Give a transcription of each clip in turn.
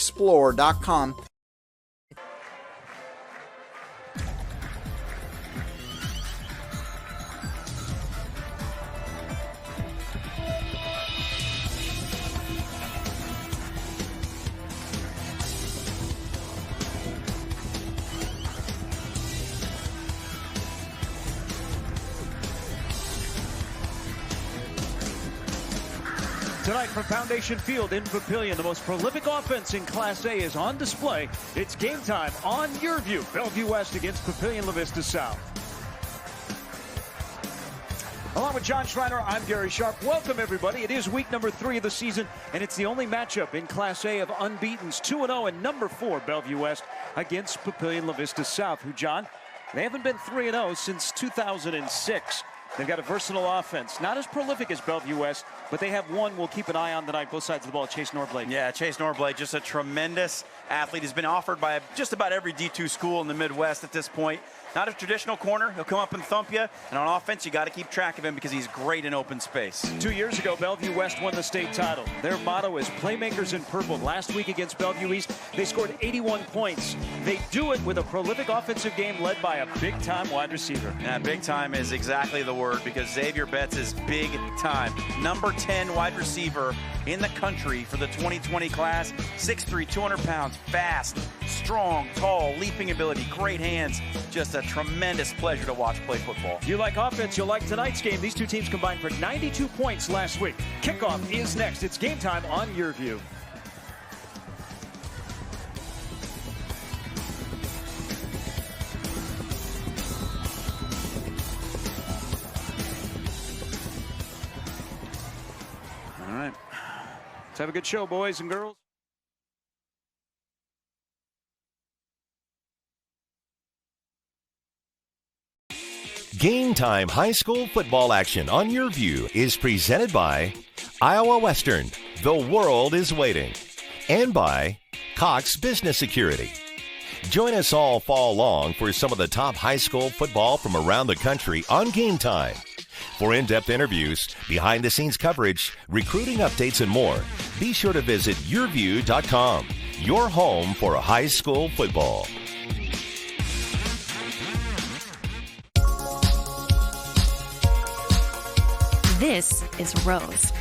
explore.com. Tonight from Foundation Field in Papillion, the most prolific offense in Class A is on display. It's game time on YurView. Bellevue West against Papillion-LaVista South. Along with John Schreiner, I'm Gary Sharp. Welcome, everybody. It is week number 3 of the season, and it's the only matchup in Class A of unbeatens. 2-0 and number 4, Bellevue West, against Papillion-LaVista South, who, John, they haven't been 3-0 since 2006. They've got a versatile offense. Not as prolific as Bellevue West, but they have one we'll keep an eye on tonight, both sides of the ball, Chase Norblade. Yeah, Chase Norblade, just a tremendous athlete. He's been offered by just about every D2 school in the Midwest at this point. Not a traditional corner. He'll come up and thump you. And on offense, you got to keep track of him because he's great in open space. 2 years ago, Bellevue West won the state title. Their motto is Playmakers in Purple. Last week against Bellevue East, they scored 81 points. They do it with a prolific offensive game led by a big-time wide receiver. Yeah, big time is exactly the word because Xavier Betts is big time. Number 10 wide receiver in the country for the 2020 class. 6'3", 200 pounds, fast, strong, tall, leaping ability, great hands. Just a tremendous pleasure to watch play football. You like offense, you'll like tonight's game. These two teams combined for 92 points last week. Kickoff is next. It's game time on YurView. All right. Let's have a good show, boys and girls. Game time high school football action on YurView is presented by Iowa Western, the world is waiting, and by Cox Business Security. Join us all fall long for some of the top high school football from around the country on Game Time. For in-depth interviews, behind-the-scenes coverage, recruiting updates, and more, be sure to visit YurView.com, your home for high school football. This is Rose.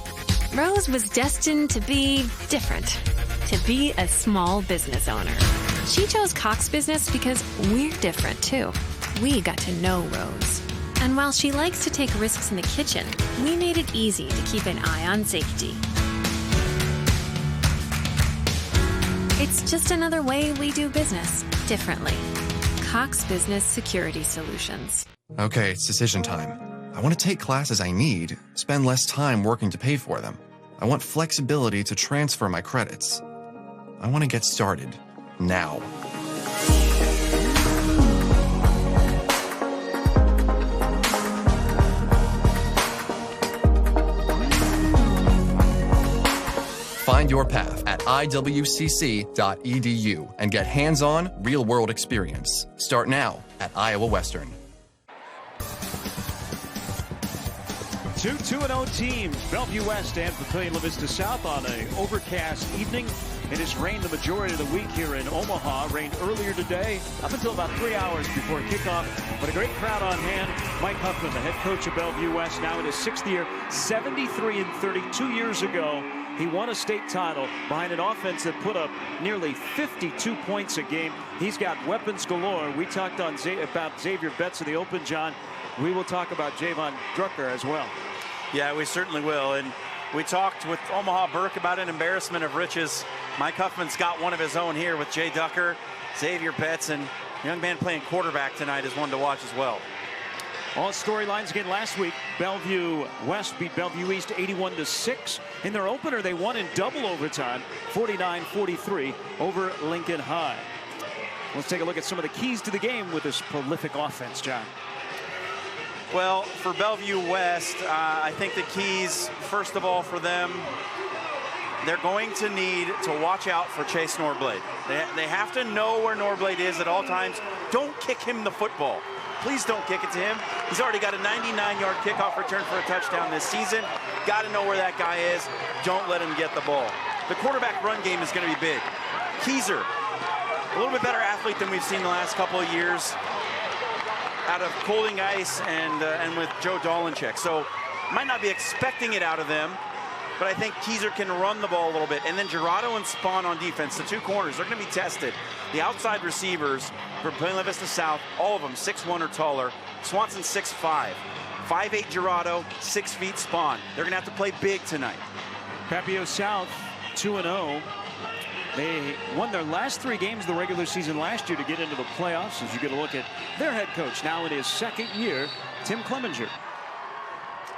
Rose was destined to be different, to be a small business owner. She chose Cox Business because we're different too. We got to know Rose. And while she likes to take risks in the kitchen, we made it easy to keep an eye on safety. It's just another way we do business differently. Cox Business Security Solutions. Okay, it's decision time. I want to take classes I need, spend less time working to pay for them. I want flexibility to transfer my credits. I want to get started now. Find your path at iwcc.edu and get hands-on, real-world experience. Start now at Iowa Western. 2-0 teams, Bellevue West and Papillion-LaVista South on an overcast evening. It has rained the majority of the week here in Omaha. Rained earlier today, up until about 3 hours before kickoff. But a great crowd on hand. Mike Huffman, the head coach of Bellevue West, now in his 6th year, 73-30. 2 years ago, he won a state title behind an offense that put up nearly 52 points a game. He's got weapons galore. We talked on about Xavier Betts in the open, John. We will talk about Javon Drucker as well. Yeah, we certainly will. And we talked with Omaha Burke about an embarrassment of riches. Mike Huffman's got one of his own here with Jay Ducker, Xavier Betts, and a young man playing quarterback tonight is one to watch as well. All storylines again last week. Bellevue West beat Bellevue East 81-6. In their opener, they won in double overtime, 49-43 over Lincoln High. Let's take a look at some of the keys to the game with this prolific offense, John. Well, for Bellevue West, I think the keys, first of all, for them, they're going to need to watch out for Chase Norblade. They have to know where Norblade is at all times. Don't kick him the football. Please don't kick it to him. He's already got a 99-yard kickoff return for a touchdown this season. Got to know where that guy is. Don't let him get the ball. The quarterback run game is going to be big. Keyser, a little bit better athlete than we've seen the last couple of years out of Colding Ice and with Joe Dolincheck. So might not be expecting it out of them, but I think Keyser can run the ball a little bit. And then Gerardo and Spawn on defense, the two corners, they're going to be tested. The outside receivers for Papillion-LaVista South, all of them 6'1" or taller. Swanson 6'5". 5'8" Gerardo, 6 feet Spawn. They're going to have to play big tonight. Papillion South 2-0. They won their last 3 games of the regular season last year to get into the playoffs. As you get a look at their head coach now in his 2nd year, Tim Clemenger.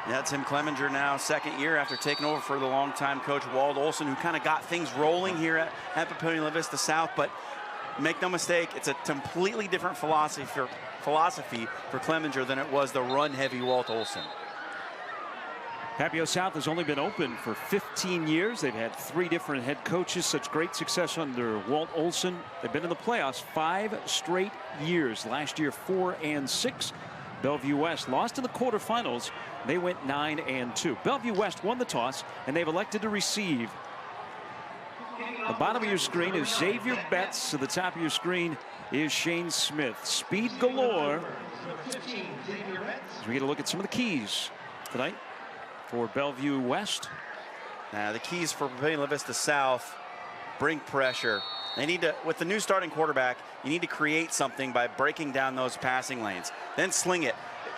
Yeah, Tim Clemenger now 2nd year after taking over for the longtime coach Walt Olson, who kind of got things rolling here at Papillion-LaVista South. But make no mistake, it's a completely different philosophy for Clemenger than it was the run-heavy Walt Olson. Papillion South has only been open for 15 years. They've had 3 different head coaches, such great success under Walt Olson. They've been in the playoffs 5 straight years. Last year, 4 and 6. Bellevue West lost in the quarterfinals. They went 9-2. Bellevue West won the toss, and they've elected to receive. The bottom of your screen is Xavier Betts. To the top of your screen is Shane Smith. Speed galore. As we get a look at some of the keys tonight for Bellevue West. Now the keys for Papillion-LaVista South: bring pressure. They need to, with the new starting quarterback, you need to create something by breaking down those passing lanes. Then sling it.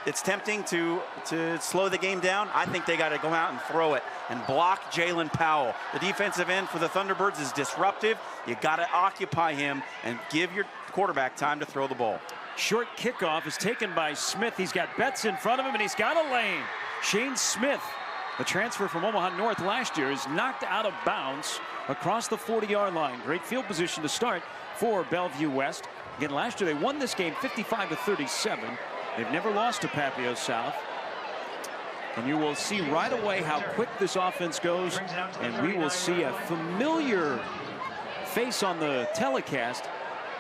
It's tempting to slow the game down. I think they got to go out and throw it and block Jalen Powell. The defensive end for the Thunderbirds is disruptive. You got to occupy him and give your quarterback time to throw the ball. Short kickoff is taken by Smith. He's got Betts in front of him, and he's got a lane. Shane Smith, the transfer from Omaha North last year, is knocked out of bounds across the 40-yard line. Great field position to start for Bellevue West. Again, last year they won this game 55-37. They've never lost to Papillion South. And you will see right away how quick this offense goes. And we will see a familiar face on the telecast.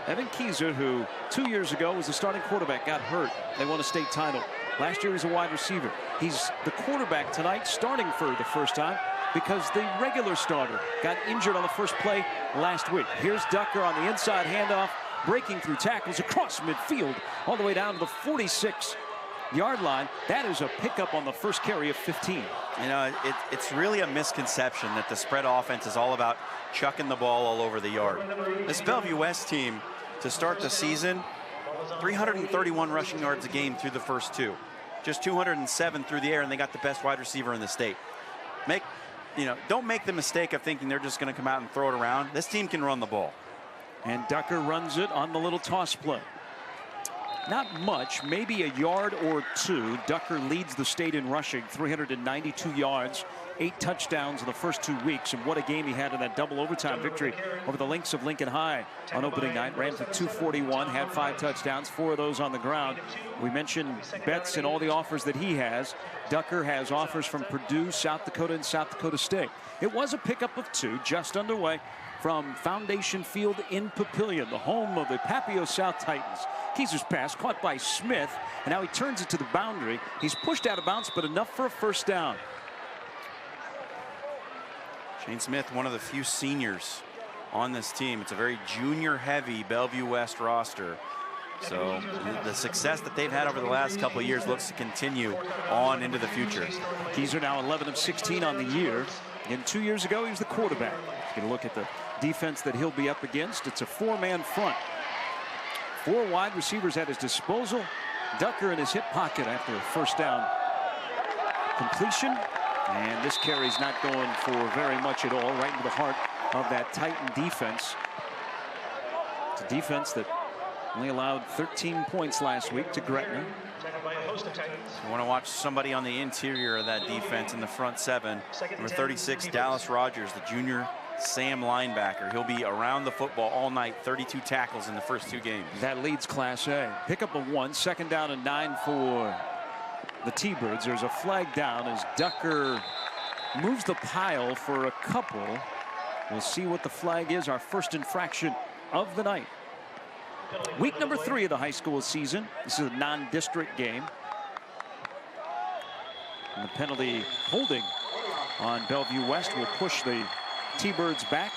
Evan Keyser, who 2 years ago was the starting quarterback, got hurt. They won a state title. Last year he was a wide receiver. He's the quarterback tonight, starting for the first time, because the regular starter got injured on the first play last week. Here's Ducker on the inside handoff, breaking through tackles across midfield, all the way down to the 46-yard line. That is a pickup on the first carry of 15. You know, it's really a misconception that the spread offense is all about chucking the ball all over the yard. This Bellevue West team, to start the season, 331 rushing yards a game through the first 2. Just 207 through the air, and they got the best wide receiver in the state. Don't make the mistake of thinking they're just going to come out and throw it around. This team can run the ball. And Ducker runs it on the little toss play. Not much, maybe a yard or 2. Ducker leads the state in rushing, 392 yards, 8 touchdowns in the first 2 weeks. And what a game he had in that double overtime victory over the Lynx of Lincoln High on opening night. Ran for 241, had 5 touchdowns, 4 of those on the ground. We mentioned Betts and all the offers that he has. Ducker has offers from Purdue, South Dakota, and South Dakota State. It was a pickup of 2 just underway from Foundation Field in Papillion, the home of the Papillion South Titans. Keyser's pass caught by Smith, and now he turns it to the boundary. He's pushed out of bounds, but enough for a first down. Shane Smith, one of the few seniors on this team. It's a very junior-heavy Bellevue West roster. So the success that they've had over the last couple of years looks to continue on into the future. Keyser now 11 of 16 on the year. And 2 years ago, he was the quarterback. Get a look at the defense that he'll be up against. It's a 4-man front. 4 wide receivers at his disposal. Ducker in his hip pocket after a first down completion. And this carry's not going for very much at all, right into the heart of that Titan defense. It's a defense that only allowed 13 points last week to Gretna. You want to watch somebody on the interior of that defense in the front 7. Number 36, Dallas Rogers, the junior Sam linebacker. He'll be around the football all night, 32 tackles in the first 2 games. That leads Class A. Pickup of 1, 2nd down and 9 for the T-Birds. There's a flag down as Ducker moves the pile for a couple. We'll see what the flag is. Our first infraction of the night. Week number 3 of the high school season. This is a non-district game. And the penalty holding on Bellevue West will push the T-Birds back.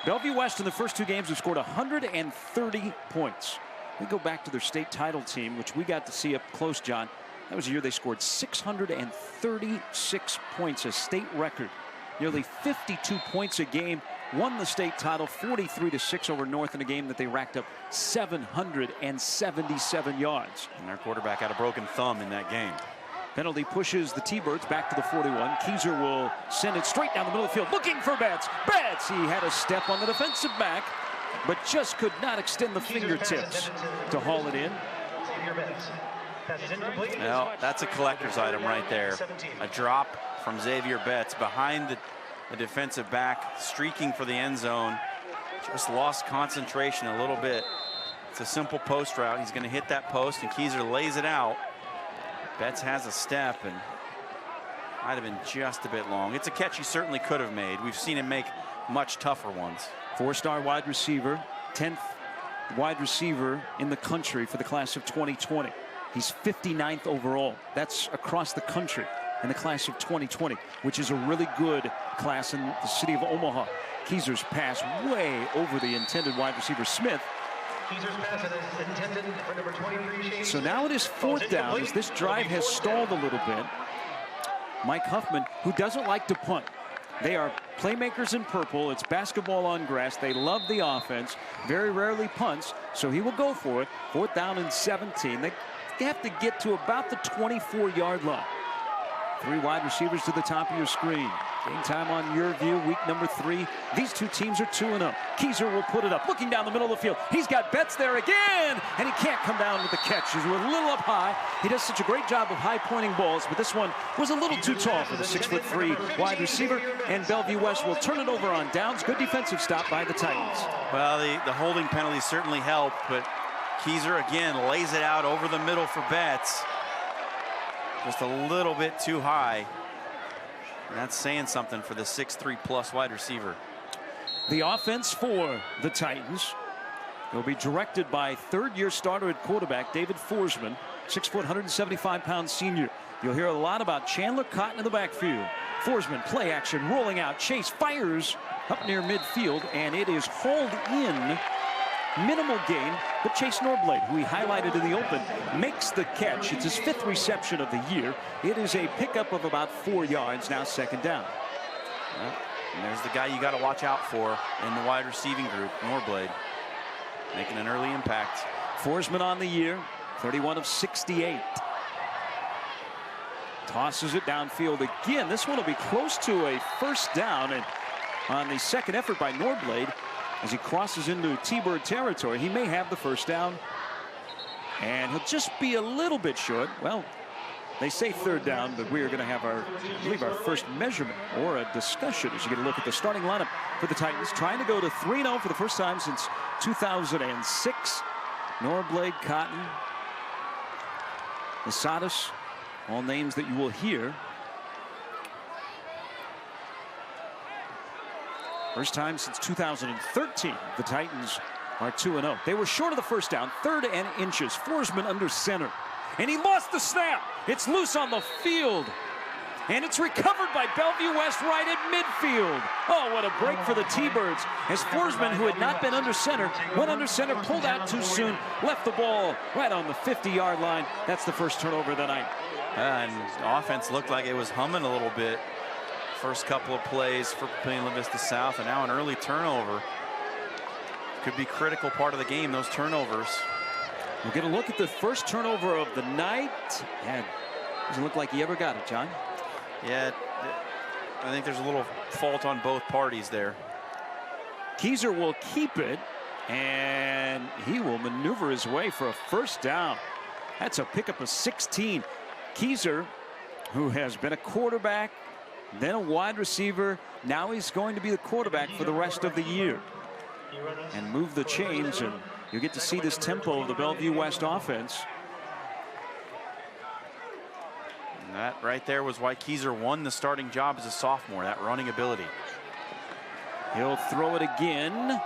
Bellevue West in the first 2 games have scored 130 points. We go back to their state title team, which we got to see up close, John. That was a year they scored 636 points, a state record. Nearly 52 points a game. Won the state title 43-6 over North in a game that they racked up 777 yards. And their quarterback had a broken thumb in that game. Penalty pushes the T-Birds back to the 41. Keyser will send it straight down the middle of the field, looking for Betts. Betts, he had a step on the defensive back, but just could not extend the fingertips to haul it in. Well, that's a collector's item right there. A drop from Xavier Betts behind the defensive back, streaking for the end zone. Just lost concentration a little bit. It's a simple post route. He's going to hit that post, and Keyser lays it out. Betts has a step, and might have been just a bit long. It's a catch he certainly could have made. We've seen him make much tougher ones. 4-star wide receiver, 10th wide receiver in the country for the class of 2020. He's 59th overall. That's across the country in the class of 2020, which is a really good class in the city of Omaha. Keyser's pass way over the intended wide receiver Smith. So now it is 4th down as this drive has stalled a little bit. Mike Huffman, who doesn't like to punt. They are playmakers in purple. It's basketball on grass. They love the offense. Very rarely punts, so he will go for it. 4th down and 17. They have to get to about the 24-yard line. 3 wide receivers to the top of your screen. Game time on YurView, week number 3. These 2 teams are 2-0. Keyser will put it up, looking down the middle of the field. He's got Betts there again, and he can't come down with the catch. He's a little up high. He does such a great job of high-pointing balls, but this one was a little too tall for the 6'3" wide receiver, and Bellevue West will turn it over on downs. Good defensive stop by the Titans. Well, the holding penalty certainly helped, but Keyser again lays it out over the middle for Betts. Just a little bit too high. And that's saying something for the 6'3+ wide receiver. The offense for the Titans will be directed by 3rd-year starter at quarterback David Forsman, 6 foot, 175-pound senior. You'll hear a lot about Chandler Cotton in the backfield. Forsman, play action, rolling out. Chase fires up near midfield, and it is hauled in. Minimal gain, but Chase Norblade, who he highlighted in the open, makes the catch. It's his 5th reception of the year. It is a pickup of about 4 yards, now 2nd down. Well, and there's the guy you got to watch out for in the wide receiving group, Norblade, making an early impact. Forsman on the year, 31 of 68. Tosses it downfield again. This one will be close to a 1st down, and on the 2nd effort by Norblade, as he crosses into T-Bird territory, he may have the 1st down, and he'll just be a little bit short. Well, they say 3rd down, but we are going to have I believe our first measurement or a discussion as you get a look at the starting lineup for the Titans, trying to go to 3-0 for the first time since 2006. Norblade, Cotton, Lasadas, all names that you will hear. First time since 2013, the Titans are 2-0. They were short of the 1st down, 3rd and inches. Forsman under center, and he lost the snap. It's loose on the field, and it's recovered by Bellevue West right at midfield. Oh, what a break for the T-Birds, as Forsman, who had not been under center, went under center, pulled out too soon, left the ball right on the 50-yard line. That's the 1st turnover of the night. And the offense looked like it was humming a little bit. First couple of plays for Papillion-LaVista South, and now an early turnover. Could be a critical part of the game, those turnovers. We'll get a look at the 1st turnover of the night. And doesn't look like he ever got it, John. Yeah, I think there's a little fault on both parties there. Keyser will keep it, and he will maneuver his way for a 1st down. That's a pickup of 16. Keyser, who has been a quarterback, then a wide receiver, now he's going to be the quarterback for the rest of the year and move the chains, and you get to see this tempo of the Bellevue West offense. And that right there was why Keyser won the starting job as a sophomore, that running ability. He'll throw it again,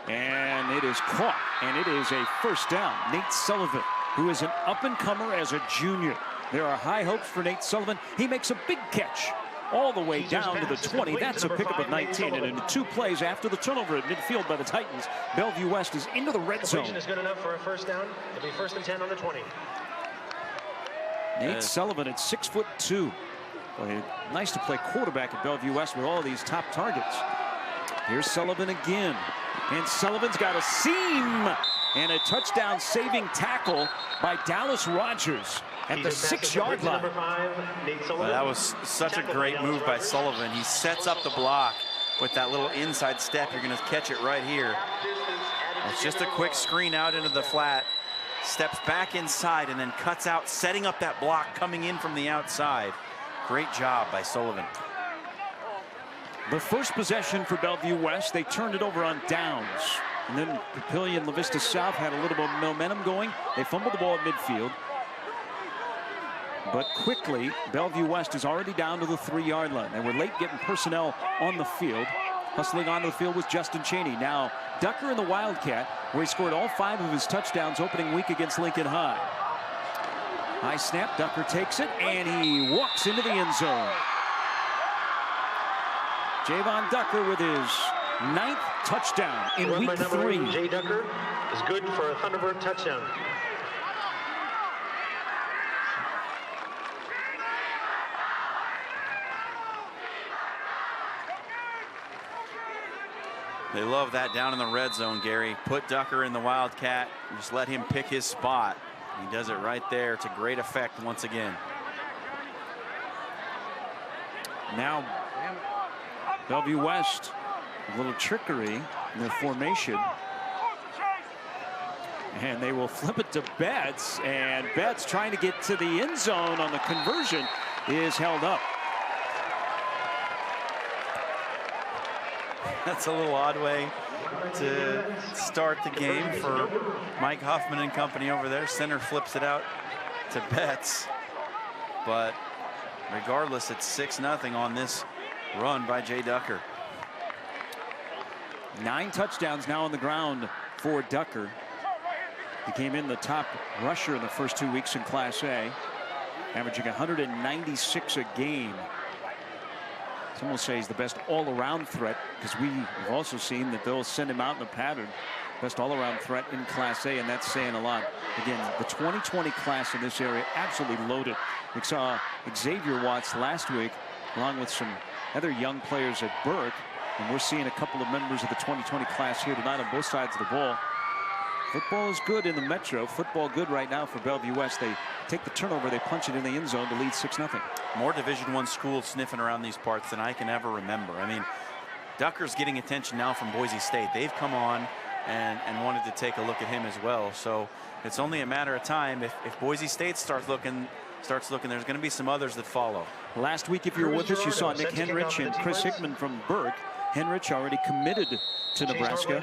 and it is caught, and it is a 1st down. Nate Sullivan, who is an up-and-comer as a junior. There are high hopes for Nate Sullivan. He makes a big catch all the way down to the 20. That's a pickup of 19. And in 2 plays after the turnover at midfield by the Titans, Bellevue West is into the red zone. Is good enough for a first down. It'll be 1st and 10 on the 20. Nate Sullivan at 6'2". Boy, nice to play quarterback at Bellevue West with all these top targets. Here's Sullivan again. And Sullivan's got a seam. And a touchdown saving tackle by Dallas Rogers at the 6-yard line. Well, that was such a great move by Sullivan. He sets up the block with that little inside step. You're going to catch it right here. It's just a quick screen out into the flat. Steps back inside and then cuts out, setting up that block coming in from the outside. Great job by Sullivan. The first possession for Bellevue West, they turned it over on downs. And then Papillion-LaVista South had a little bit of momentum going. They fumbled the ball at midfield. But quickly, Bellevue West is already down to the 3-yard line. They were late getting personnel on the field. Hustling onto the field was Justin Cheney. Now, Ducker in the Wildcat, where he scored all 5 of his touchdowns opening week against Lincoln High. High snap, Ducker takes it, and he walks into the end zone. Javon Ducker with his 9th touchdown in week 3. Jay Ducker is good for a Thunderbird touchdown. They love that down in the red zone, Gary. Put Ducker in the Wildcat and just let him pick his spot. He does it right there to great effect once again. Now, Bellevue West, a little trickery in their formation. And they will flip it to Betts, and Betts trying to get to the end zone on the conversion is held up. That's a little odd way to start the game for Mike Huffman and company over there. Center flips it out to Betts. But regardless, it's 6-0 on this run by Jay Ducker. 9 touchdowns now on the ground for Ducker. He came in the top rusher in the first 2 weeks in Class A, averaging 196 a game. Some will say he's the best all-around threat, because we've also seen that they'll send him out in the pattern. Best all-around threat in Class A, and that's saying a lot. Again, the 2020 class in this area absolutely loaded. We saw Xavier Watts last week, along with some other young players at Burke, and we're seeing a couple of members of the 2020 class here tonight on both sides of the ball. Football is good in the Metro. Football good right now for Bellevue West. They take the turnover, they punch it in the end zone to lead 6-0. More Division I schools sniffing around these parts than I can ever remember. I mean, Ducker's getting attention now from Boise State. They've come on and wanted to take a look at him as well. So it's only a matter of time. If Boise State starts looking, there's going to be some others that follow. Last week, if you were with us, you saw Nick Henrich and Chris Hickman from Burke. Henrich already committed to Nebraska.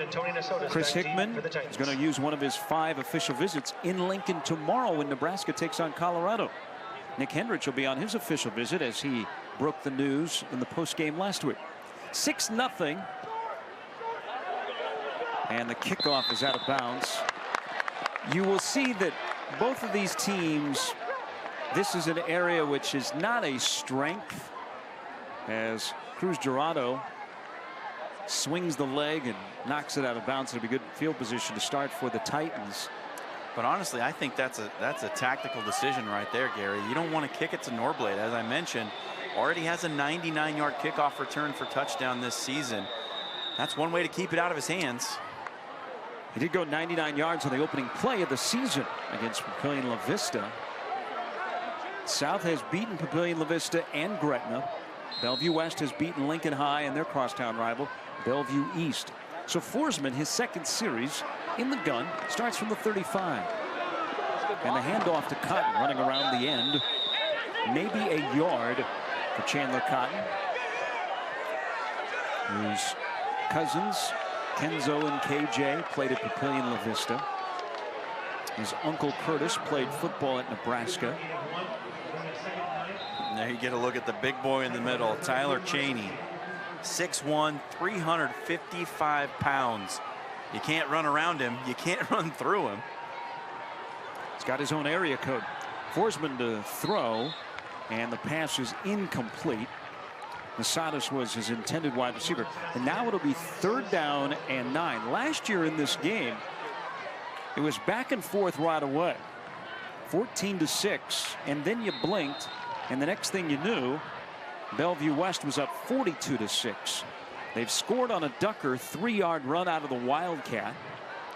Chris Hickman is going to use one of his 5 official visits in Lincoln tomorrow when Nebraska takes on Colorado. Nick Henrich will be on his official visit as he broke the news in the postgame last week. 6-0. And the kickoff is out of bounds. You will see that both of these teams, this is an area which is not a strength, as Cruz Dorado swings the leg and knocks it out of bounds. It'll be good field position to start for the Titans. But honestly, I think that's a tactical decision right there, Gary. You don't want to kick it to Norblade. As I mentioned, already has a 99-yard kickoff return for touchdown this season. That's one way to keep it out of his hands. He did go 99 yards on the opening play of the season against Papillion-LaVista. South has beaten Papillion-LaVista and Gretna. Bellevue West has beaten Lincoln High and their crosstown rival, Bellevue East. So Forsman, his second series in the gun, starts from the 35. And the handoff to Cotton running around the end. Maybe a yard for Chandler Cotton, whose cousins, Kenzo and KJ, played at Papillion-LaVista. His uncle Curtis played football at Nebraska. Now you get a look at the big boy in the middle, Tyler Cheney. 6'1", 355 pounds. You can't run around him. You can't run through him. He's got his own area code. Forsman to throw, and the pass is incomplete. Masadas was his intended wide receiver. And now it'll be 3rd down and 9. Last year in this game, it was back and forth right away. 14-6, and then you blinked, and the next thing you knew, Bellevue West was up 42-6. They've scored on a Ducker 3-yard run out of the Wildcat,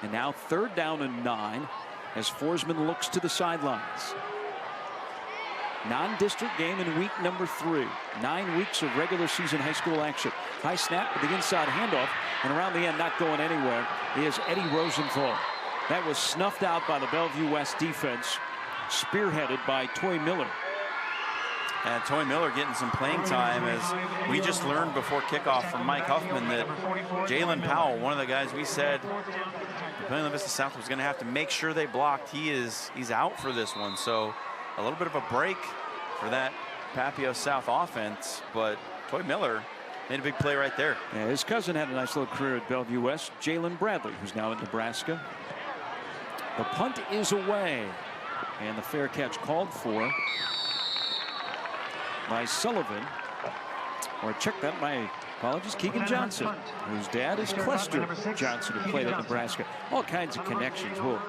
and now 3rd down and 9 as Forsman looks to the sidelines. Non-district game in week number 3. 9 weeks of regular season high school action. High snap with the inside handoff, and around the end, not going anywhere, is Eddie Rosenthal. That was snuffed out by the Bellevue West defense, spearheaded by Toy Miller. And Toy Miller getting some playing time, as we just learned before kickoff from Mike Huffman that Jalen Powell, one of the guys we said Papillion-LaVista South was going to have to make sure they blocked, he's out for this one. So a little bit of a break for that Papillion South offense, but Toy Miller made a big play right there. Yeah, his cousin had a nice little career at Bellevue West, Jalen Bradley, who's now in Nebraska. The punt is away, and the fair catch called for by Sullivan, or check that, my apologies, Keegan Johnson, whose dad is Clester Johnson, who played at Nebraska. All kinds of connections. We'll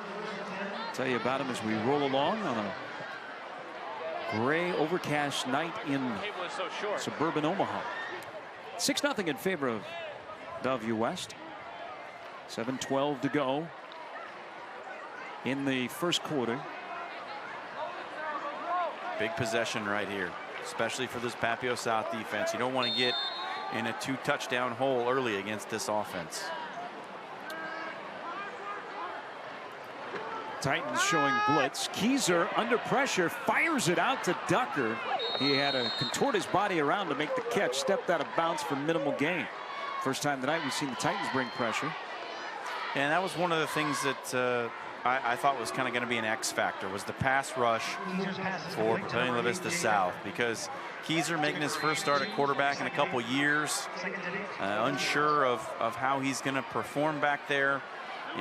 tell you about him as we roll along on a gray overcast night in suburban Omaha. 6-0 in favor of Bellevue West. 7:12 to go in the first quarter. Big possession right here, especially for this Papillion South defense. You don't want to get in a 2-touchdown hole early against this offense. Titans showing blitz. Keyser under pressure, fires it out to Ducker. He had to contort his body around to make the catch, stepped out of bounds for minimal gain. First time tonight we've seen the Titans bring pressure. And that was one of the things that I thought was kind of going to be an X factor, was the pass rush for Papillion-LaVista South, because Keyser making his first start at quarterback in a couple years, unsure of how he's going to perform back there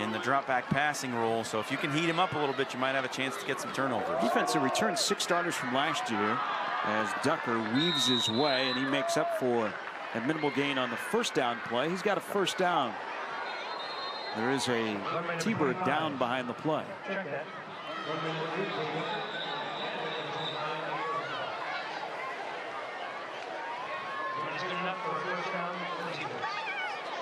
in the drop back passing rule. So if you can heat him up a little bit, you might have a chance to get some turnovers. Defense returns 6 starters from last year as Ducker weaves his way, and he makes up for a minimal gain on the first down play. He's got a first down. There is a T-Bird down behind the play.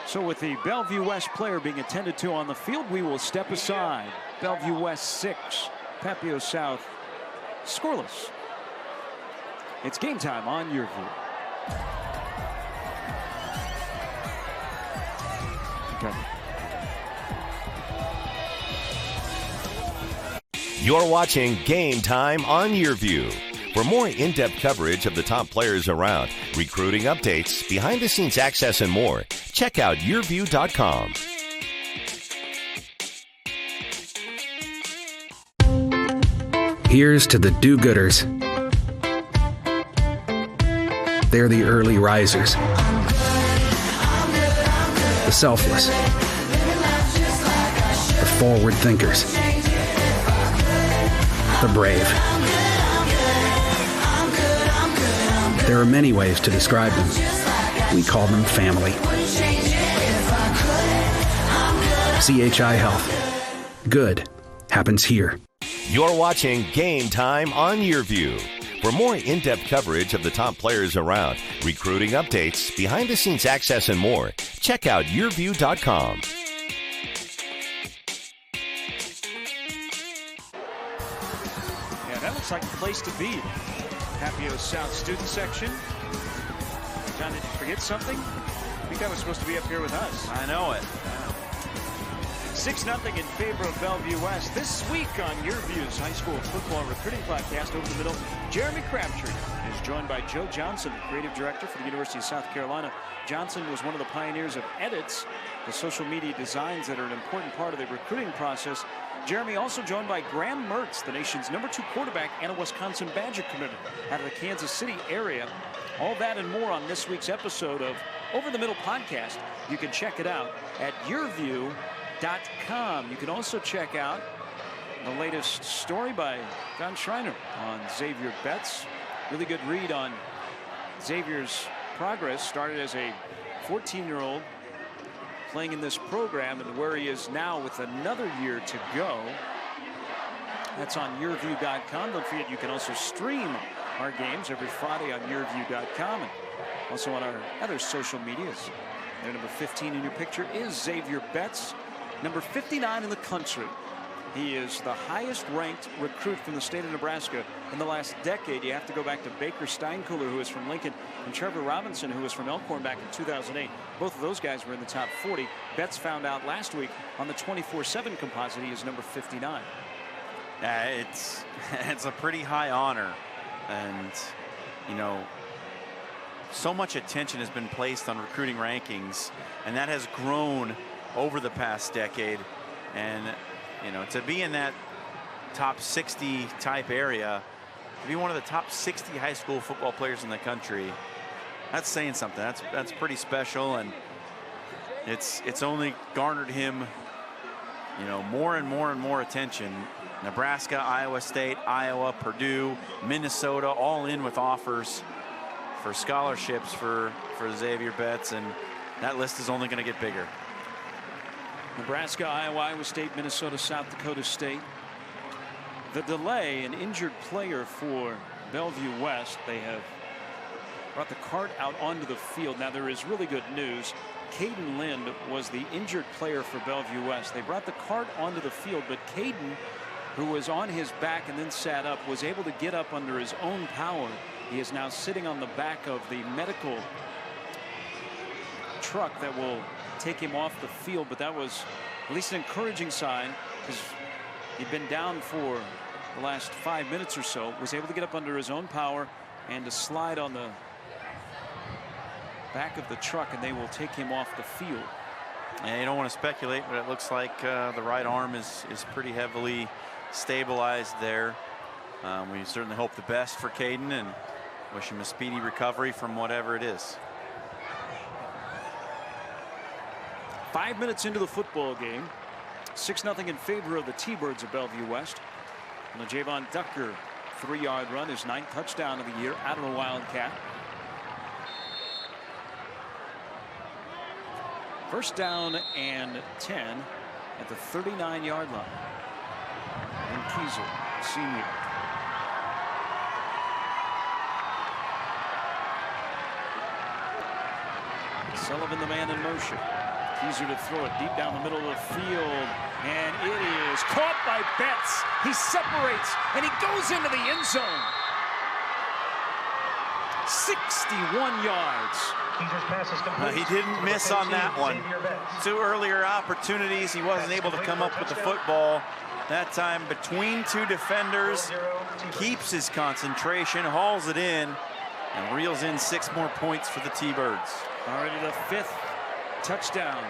So with the Bellevue West player being attended to on the field, we will step aside. Bellevue West 6, Papillion South scoreless. It's game time on YurView. Okay. You're watching Game Time on YurView. For more in-depth coverage of the top players around, recruiting updates, behind-the-scenes access, and more, check out YurView.com. Here's to the do-gooders. They're the early risers, the selfless, the forward thinkers, the brave. There are many ways to describe them. We call them family. CHI Health. Good happens here. You're watching Game Time on YurView. For more in-depth coverage of the top players around, recruiting updates, behind-the-scenes access, and more, check out YurView.com. Yeah, that looks like the place to be. Papillion South student section. John, did you forget something? I think that was supposed to be up here with us. I know it. 6-0 in favor of Bellevue West. This week on YurView's high school football recruiting podcast, over the middle, Jeremy Crabtree is joined by Joe Johnson, creative director for the University of South Carolina. Johnson was one of the pioneers of edits, the social media designs that are an important part of the recruiting process. Jeremy also joined by Graham Mertz, the nation's #2 quarterback and a Wisconsin Badger commitment out of the Kansas City area. All that and more on this week's episode of Over the Middle podcast. You can check it out at YurView.com. You can also check out the latest story by Don Schreiner on Xavier Betts. Really good read on Xavier's progress. Started as a 14-year-old playing in this program, and where he is now with another year to go. That's on YurView.com. Don't forget you can also stream our games every Friday on YurView.com and also on our other social medias. Their number 15 in your picture is Xavier Betts, number 59 in the country. He is the highest ranked recruit from the state of Nebraska in the last decade. You have to go back to Baker Steinkuhler, who is from Lincoln, and Trevor Robinson, who was from Elkhorn back in 2008. Both of those guys were in the top 40. Betts found out last week on the 24/7 composite he is number 59. It's a pretty high honor, and you know, so much attention has been placed on recruiting rankings, and that has grown over the past decade. And you know, to be in that top 60 type area, to be one of the top 60 high school football players in the country, that's saying something. That's pretty special, and it's only garnered him, you know, more and more and more attention. Nebraska, Iowa State, Iowa, Purdue, Minnesota, all in with offers for scholarships for Xavier Betts, and that list is only going to get bigger. Nebraska, Iowa, Iowa State, Minnesota, South Dakota State. The delay, an injured player for Bellevue West. They have brought the cart out onto the field. Now there is really good news. Caden Lind was the injured player for Bellevue West. They brought the cart onto the field, but Caden, who was on his back and then sat up, was able to get up under his own power. He is now sitting on the back of the medical truck that will take him off the field, but that was at least an encouraging sign, because he'd been down for the last 5 minutes or so. Was able to get up under his own power and to slide on the back of the truck, and they will take him off the field. And you don't want to speculate, but it looks like the right arm is pretty heavily stabilized there. We certainly hope the best for Caden and wish him a speedy recovery from whatever it is. 5 minutes into the football game, 6-0 in favor of the T-Birds of Bellevue West. And the Javon Ducker 3-yard run, his 9th touchdown of the year out of the Wildcat. First down and 10 at the 39-yard line. And Keyser, senior. Sullivan, the man in motion. Keyser to throw it deep down the middle of the field, and it is caught by Betts. He separates, and he goes into the end zone. 61 yards. He didn't miss on that one. 2 earlier opportunities, he wasn't able to come up with the football. That time between 2 defenders, keeps his concentration, hauls it in, and reels in 6 more points for the T-Birds. Already the 5th touchdown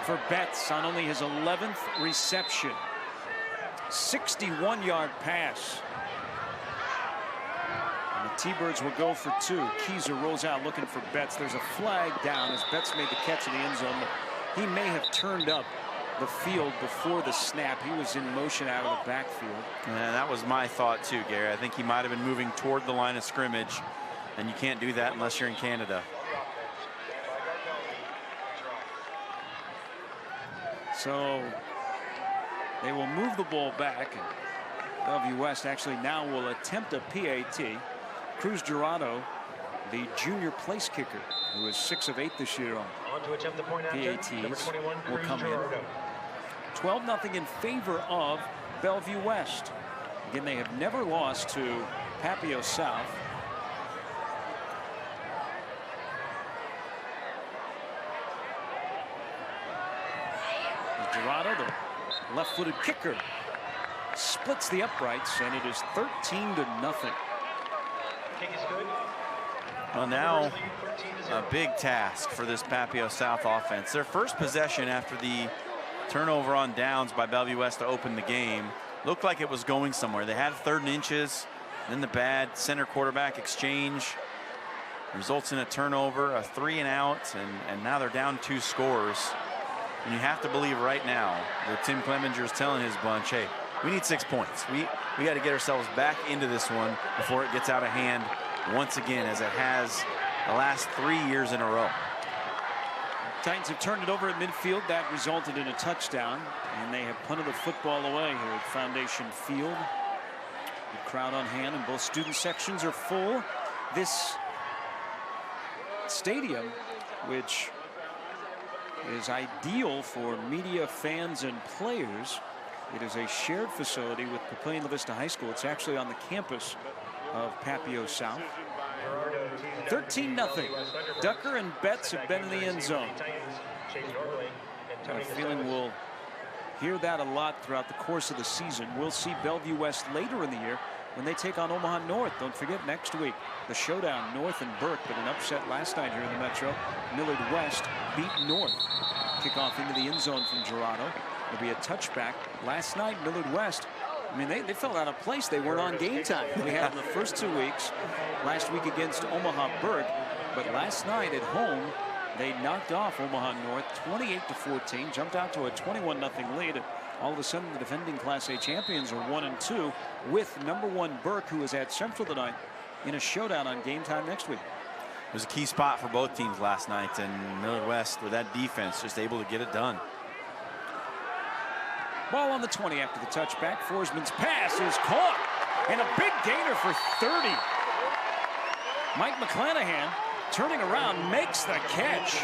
for Betts on only his 11th reception. 61-yard pass. And the T-Birds will go for 2. Keyser rolls out looking for Betts. There's a flag down as Betts made the catch in the end zone. He may have turned up the field before the snap. He was in motion out of the backfield. And that was my thought too, Gary. I think he might have been moving toward the line of scrimmage, and you can't do that unless you're in Canada. So they will move the ball back, and Bellevue West actually now will attempt a PAT. Cruz Gerardo, the junior place kicker, who is 6 of 8 this year on PATs, will come in. 12-0 in favor of Bellevue West. Again, they have never lost to Papillion South. Gerardo, the left-footed kicker, splits the uprights, and it is 13-0. Well, now a big task for this Papillion South offense. Their first possession after the turnover on downs by Bellevue West to open the game looked like it was going somewhere. They had 3rd and inches, then the bad center quarterback exchange results in a turnover, a 3-and-out, and now they're down 2 scores. And you have to believe right now that Tim Clemenger is telling his bunch, hey, we need 6 points. We got to get ourselves back into this one before it gets out of hand once again, as it has the last 3 years in a row. Titans have turned it over at midfield. That resulted in a touchdown, and they have punted the football away here at Foundation Field. The crowd on hand, and both student sections are full. This stadium, which is ideal for media, fans, and players. It is a shared facility with Papillion-LaVista High School. It's actually on the campus of Papillion South. 13-0. Ducker and Betts have been in the end zone. I have a feeling we'll hear that a lot throughout the course of the season. We'll see Bellevue West later in the year when they take on Omaha North. Don't forget, next week, the showdown, North and Burke, but an upset last night here in the Metro. Millard West beat North. Kickoff into the end zone from Gerardo. There'll be a touchback. Last night, Millard West, I mean, they fell out of place. They weren't on game time. We had them the first 2 weeks. Last week against Omaha Burke. But last night at home, they knocked off Omaha North 28-14, jumped out to a 21-0 lead. All of a sudden, the defending Class A champions are 1-2 with #1 Burke, who is at Central tonight in a showdown on game time next week. It was a key spot for both teams last night, and Millard West, with that defense, just able to get it done. Ball on the 20 after the touchback. Forsman's pass is caught, and a big gainer for 30. Mike McClanahan turning around makes the catch.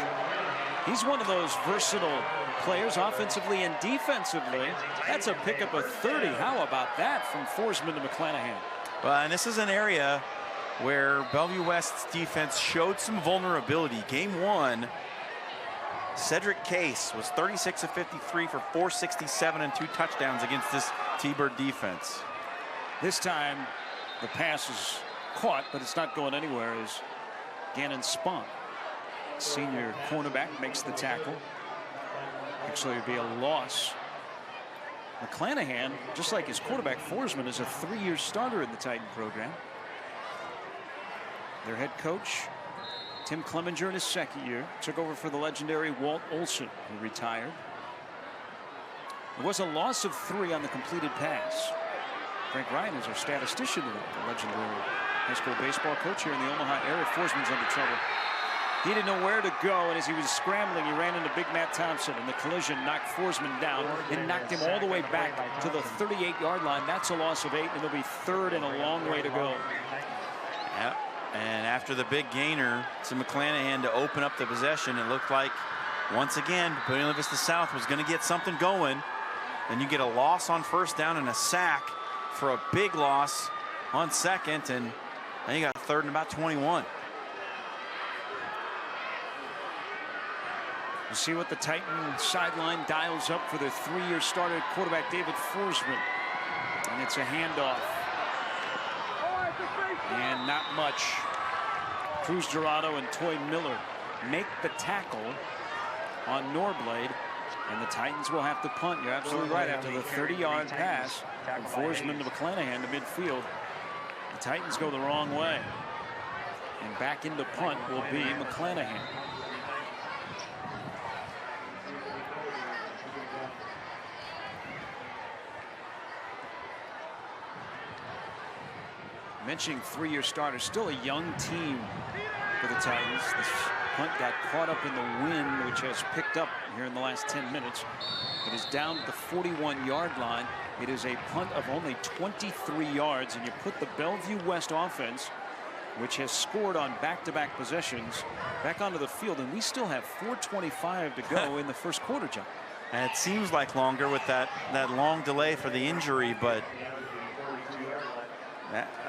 He's one of those versatile players offensively and defensively. That's a pickup of 30. How about that from Forsman to McClanahan? Well, and this is an area where Bellevue West's defense showed some vulnerability. Game 1, Cedric Case was 36 of 53 for 467 and 2 touchdowns against this T-Bird defense. This time, the pass is caught, but it's not going anywhere as Gannon Spahn, senior cornerback, makes the tackle. Actually, it would be a loss. McClanahan, just like his quarterback Forsman, is a 3-year starter in the Titan program. Their head coach, Tim Clemenger, in his 2nd year, took over for the legendary Walt Olson, who retired. It was a loss of 3 on the completed pass. Frank Ryan is our statistician tonight, the legendary high school baseball coach here in the Omaha area. Forsman's under trouble. He didn't know where to go, and as he was scrambling, he ran into Big Matt Thompson, and the collision knocked Forsman down and knocked him all the way back to the 38-yard line. That's a loss of 8, and it'll be 3rd and a long way to go. Yep. And after the big gainer to McClanahan to open up the possession, it looked like, once again, Papillion-LaVista South was going to get something going. And you get a loss on 1st down and a sack for a big loss on 2nd, and then you got 3rd and about 21. You see what the Titan sideline dials up for their 3-year starter quarterback David Forsman. And it's a handoff. And not much. Cruz Gerardo and Toy Miller make the tackle on Norblade, and the Titans will have to punt. You're absolutely right. After the 30-yard pass from Forsman to McClanahan to midfield, the Titans go the wrong way. And back into punt will be McClanahan. Mentioning 3-year starters, still a young team for the Titans. This punt got caught up in the wind, which has picked up here in the last 10 minutes. It is down at the 41-yard line. It is a punt of only 23 yards, and you put the Bellevue West offense, which has scored on back-to-back possessions, back onto the field, and we still have 4:25 to go in the first quarter, John. And it seems like longer with that long delay for the injury, but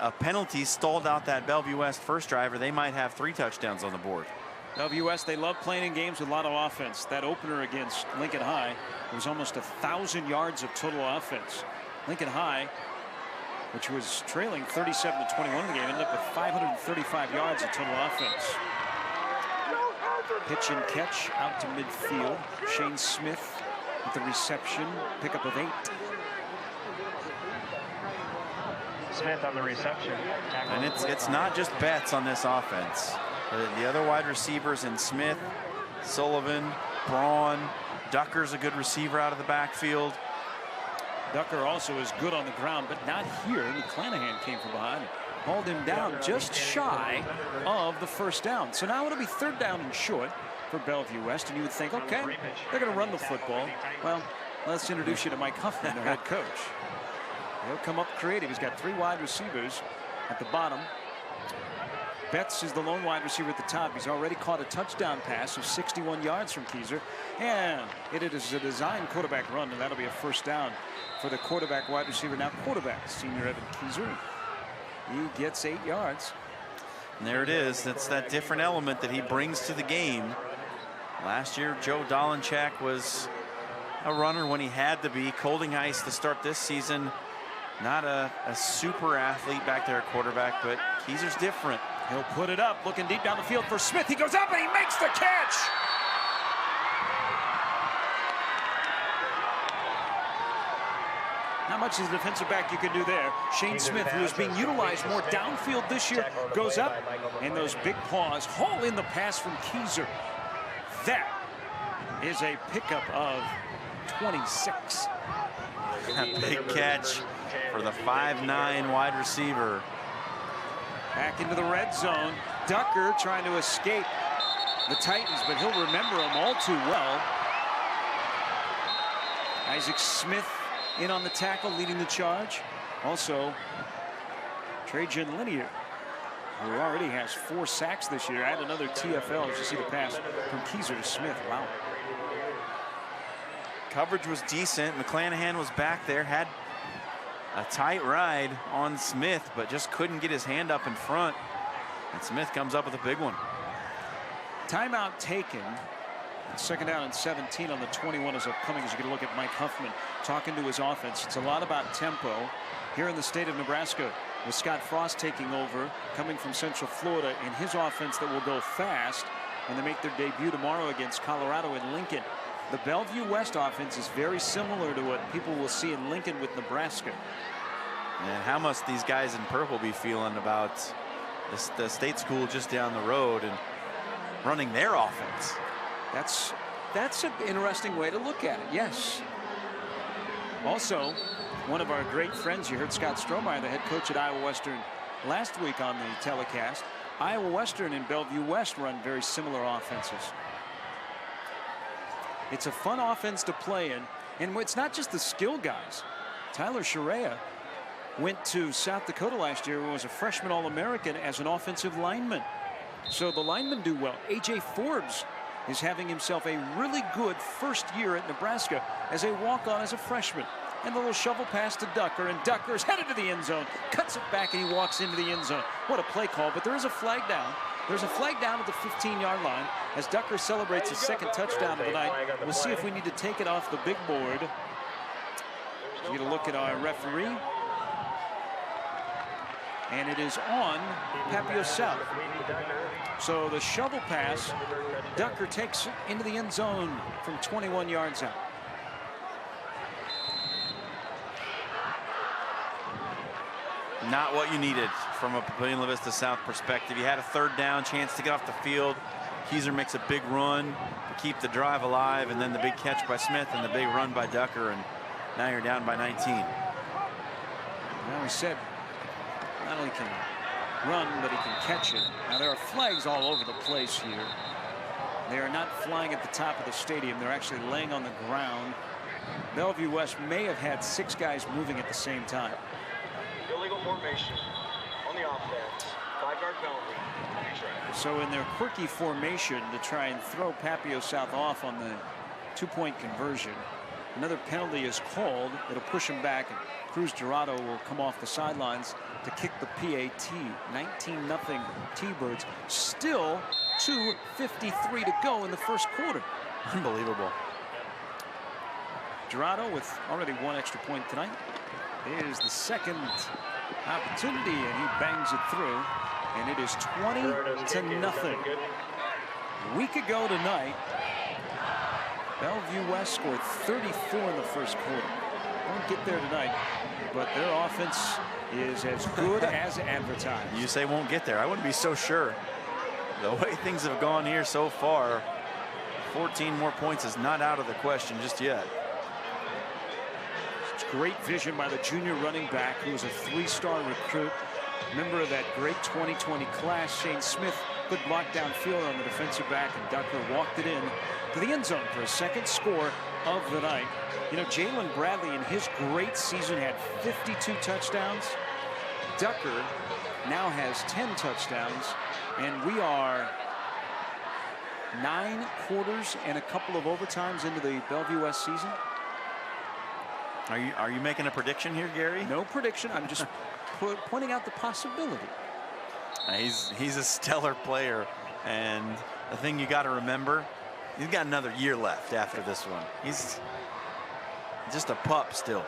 a penalty stalled out that Bellevue West first drive, or they might have 3 touchdowns on the board. Bellevue West, they love playing in games with a lot of offense. That opener against Lincoln High was almost 1,000 yards of total offense. Lincoln High, which was trailing 37-21 in the game, ended up with 535 yards of total offense. Pitch and catch out to midfield. Shane Smith with the reception, pickup of 8. Smith on the reception. And it's not just Betts on this offense. The other wide receivers in Smith, Sullivan, Braun, Ducker's a good receiver out of the backfield. Ducker also is good on the ground, but not here. McClanahan came from behind. hauled him down just shy of the first down. So now it'll be 3rd down and short for Bellevue West, and you would think, okay, they're going to run the football. Well, let's introduce you to Mike Huffman, their head coach. He'll come up creative. He's got 3 wide receivers at the bottom. Betts is the lone wide receiver at the top. He's already caught a touchdown pass of 61 yards from Keyser, and it is a design quarterback run, and that'll be a 1st down for the quarterback, wide receiver, now quarterback, senior Evan Keyser. He gets 8 yards. And there it is. That's that different element that he brings to the game. Last year, Joe Dolenchak was a runner when he had to be. Colding Ice to start this season, not a super athlete back there at quarterback, but Keyser's different. He'll put it up, looking deep down the field for Smith. He goes up and he makes the catch. Not much as a defensive back you can do there. Shane Smith, who is being utilized more downfield this year, goes up, and those big paws haul in the pass from Keyser. That is a pickup of 26. A big catch for the 5'9" wide receiver. Back into the red zone. Ducker trying to escape the Titans, but he'll remember them all too well. Isaac Smith in on the tackle, leading the charge. Also, Trajan Linear, who already has 4 sacks this year. Add another TFL as you see the pass from Keyser to Smith. Wow. Coverage was decent. McClanahan was back there, had a tight ride on Smith, but just couldn't get his hand up in front. And Smith comes up with a big one. Timeout taken. 2nd down and 17 on the 21 is upcoming as you get a look at Mike Huffman talking to his offense. It's a lot about tempo here in the state of Nebraska with Scott Frost taking over, coming from Central Florida, in his offense that will go fast when they make their debut tomorrow against Colorado in Lincoln. The Bellevue West offense is very similar to what people will see in Lincoln with Nebraska. And how must these guys in purple be feeling about the state school just down the road and running their offense? That's an interesting way to look at it. Yes. Also, one of our great friends, you heard Scott Strohmeyer, the head coach at Iowa Western last week on the telecast. Iowa Western and Bellevue West run very similar offenses. It's a fun offense to play in, and it's not just the skill guys. Tyler Sharea went to South Dakota last year and was a freshman All-American as an offensive lineman. So the linemen do well. A.J. Forbes is having himself a really good 1st year at Nebraska as a walk-on as a freshman. And the little shovel pass to Ducker, and Ducker's headed to the end zone, cuts it back, and he walks into the end zone. What a play call, but there is a flag down. There's a flag down at the 15-yard line as Ducker celebrates his 2nd touchdown of the night. We'll see if we need to take it off the big board. We get a look at our referee. And it is on Papillion South. So the shovel pass, Ducker takes it into the end zone from 21 yards out. Not what you needed from a Papillion-LaVista South perspective. You had a 3rd down, chance to get off the field. Keyser makes a big run to keep the drive alive, and then the big catch by Smith and the big run by Ducker, and now you're down by 19. Well, we said not only can run, but he can catch it. Now, there are flags all over the place here. They are not flying at the top of the stadium. They're actually laying on the ground. Bellevue West may have had 6 guys moving at the same time. Illegal formation on the offense. 5-yard penalty. So in their quirky formation to try and throw Papillion South off on the 2-point conversion, another penalty is called. It'll push him back, and Cruz Dorado will come off the sidelines to kick the PAT. 19-0 T-Birds. Still 2:53 to go in the 1st quarter. Unbelievable. Dorado with already 1 extra point tonight. Here's the 2nd opportunity, and he bangs it through, and it is 20-0. A week ago tonight, Bellevue West scored 34 in the 1st quarter. Won't get there tonight, but their offense is as good as advertised. You say won't get there. I wouldn't be so sure. The way things have gone here so far, 14 more points is not out of the question just yet. It's great vision by the junior running back, who is a 3-star recruit. Member of that great 2020 class, Shane Smith, good block downfield on the defensive back, and Ducker walked it in to the end zone for a second score of the night. You know, Jalen Bradley in his great season had 52 touchdowns. Ducker now has 10 touchdowns, and we are 9 quarters and a couple of overtimes into the Bellevue West season. Are you making a prediction here, Gary? No prediction. I'm just pointing out the possibility. He's a stellar player, and the thing you got to remember, he's got another year left after this one. He's just a pup still.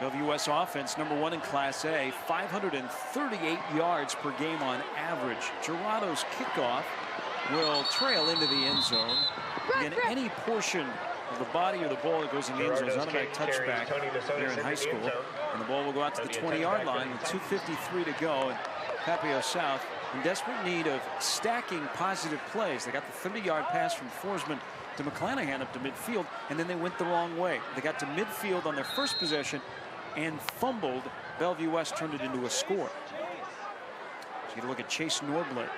Bellevue West offense, #1 in Class A, 538 yards per game on average. Gerardo's kickoff will trail into the end zone. Again, any portion of the body or the ball that goes in the end zone is automatic touchback here in high school. And the ball will go out to the 20-yard line with 2:53 to go. And Papillion South in desperate need of stacking positive plays. They got the 30-yard pass from Forsman to McClanahan up to midfield, and then they went the wrong way. They got to midfield on their first possession and fumbled. Bellevue West turned it into a score. So you get a look at Chase Norblade.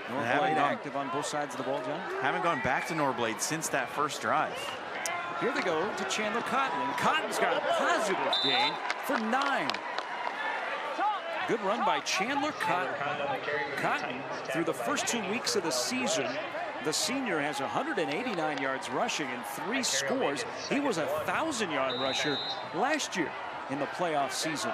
Norblade active on both sides of the ball, John. Haven't gone back to Norblade since that first drive. Here they go to Chandler Cotton, and Cotton's got a positive gain for 9. Good run by Chandler Cotton. Cotton, through the first 2 weeks of the season, the senior has 189 yards rushing and 3 scores. He was a 1,000-yard rusher last year in the playoff season.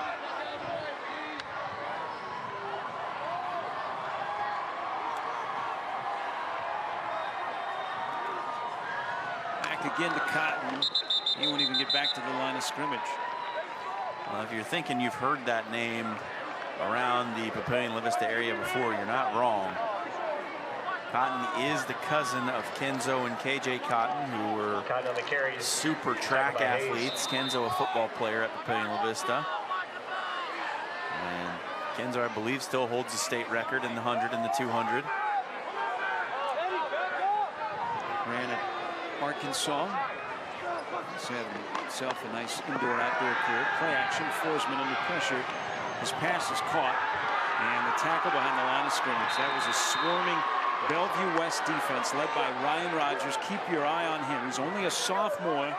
Again to Cotton. He won't even get back to the line of scrimmage. Well, if you're thinking you've heard that name around the Papillion-LaVista area before, you're not wrong. Cotton is the cousin of Kenzo and KJ Cotton, who were super track athletes. Kenzo, a football player at Papillion-LaVista. And Kenzo, I believe, still holds the state record in the 100 and the 200. Ran at Arkansas. He's had himself a nice indoor-outdoor career. Play action, Forsman under pressure. His pass is caught, and the tackle behind the line of scrimmage. That was a swarming Bellevue West defense led by Ryan Rogers. Keep your eye on him. He's only a sophomore.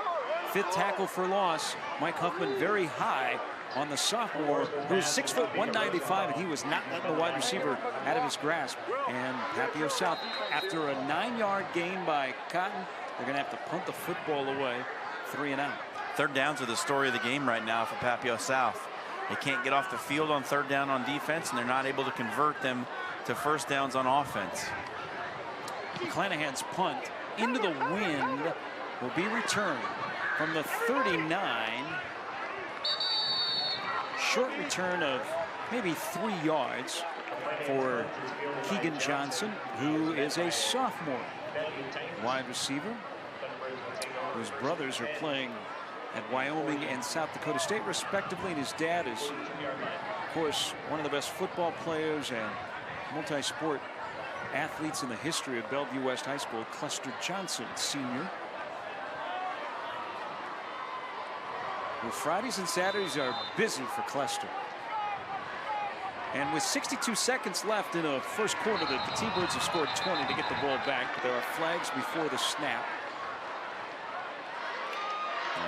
5th tackle for loss. Mike Huffman very high on the sophomore, who's 6 foot 195, and he was not letting the wide receiver out of his grasp. And Papillion South, after a 9-yard gain by Cotton, they're going to have to punt the football away, 3 and out. 3rd downs are the story of the game right now for Papillion South. They can't get off the field on 3rd down on defense, and they're not able to convert them to 1st downs on offense. McClanahan's punt into the wind will be returned from the 39. Short return of maybe 3 yards for Keegan Johnson, who is a sophomore wide receiver, whose brothers are playing at Wyoming and South Dakota State respectively, and his dad is, of course, one of the best football players and multi-sport athletes in the history of Bellevue West High School, Cluster Johnson, senior. Well, Fridays and Saturdays are busy for Cluster. And with 62 seconds left in the first quarter, the T-Birds have scored 20 to get the ball back, but there are flags before the snap.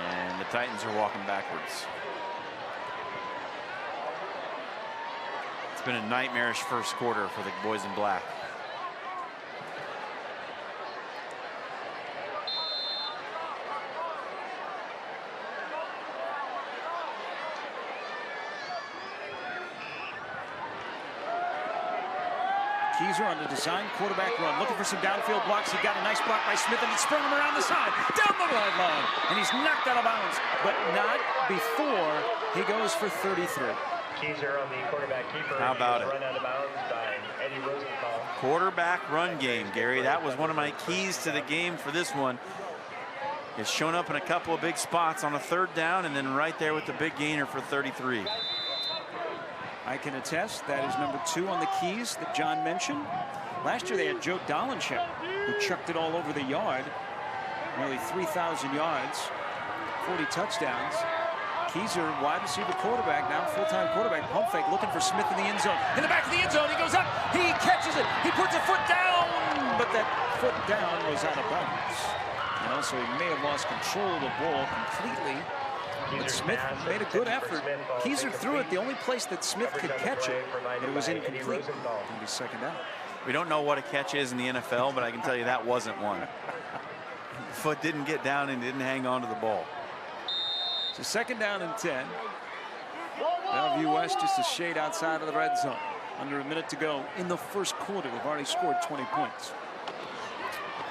And the Titans are walking backwards. It's been a nightmarish first quarter for the boys in black. Keyser on the design quarterback run, looking for some downfield blocks. He got a nice block by Smith, and he sprung him around the side, down the line, and he's knocked out of bounds, but not before he goes for 33. Keyser on the quarterback keeper. How about it? Run out of bounds by Eddie Rosenthal. Quarterback run game, Gary. That was one of my keys to the game for this one. It's shown up in a couple of big spots on a 3rd down, and then right there with the big gainer for 33. I can attest that is number 2 on the keys that John mentioned. Last year they had Joe Dolenchek, who chucked it all over the yard. Nearly 3,000 yards, 40 touchdowns. Keyser, wide receiver quarterback, now full-time quarterback, pump fake, looking for Smith in the end zone. In the back of the end zone, he goes up, he catches it, he puts a foot down, but that foot down was out of bounds. And also, he may have lost control of the ball completely. But Smith made a good effort. Keyser threw it the only place that Smith could catch it, but it was incomplete. It's going to be second down. We don't know what a catch is in the NFL, but I can tell you that wasn't one. The foot didn't get down and didn't hang on to the ball. So second down and 10. Bellevue West just a shade outside of the red zone. Under a minute to go in the first quarter. They've already scored 20 points.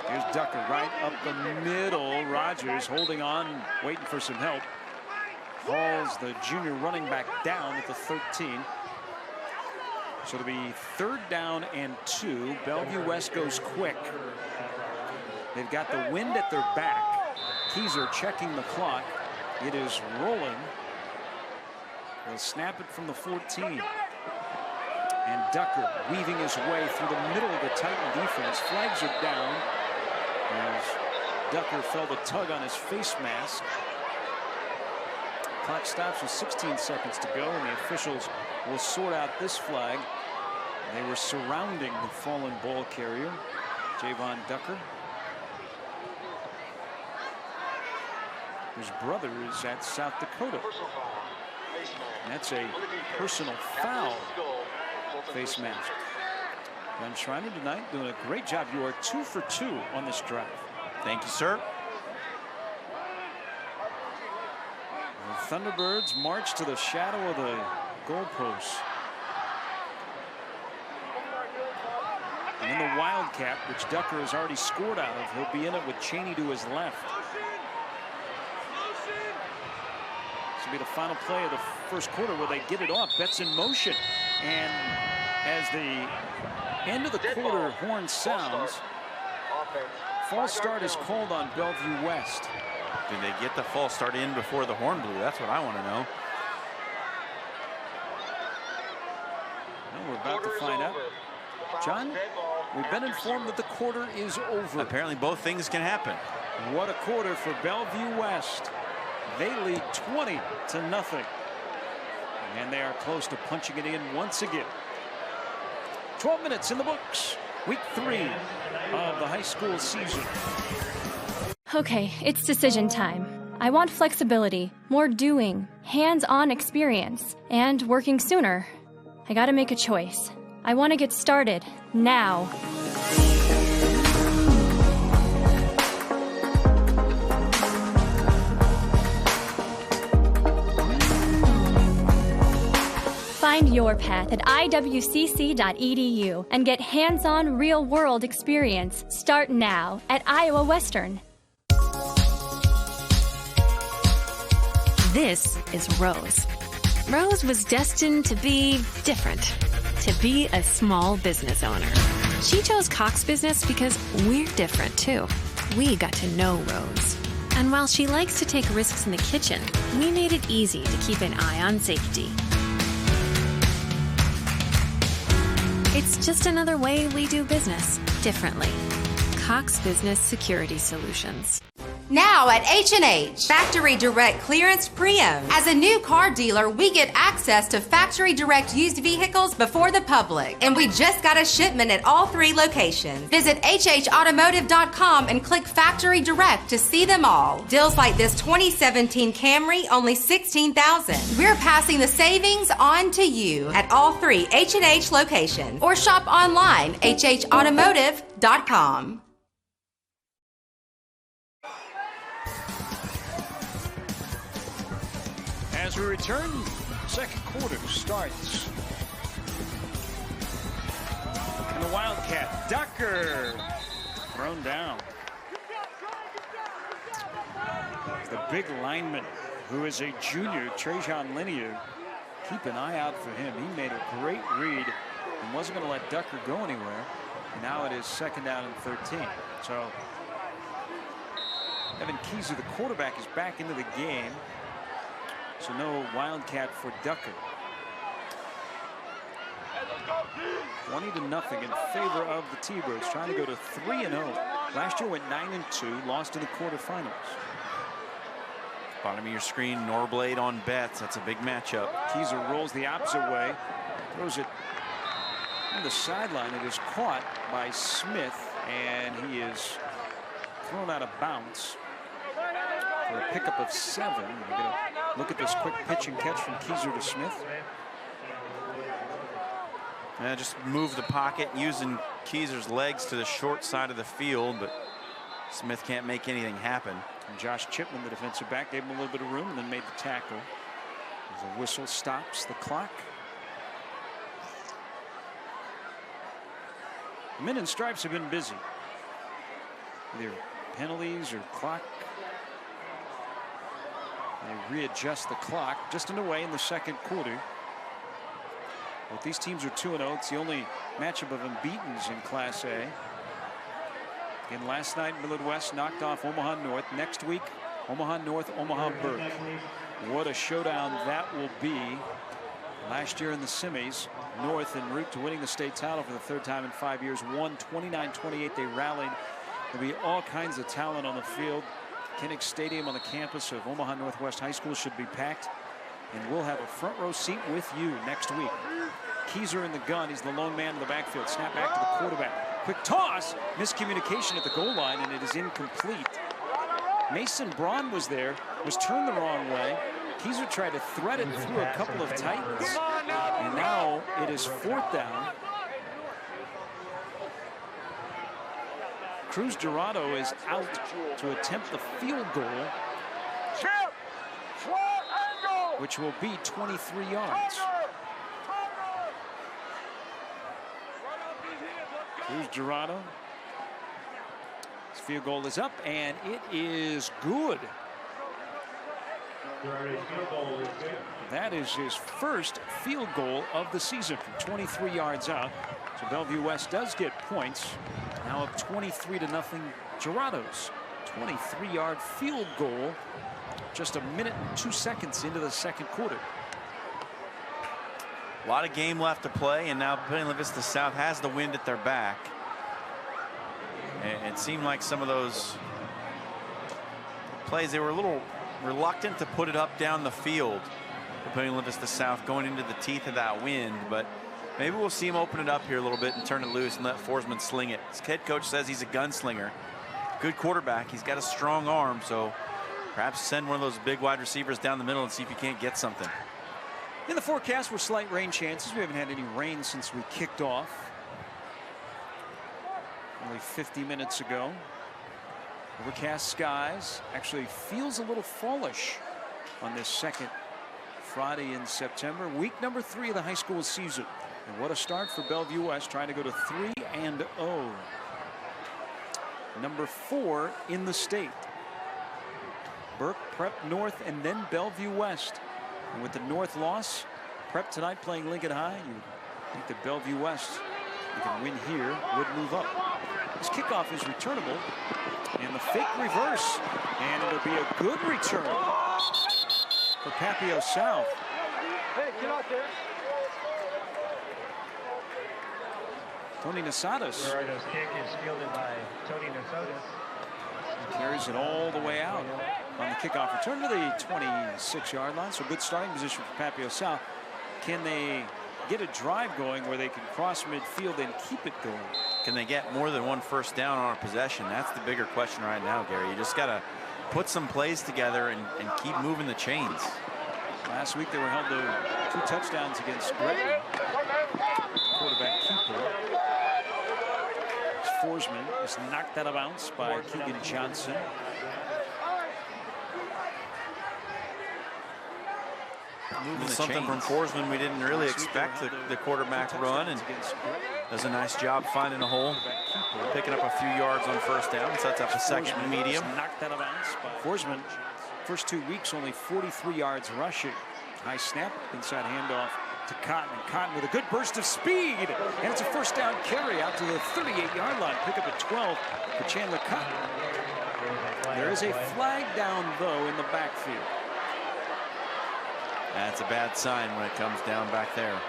Here's Ducker right up the middle. Rogers holding on, waiting for some help. Hauls the junior running back down at the 13. So it'll be third down and 2. Bellevue West goes quick. They've got the wind at their back. Keyser checking the clock. It is rolling. They'll snap it from the 14. And Ducker weaving his way through the middle of the Titan defense. Flags are down as Ducker felt a tug on his face mask. Clock stops with 16 seconds to go, and the officials will sort out this flag. They were surrounding the fallen ball carrier, Javon Ducker. His brother is at South Dakota. And that's a personal foul. Face mask. Glenn Schreiner tonight doing a great job. You are 2 for 2 on this drive. Thank you, sir. The Thunderbirds march to the shadow of the goalposts. And in the Wildcat, which Ducker has already scored out of, he'll be in it with Cheney to his left. This will be the final play of the first quarter where they get it off. Betts in motion. And as the end of the quarter horn sounds, false start is called on Bellevue West. Did they get the false start in before the horn blew? That's what I want to know. Well, we're about to find out. John, we've been informed that the quarter is over. Apparently both things can happen. What a quarter for Bellevue West. They lead 20-0. And they are close to punching it in once again. 12 minutes in the books. Week 3 of the high school season. Okay, it's decision time. I want flexibility, more doing, hands-on experience, and working sooner. I gotta make a choice. I want to get started now. Find your path at iwcc.edu and get hands-on real-world experience. Start now at Iowa Western. This is Rose. Rose was destined to be different, to be a small business owner. She chose Cox Business because we're different too. We got to know Rose. And while she likes to take risks in the kitchen, we made it easy to keep an eye on safety. It's just another way we do business differently. Cox Business Security Solutions. Now at H&H, Factory Direct Clearance Pre-Owned. As a new car dealer, we get access to Factory Direct used vehicles before the public. And we just got a shipment at all 3 locations. Visit hhautomotive.com and click Factory Direct to see them all. Deals like this 2017 Camry, only $16,000. We're passing the savings on to you at all 3 H&H locations. Or shop online, hhautomotive.com. As we return, second quarter starts. And the Wildcat, Ducker, thrown down. The big lineman, who is a junior, Trajan Linear, keep an eye out for him. He made a great read and wasn't going to let Ducker go anywhere. And now it is second down and 13. So Evan Keyser, the quarterback, is back into the game. So no Wildcat for Ducker. 20-0 in favor of the T-Birds, trying to go to 3-0. Last year went 9-2, lost in the quarterfinals. Bottom of your screen, Norblade on Betts. That's a big matchup. Keyser rolls the opposite way, throws it on the sideline. It is caught by Smith, and he is thrown out of bounds for a pickup of 7. We're going to look at this quick pitch and catch from Keyser to Smith. Just move the pocket using Keyser's legs to the short side of the field, but Smith can't make anything happen. And Josh Chipman, the defensive back, gave him a little bit of room and then made the tackle. As a whistle stops the clock. The men in stripes have been busy. Either penalties or clock. They readjust the clock just underway in the second quarter. Both these teams are 2-0. It's the only matchup of unbeatens in Class A. And last night, Bellevue West knocked off Omaha North. Next week, Omaha North, Omaha Burke. What a showdown that will be. Last year in the semis, North en route to winning the state title for the 3rd time in 5 years, won 29-28. They rallied. There'll be all kinds of talent on the field. Kinnick Stadium on the campus of Omaha Northwest High School should be packed. And we'll have a front row seat with you next week. Keyser in the gun. He's the lone man in the backfield. Snap back to the quarterback. Quick toss. Miscommunication at the goal line, and it is incomplete. Mason Braun was there, was turned the wrong way. Keyser tried to thread it through a couple of Titans. And now it is 4th down. Cruz Dorado is out to attempt the field goal, which will be 23 yards. Cruz Dorado. His field goal is up, and it is good. That is his first field goal of the season from 23 yards out. So Bellevue West does get points. Now up 23-0. Dorado's 23-yard field goal just 1 minute and 2 seconds into the second quarter. A lot of game left to play, and now Papillion-LaVista South has the wind at their back. And it seemed like some of those plays, they were a little reluctant to put it up down the field. Papillion-LaVista South going into the teeth of that wind, but maybe we'll see him open it up here a little bit and turn it loose and let Forsman sling it. His head coach says he's a gunslinger. Good quarterback. He's got a strong arm, so perhaps send one of those big wide receivers down the middle and see if you can't get something. In the forecast were slight rain chances. We haven't had any rain since we kicked off. Only 50 minutes ago. Overcast skies. Actually feels a little fallish on this second Friday in September. Week number 3 of the high school season. And what a start for Bellevue West, trying to go to 3-0. Number 4 in the state. Burke, Prep North, and then Bellevue West. And with the North loss, Prep tonight playing Lincoln High, you think that Bellevue West, you can win here, would move up. This kickoff is returnable, and the fake reverse, and it'll be a good return for Papillion South. Hey, get out there. Tony Nasadas. Dorato's kick is fielded by Tony Nasadas. Carries it all the way out on the kickoff return to the 26-yard line. So good starting position for Papillion South. Can they get a drive going where they can cross midfield and keep it going? Can they get more than one first down on a possession? That's the bigger question right now, Gary. You just got to put some plays together and keep moving the chains. Last week they were held to 2 touchdowns against Gretna. Quarterback keeper Forsman is knocked out of bounds by Keegan Johnson. Something from Forsman we didn't really expect. The quarterback run, and does a nice job finding a hole, picking up a few yards on first down, sets up a second and medium. Knocked out of bounds by Forsman. First 2 weeks, only 43 yards rushing. High snap, inside handoff to Cotton, and Cotton with a good burst of speed, and it's a first down carry out to the 38-yard line. Pick up at 12 for Chandler Cotton. There is a flag down, though, in the backfield. That's a bad sign when it comes down back there.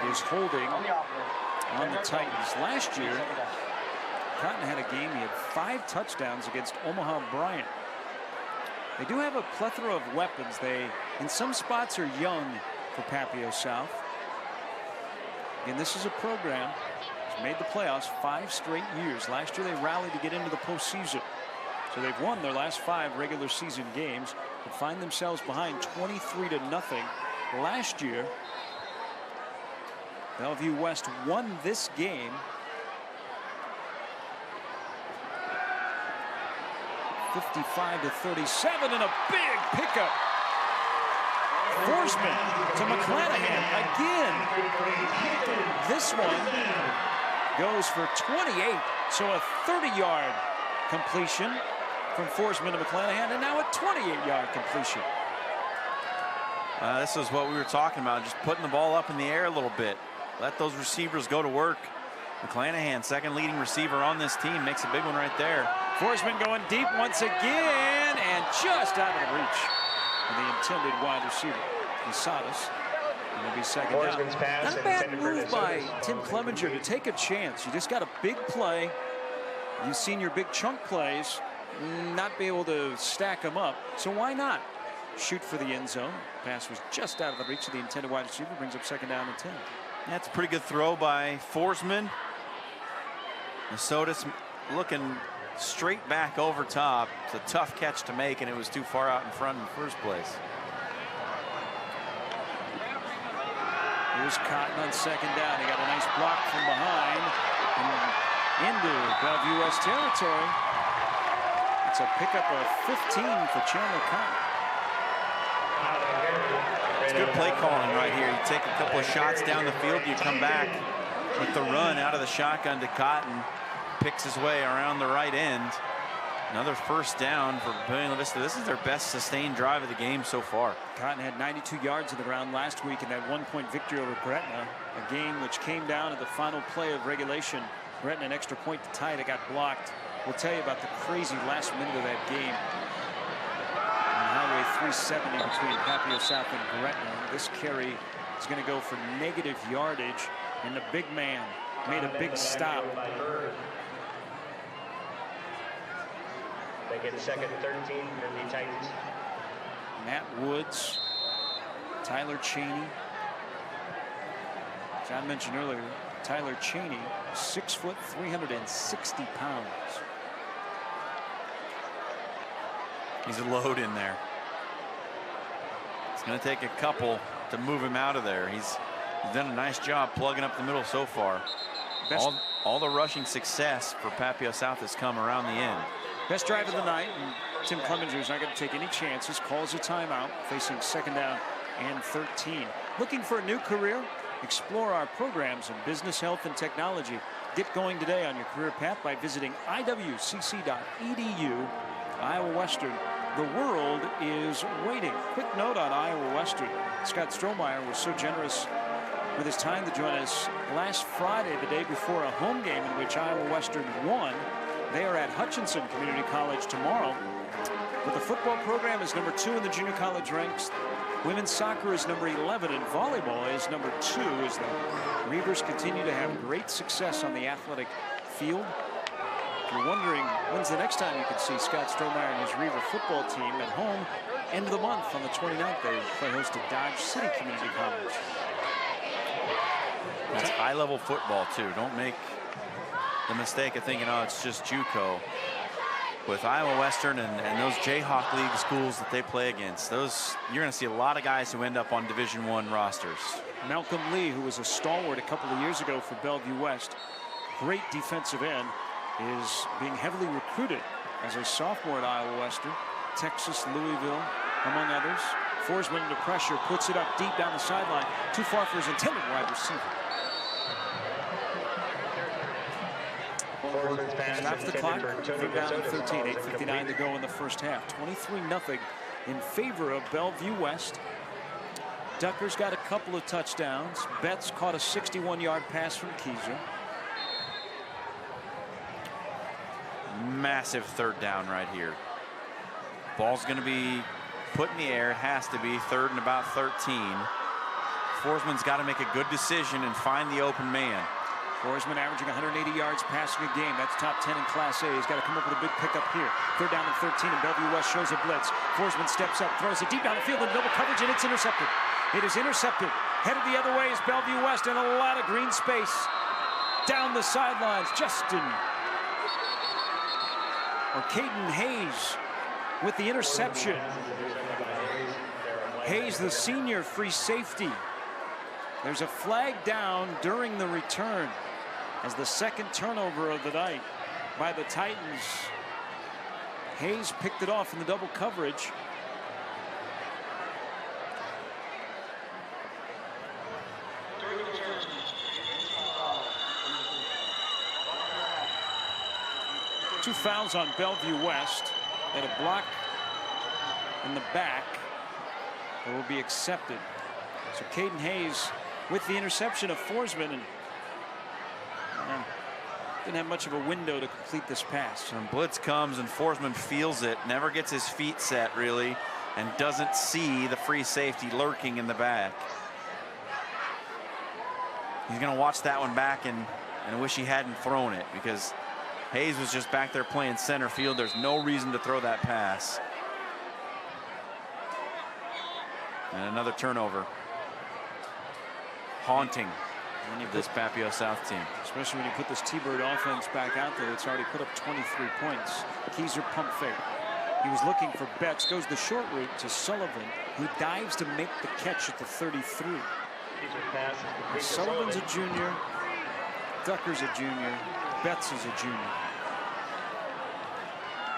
It is holding on the Titans. Last year, Cotton had a game. He had 5 touchdowns against Omaha Bryant. They do have a plethora of weapons. They, in some spots, are young for Papillion South. Again, this is a program that's made the playoffs 5 straight years. Last year, they rallied to get into the postseason. So they've won their last 5 regular season games, but find themselves behind 23-0 last year. Bellevue West won this game 55-37, and a big pickup. Forsman to McClanahan again. This one goes for 28, so a 30-yard completion from Forsman to McClanahan, and now a 28-yard completion. This is what we were talking about, just putting the ball up in the air a little bit. Let those receivers go to work. McClanahan, second leading receiver on this team, makes a big one right there. Forsman going deep once again, and just out of the reach of the intended wide receiver, Lasadas. And it'll be second down. Not a bad move by Tim Clemenger to take a chance. You just got a big play. You've seen your big chunk plays not be able to stack them up, so why not shoot for the end zone? Pass was just out of the reach of the intended wide receiver, brings up second down and 10. That's a pretty good throw by Forsman. Minnesota's looking straight back over top. It's a tough catch to make, and it was too far out in front in the first place. Here's Cotton on second down. He got a nice block from behind and into Bellevue West territory. It's a pickup of 15 for Chandler Cotton. It's good play calling right here. You take a couple of shots down the field, you come back with the run out of the shotgun to Cotton. Picks his way around the right end. Another first down for Papillion-LaVista. This is their best sustained drive of the game so far. Cotton had 92 yards on the ground last week in that 1-point victory over Gretna, a game which came down at the final play of regulation. Gretna an extra point to tie it. It got blocked. We'll tell you about the crazy last minute of that game. On Highway 370 between Papillion South and Gretna. This carry is going to go for negative yardage, and the big man made a big stop. They get second and 13 for the Titans. Matt Woods, Tyler Cheney. John mentioned earlier, Tyler Cheney, 6 foot, 360 pounds. He's a load in there. It's going to take a couple to move him out of there. He's done a nice job plugging up the middle so far. All the rushing success for Papillion South has come around the end. Best drive of the night, and Tim Clemenger is not going to take any chances. Calls a timeout, facing second down and 13. Looking for a new career? Explore our programs in business, health, and technology. Get going today on your career path by visiting iwcc.edu. Iowa Western, the world is waiting. Quick note on Iowa Western. Scott Strohmeyer was so generous with his time to join us last Friday, the day before a home game in which Iowa Western won. They are at Hutchinson Community College tomorrow. But the football program is number 2 in the junior college ranks. Women's soccer is number 11, and volleyball is number 2, as the Reavers continue to have great success on the athletic field. If you're wondering when's the next time you can see Scott Strohmeyer and his Reaver football team at home, end of the month on the 29th, they play host to Dodge City Community College. That's high-level football, too. Don't make the mistake of thinking, oh, it's just JUCO. With Iowa Western and those Jayhawk League schools that they play against, those you're going to see a lot of guys who end up on Division I rosters. Malcolm Lee, who was a stalwart a couple of years ago for Bellevue West, great defensive end, is being heavily recruited as a sophomore at Iowa Western. Texas, Louisville, among others. Forsman into pressure, puts it up deep down the sideline, too far for his intended wide receiver. Stops the clock, third down and 13, 8:59 to go in the first half. 23-0 in favor of Bellevue West. Ducker's got a couple of touchdowns. Betts caught a 61-yard pass from Keiser. Massive third down right here. Ball's going to be put in the air. It has to be third and about 13. Forsman's got to make a good decision and find the open man. Forsman averaging 180 yards passing a game. That's top 10 in Class A. He's got to come up with a big pickup here. 3rd down and 13, and Bellevue West shows a blitz. Forsman steps up, throws it deep down the field in double coverage, and it's intercepted. It is intercepted. Headed the other way is Bellevue West, and a lot of green space down the sidelines. Caden Hayes with the interception. Hayes, the senior free safety. There's a flag down during the return as the 2nd turnover of the night by the Titans. Hayes picked it off in the double coverage. Two fouls on Bellevue West and a block in the back that will be accepted. So Caden Hayes with the interception of Forsman, and didn't have much of a window to complete this pass. And blitz comes and Forsman feels it, never gets his feet set really, and doesn't see the free safety lurking in the back. He's going to watch that one back and wish he hadn't thrown it, because Hayes was just back there playing center field. There's no reason to throw that pass. And another turnover. Haunting this Papillion South team. Especially when you put this T-Bird offense back out there. It's already put up 23 points. Keyser pump fake. He was looking for Betts. Goes the short route to Sullivan, who dives to make the catch at the 33. Sullivan's a junior. Ducker's a junior. Betts is a junior.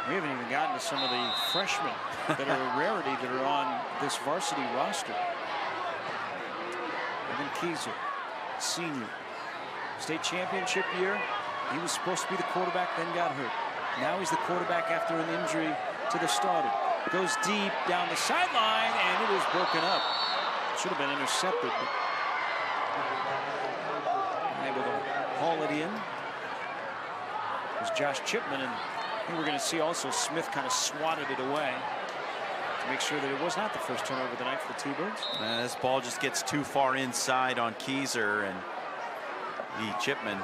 We haven't even gotten to some of the freshmen that are a rarity that are on this varsity roster. Evan Keyser, senior. State championship year, he was supposed to be the quarterback, then got hurt. Now he's the quarterback after an injury to the starter. Goes deep down the sideline, and it is broken up. Should have been intercepted, but able to haul it in. It was Josh Chipman, and I think we're going to see also Smith kind of swatted it away to make sure that it was not the first turnover of the night for the T-Birds. This ball just gets too far inside on Keyser and the Chipman.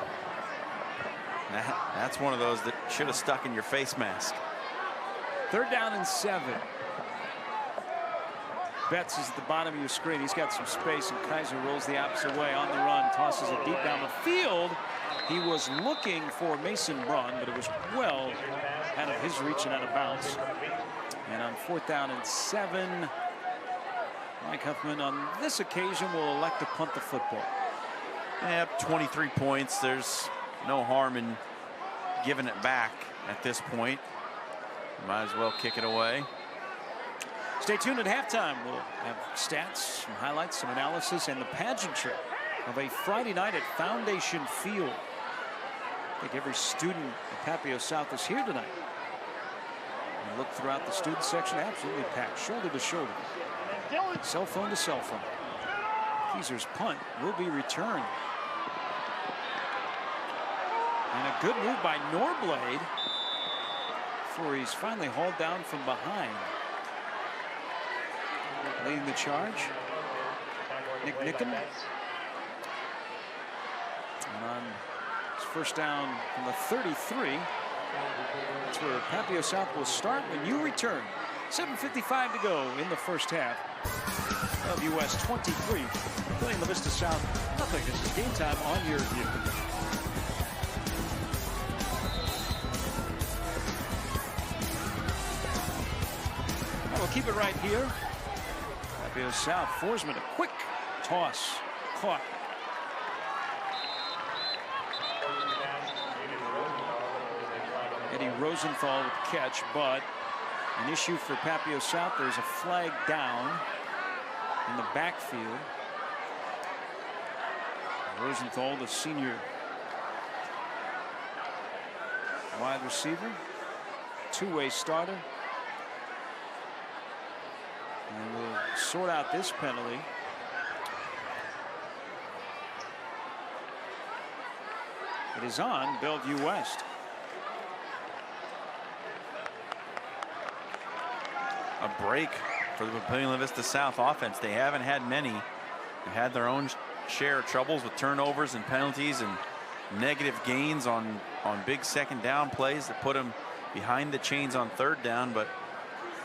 That's one of those that should have stuck in your face mask. 3rd down and 7. Betts is at the bottom of your screen. He's got some space, and Kaiser rolls the opposite way on the run, tosses it deep down the field. He was looking for Mason Braun, but it was well out of his reach and out of bounds. And on 4th down and 7, Mike Huffman on this occasion will elect to punt the football. Yep, 23 points. There's no harm in giving it back at this point. Might as well kick it away. Stay tuned at halftime. We'll have stats, some highlights, some analysis, and the pageantry of a Friday night at Foundation Field. I think every student at Papillion South is here tonight. And look throughout the student section, absolutely packed, shoulder to shoulder. Cell phone to cell phone. Keyser's punt will be returned. And a good move by Norblade before he's finally hauled down from behind. Leading the charge, Nick Nickham. And on his 1st down from the 33, that's where Papillion South will start when you return. 7:55 to go in the 1st half. Bellevue West 23, Papillion-LaVista South nothing. This is Game Time on YurView. We'll keep it right here. Papillion South, Forsman, a quick toss, caught. Eddie Rosenthal with the catch, but an issue for Papillion South. There's a flag down in the backfield. Rosenthal, the senior wide receiver, two-way starter. And we'll sort out this penalty. It is on Bellevue West. A break for the Papillion-LaVista South offense. They haven't had many. They've had their own share of troubles with turnovers and penalties, and negative gains on big second down plays that put them behind the chains on third down, but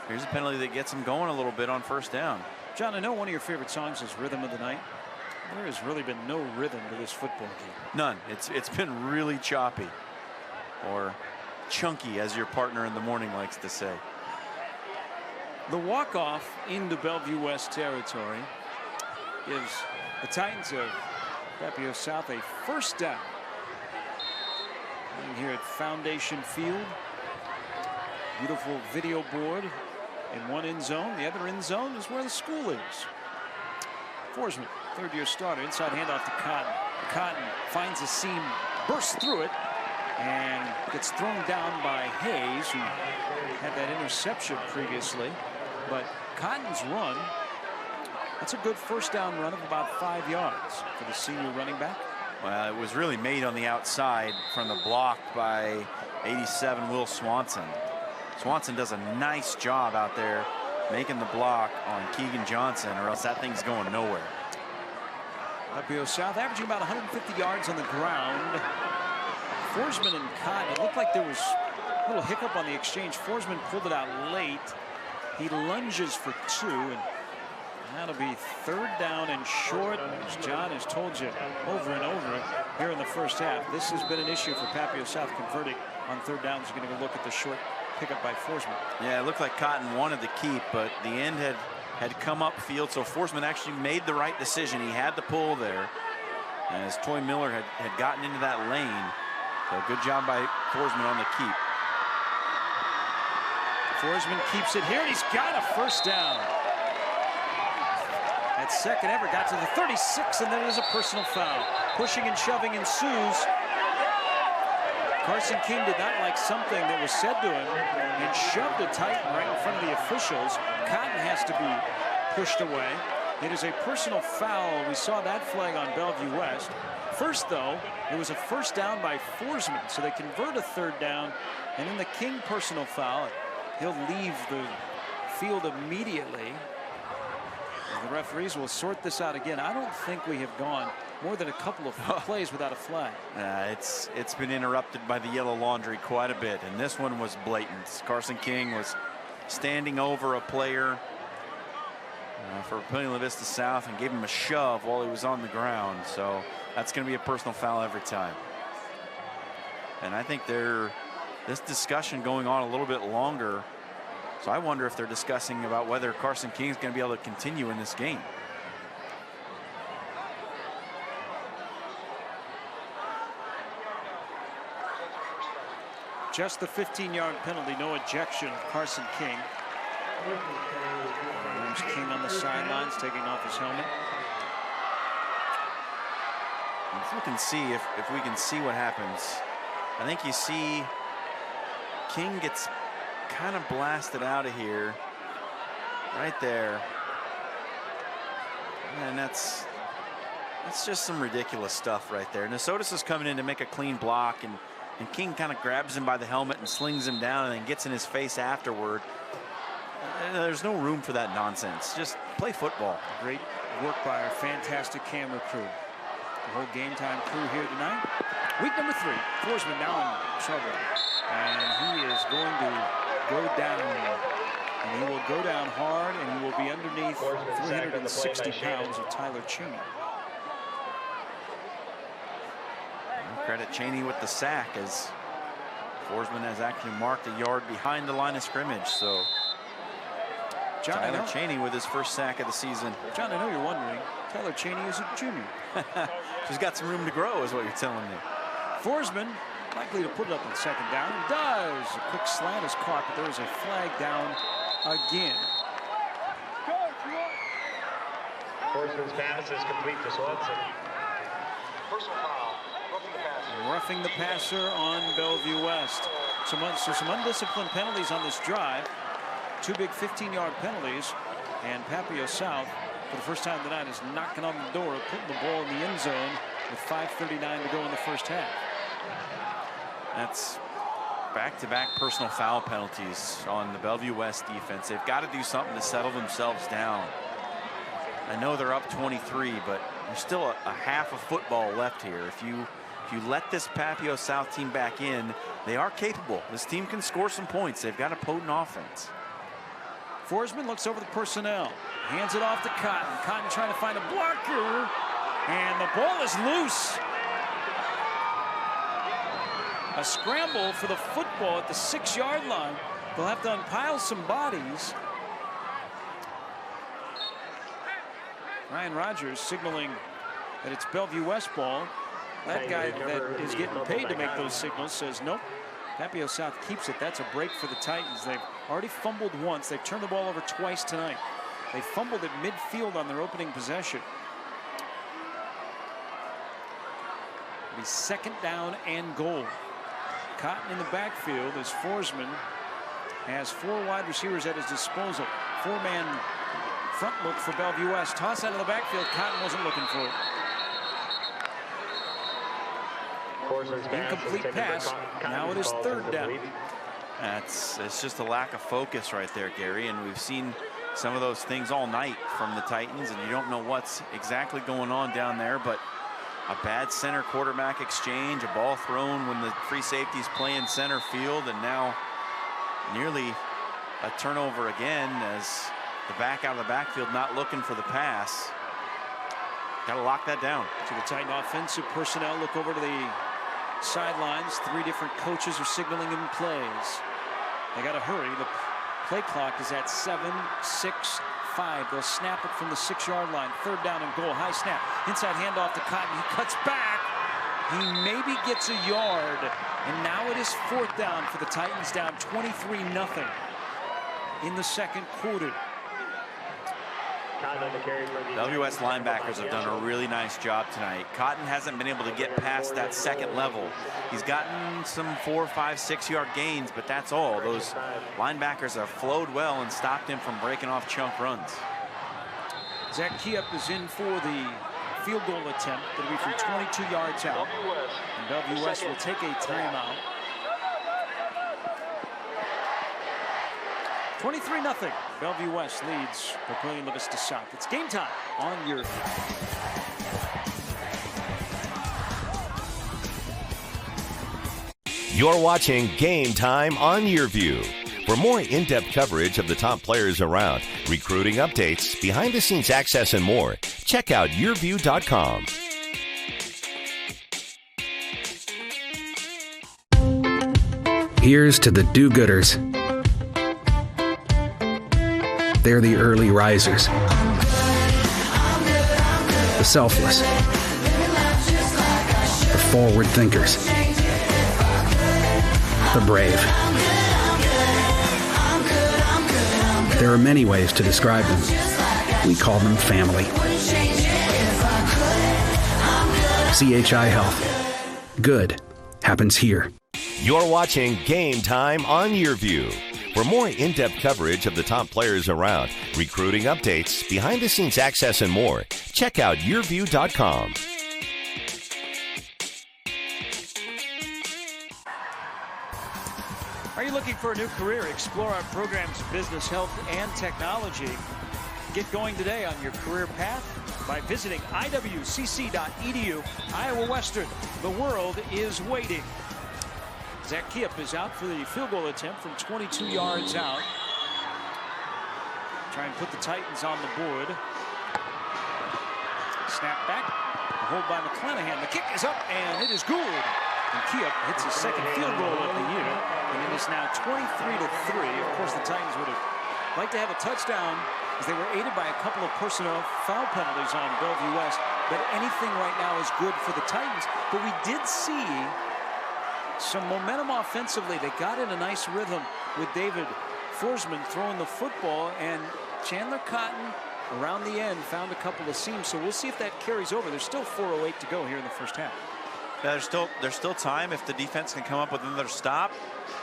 here's a penalty that gets them going a little bit on first down. John, I know one of your favorite songs is Rhythm of the Night. There has really been no rhythm to this football game. None. It's been really choppy, or chunky, as your partner in the morning likes to say. The walk-off into Bellevue West territory gives the Titans of Papillion South a first down. And here at Foundation Field, beautiful video board in one end zone. The other end zone is where the school is. Forsman, third-year starter, inside handoff to Cotton. Cotton finds a seam, bursts through it, and gets thrown down by Hayes, who had that interception previously. But Cotton's run, that's a good first down run of about 5 yards for the senior running back. Well, it was really made on the outside from the block by 87 Will Swanson. Swanson does a nice job out there making the block on Keegan Johnson, or else that thing's going nowhere. Papillion South averaging about 150 yards on the ground. Forsman and Cotton, it looked like there was a little hiccup on the exchange. Forsman pulled it out late. He lunges for 2, and that'll be third down and short. As John has told you over and over here in the first half, this has been an issue for Papillion South converting on third downs. You're going to go look at the short pickup by Forsman. Yeah, it looked like Cotton wanted to keep, but the end had come upfield, so Forsman actually made the right decision. He had the pull there, as Toy Miller had gotten into that lane. So good job by Forsman on the keep. Forsman keeps it here, and he's got a first down. That second ever got to the 36, and then there's a personal foul. Pushing and shoving ensues. Carson King did not like something that was said to him and shoved a Titan right in front of the officials. Cotton has to be pushed away. It is a personal foul. We saw that flag on Bellevue West. First, though, it was a first down by Forsman, so they convert a third down, and then the King personal foul. He'll leave the field immediately. The referees will sort this out again. I don't think we have gone more than a couple of plays without a flag. It's been interrupted by the yellow laundry quite a bit, and this one was blatant. Carson King was standing over a player for Papillion-LaVista South and gave him a shove while he was on the ground. So that's going to be a personal foul every time. And I think this discussion going on a little bit longer. So I wonder if they're discussing about whether Carson King is going to be able to continue in this game. Just the 15-yard penalty, no ejection of Carson King. There's King on the sidelines taking off his helmet. Let's look and see if we can see what happens. I think you see King gets kind of blasted out of here right there, and that's just some ridiculous stuff right there. Nasotis is coming in to make a clean block, and King kind of grabs him by the helmet and slings him down and then gets in his face afterward. There's no room for that nonsense. Just play football. Great work by our fantastic camera crew. The whole Game Time crew here tonight. Week number 3, Forsman now in trouble, and he is going to go down, and he will go down hard, and he will be underneath 360 pounds of Tyler Cheney. Credit Cheney with the sack, as Forsman has actually marked a yard behind the line of scrimmage. So John, Tyler Cheney with his first sack of the season. John, I know you're wondering, Tyler Cheney is a junior. She's got some room to grow, is what you're telling me. Forsman likely to put it up on second down. He does. A quick slant is caught, but there is a flag down again. Forsman's pass is complete to Swanson. Personal foul. Roughing the passer on Bellevue West. So some undisciplined penalties on this drive. 2 big 15-yard penalties, and Papillion South, for the first time tonight, is knocking on the door, putting the ball in the end zone with 5:39 to go in the first half. That's back-to-back personal foul penalties on the Bellevue West defense. They've got to do something to settle themselves down. I know they're up 23, but there's still a half of football left here. If you if you let this Papillion South team back in, they are capable. This team can score some points. They've got a potent offense. Forsman looks over the personnel, hands it off to Cotton. Cotton trying to find a blocker, and the ball is loose. A scramble for the football at the 6-yard line. They'll have to unpile some bodies. Ryan Rogers signaling that it's Bellevue West ball. That guy that is getting paid to make those signals says nope. Papillion South keeps it. That's a break for the Titans. They've already fumbled once. They've turned the ball over twice tonight. They fumbled at midfield on their opening possession. It'll be 2nd down and goal. Cotton in the backfield as Forsman has 4 wide receivers at his disposal. 4-man front look for Bellevue West. Toss out of the backfield. Cotton wasn't looking for it. Incomplete pass. Now it is 3rd down. It's just a lack of focus right there, Gary. And we've seen some of those things all night from the Titans, and you don't know what's exactly going on down there. But a bad center quarterback exchange, a ball thrown when the free safety's playing center field, and now nearly a turnover again as the back out of the backfield not looking for the pass. Got to lock that down. To the Titan offensive personnel, look over to the sidelines. 3 different coaches are signaling in plays. They got to hurry. The play clock is at 7, 6, 5. They'll snap it from the 6-yard line. 3rd down and goal. High snap. Inside handoff to Cotton. He cuts back. He maybe gets a yard. And now it is 4th down for the Titans, down 23-0 in the 2nd quarter. Bellevue West linebackers have done a really nice job tonight. Cotton hasn't been able to get past that 2nd level. He's gotten some 4, 5, 6-yard gains, but that's all. Those linebackers have flowed well and stopped him from breaking off chunk runs. Zach Kiep is in for the field goal attempt. It'll be from 22 yards out. And Bellevue West will take a timeout. 23-0. Bellevue West leads Papillion-LaVista South. It's game time on YurView. You're watching Game Time on YurView. For more in-depth coverage of the top players around, recruiting updates, behind-the-scenes access, and more, check out YurView.com. Here's to the do-gooders. They're the early risers, the selfless, the forward thinkers, the brave. There are many ways to describe them. We call them family. CHI Health. Good happens here. You're watching Game Time on YurView. For more in-depth coverage of the top players around, recruiting updates, behind-the-scenes access, and more, check out YurView.com. Are you looking for a new career? Explore our programs in business, health, and technology. Get going today on your career path by visiting iwcc.edu. Iowa Western, the world is waiting. Zach Kiep is out for the field goal attempt from 22 yards out. Try and put the Titans on the board. Snap back. Hold by McClanahan. The kick is up, and it is good. And Kiep hits his 2nd field goal of the year. And it is now 23-3. Of course, the Titans would have liked to have a touchdown as they were aided by a couple of personnel foul penalties on Bellevue West. But anything right now is good for the Titans. But we did see some momentum offensively. They got in a nice rhythm with David Forsman throwing the football, and Chandler Cotton around the end found a couple of seams. So we'll see if that carries over. There's still 4:08 to go here in the first half. Yeah, there's still time if the defense can come up with another stop.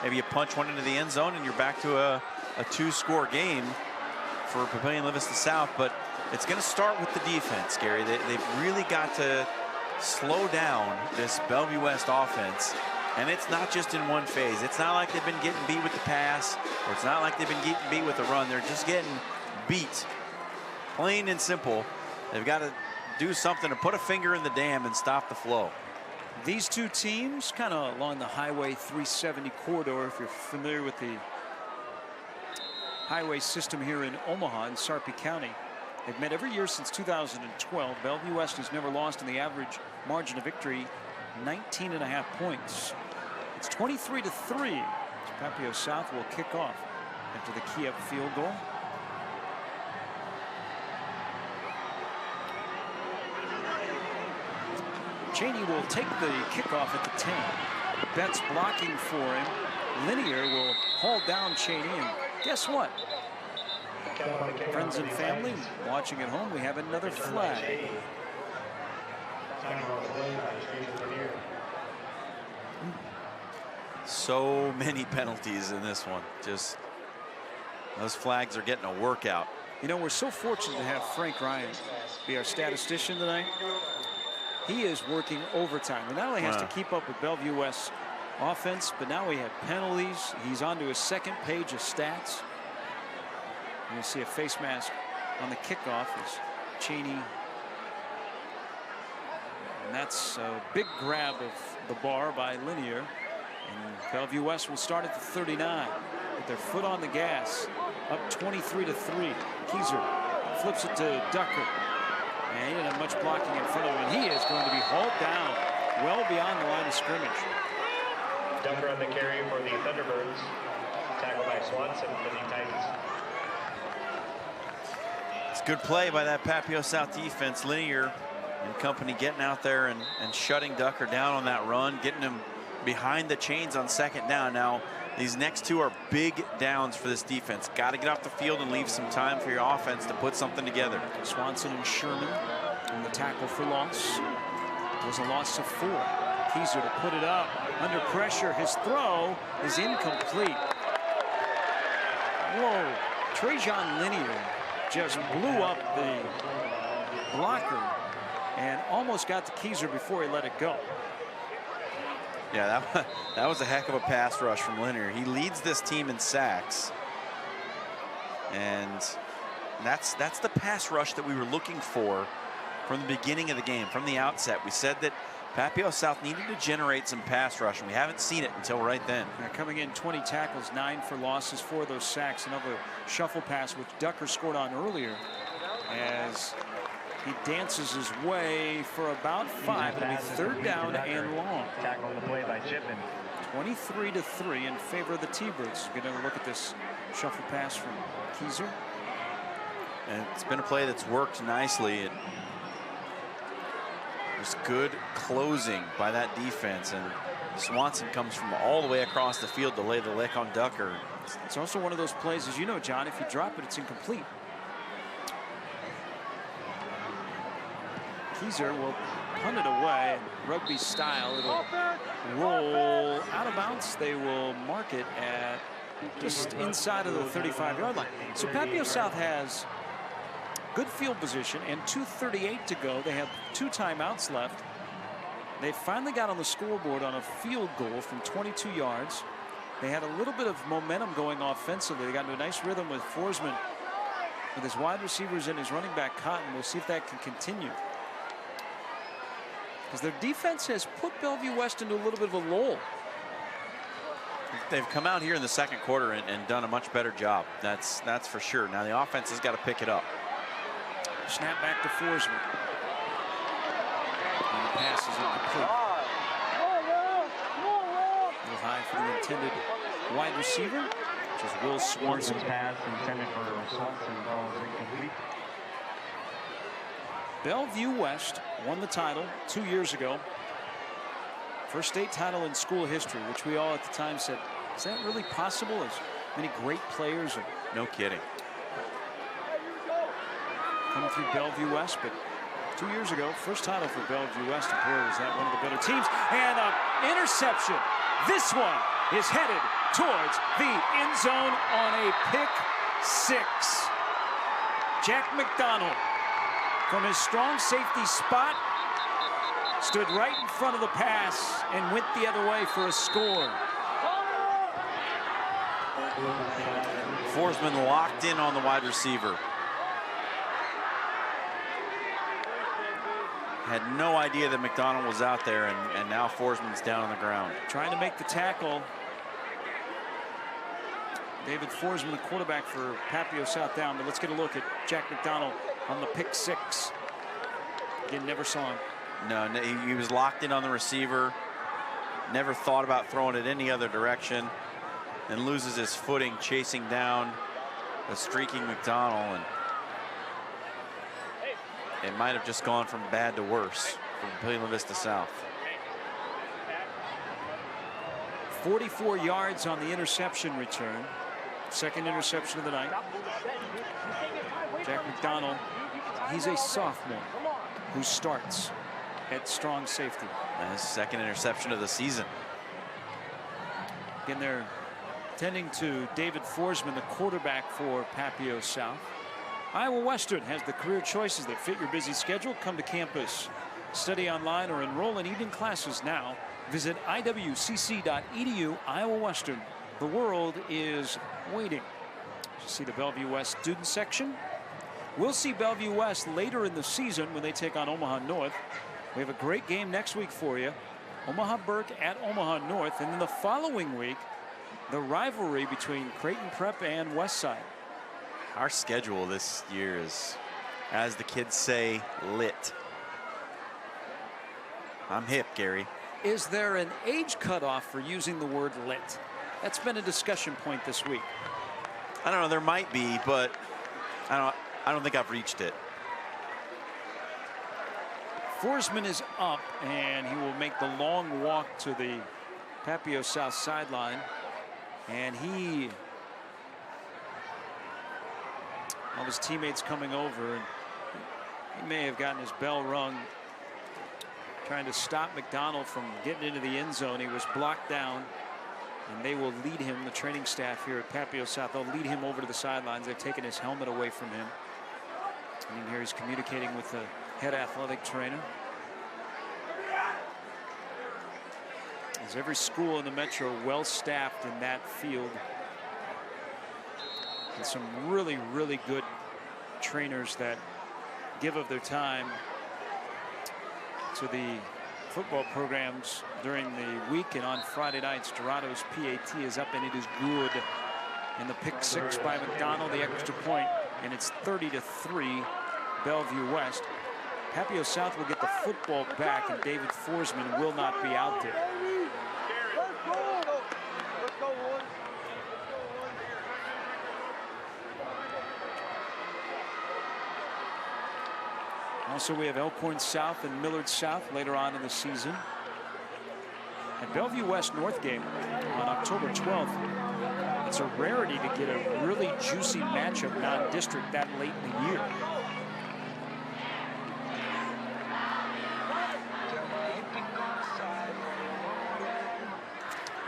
Maybe you punch one into the end zone and you're back to a 2-score game for Papillion-LaVista South. But it's going to start with the defense, Gary. They've really got to slow down this Bellevue West offense. And it's not just in one phase. It's not like they've been getting beat with the pass, or it's not like they've been getting beat with the run. They're just getting beat. Plain and simple. They've got to do something to put a finger in the dam and stop the flow. These two teams kind of along the Highway 370 corridor, if you're familiar with the highway system here in Omaha in Sarpy County. They've met every year since 2012. Bellevue West has never lost in the average margin of victory, 19.5 points. It's 23-3. Papillion South will kick off after the key up field goal. Cheney will take the kickoff at the 10. Betts blocking for him. Linear will haul down Cheney, and guess what? Friends and family watching at home, we have another flag. So many penalties in this one. Just those flags are getting a workout. You know, we're so fortunate to have Frank Ryan be our statistician tonight. He is working overtime. He not only has to keep up with Bellevue West's offense, but now we have penalties. He's on to his second page of stats. You see a face mask on the kickoff as Cheney. And that's a big grab of the bar by Linear. And Bellevue West will start at the 39 with their foot on the gas, up 23-3. Keyser flips it to Ducker. And he didn't have much blocking in front of him, and he is going to be hauled down well beyond the line of scrimmage. Ducker on the carry for the Thunderbirds. Tackled by Swanson for the Titans. It's good play by that Papillion South defense. Linear and company getting out there and shutting Ducker down on that run, getting him behind the chains on second down. Now, these next two are big downs for this defense. Got to get off the field and leave some time for your offense to put something together. Swanson and Sherman on the tackle for loss. It was a loss of 4. Keyser to put it up. Under pressure, his throw is incomplete. Whoa. Trajan Linear just blew up the blocker and almost got to Keyser before he let it go. Yeah, that was a heck of a pass rush from Linear. He leads this team in sacks. And that's the pass rush that we were looking for from the beginning of the game, from the outset. We said that Papillion South needed to generate some pass rush, and we haven't seen it until right then. Coming in 20 tackles, 9 for losses, 4 of those sacks. Another shuffle pass, which Ducker scored on earlier, as he dances his way for about 5. It'll be third down and long. Tackle the play by Chipman. 23-3 in favor of the T-Birds. Get a look at this shuffle pass from Keyser. And it's been a play that's worked nicely. There's good closing by that defense, and Swanson comes from all the way across the field to lay the lick on Ducker. It's also one of those plays, as you know, John, if you drop it, it's incomplete. Keyser will punt it away, and rugby style, it'll roll out of bounds. They will mark it at just inside of the 35-yard line. So Papillion South has good field position and 2:38 to go. They have 2 timeouts left. They finally got on the scoreboard on a field goal from 22 yards. They had a little bit of momentum going offensively. They got into a nice rhythm with Forsman, with his wide receivers and his running back Cotton. We'll see if that can continue, because their defense has put Bellevue West into a little bit of a lull. They've come out here in the second quarter and done a much better job. That's for sure. Now the offense has got to pick it up. Snap back to Forsman. And the pass is incomplete. A little high for the intended wide receiver, which is Will Swanson. Pass intended for Swanson. Incomplete. Bellevue West won the title 2 years ago. First state title in school history, which we all at the time said, is that really possible? As many great players are No kidding. coming through Bellevue West, but 2 years ago, first title for Bellevue West, and boy, was that one of the better teams. And an interception. This one is headed towards the end zone on a pick 6. Jack McDonald, from his strong safety spot, stood right in front of the pass and went the other way for a score. Forsman locked in on the wide receiver. Had no idea that McDonald was out there, and now Forsman's down on the ground. Trying to make the tackle. David Forsman, the quarterback for Papillion South, down. But let's get a look at Jack McDonald on the pick 6. Again, never saw him. No, he was locked in on the receiver. Never thought about throwing it any other direction, and loses his footing chasing down a streaking McDonald. And it might have just gone from bad to worse for Papillion-LaVista South. 44 yards on the interception return. Second interception of the night. Jack McDonald, he's a sophomore who starts at strong safety. And his second interception of the season. Again, they're tending to David Forsman, the quarterback for Papillion South. Iowa Western has the career choices that fit your busy schedule. Come to campus, study online, or enroll in evening classes now. Visit iwcc.edu. Iowa Western. The world is waiting. You see the Bellevue West student section. We'll see Bellevue West later in the season when they take on Omaha North. We have a great game next week for you. Omaha Burke at Omaha North. And then the following week, the rivalry between Creighton Prep and Westside. Our schedule this year is, as the kids say, lit. I'm hip, Gary. Is there an age cutoff for using the word lit? That's been a discussion point this week. I don't know, there might be, but I don't think I've reached it. Forsman is up, and he will make the long walk to the Papillion South sideline. And all of his teammates coming over, and he may have gotten his bell rung trying to stop McDonald from getting into the end zone. He was blocked down, and they will lead him, the training staff here at Papillion South, they'll lead him over to the sidelines. They've taken his helmet away from him. And here he's communicating with the head athletic trainer. As every school in the metro well staffed in that field, and some really, really good trainers that give of their time to the football programs during the week. And on Friday nights, Dorado's PAT is up, and it is good. And the pick 6 by McDonald, the extra point, and it's 30-3 Bellevue West. Papillion South will get the football back, and David Forsman will not be out there. Also, we have Elkhorn South and Millard South later on in the season. And Bellevue West North game on October 12th. It's a rarity to get a really juicy matchup non-district that late in the year.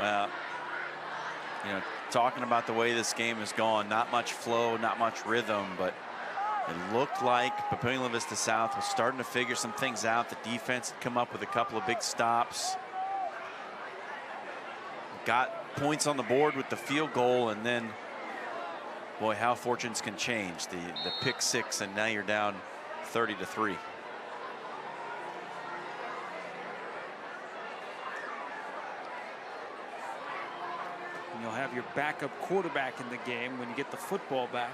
Well, you know, talking about the way this game has gone, not much flow, not much rhythm, but it looked like Papillion-LaVista South was starting to figure some things out. The defense had come up with a couple of big stops. Got points on the board with the field goal, and then, boy, how fortunes can change. The pick 6, and now you're down 30-3. And you'll have your backup quarterback in the game when you get the football back.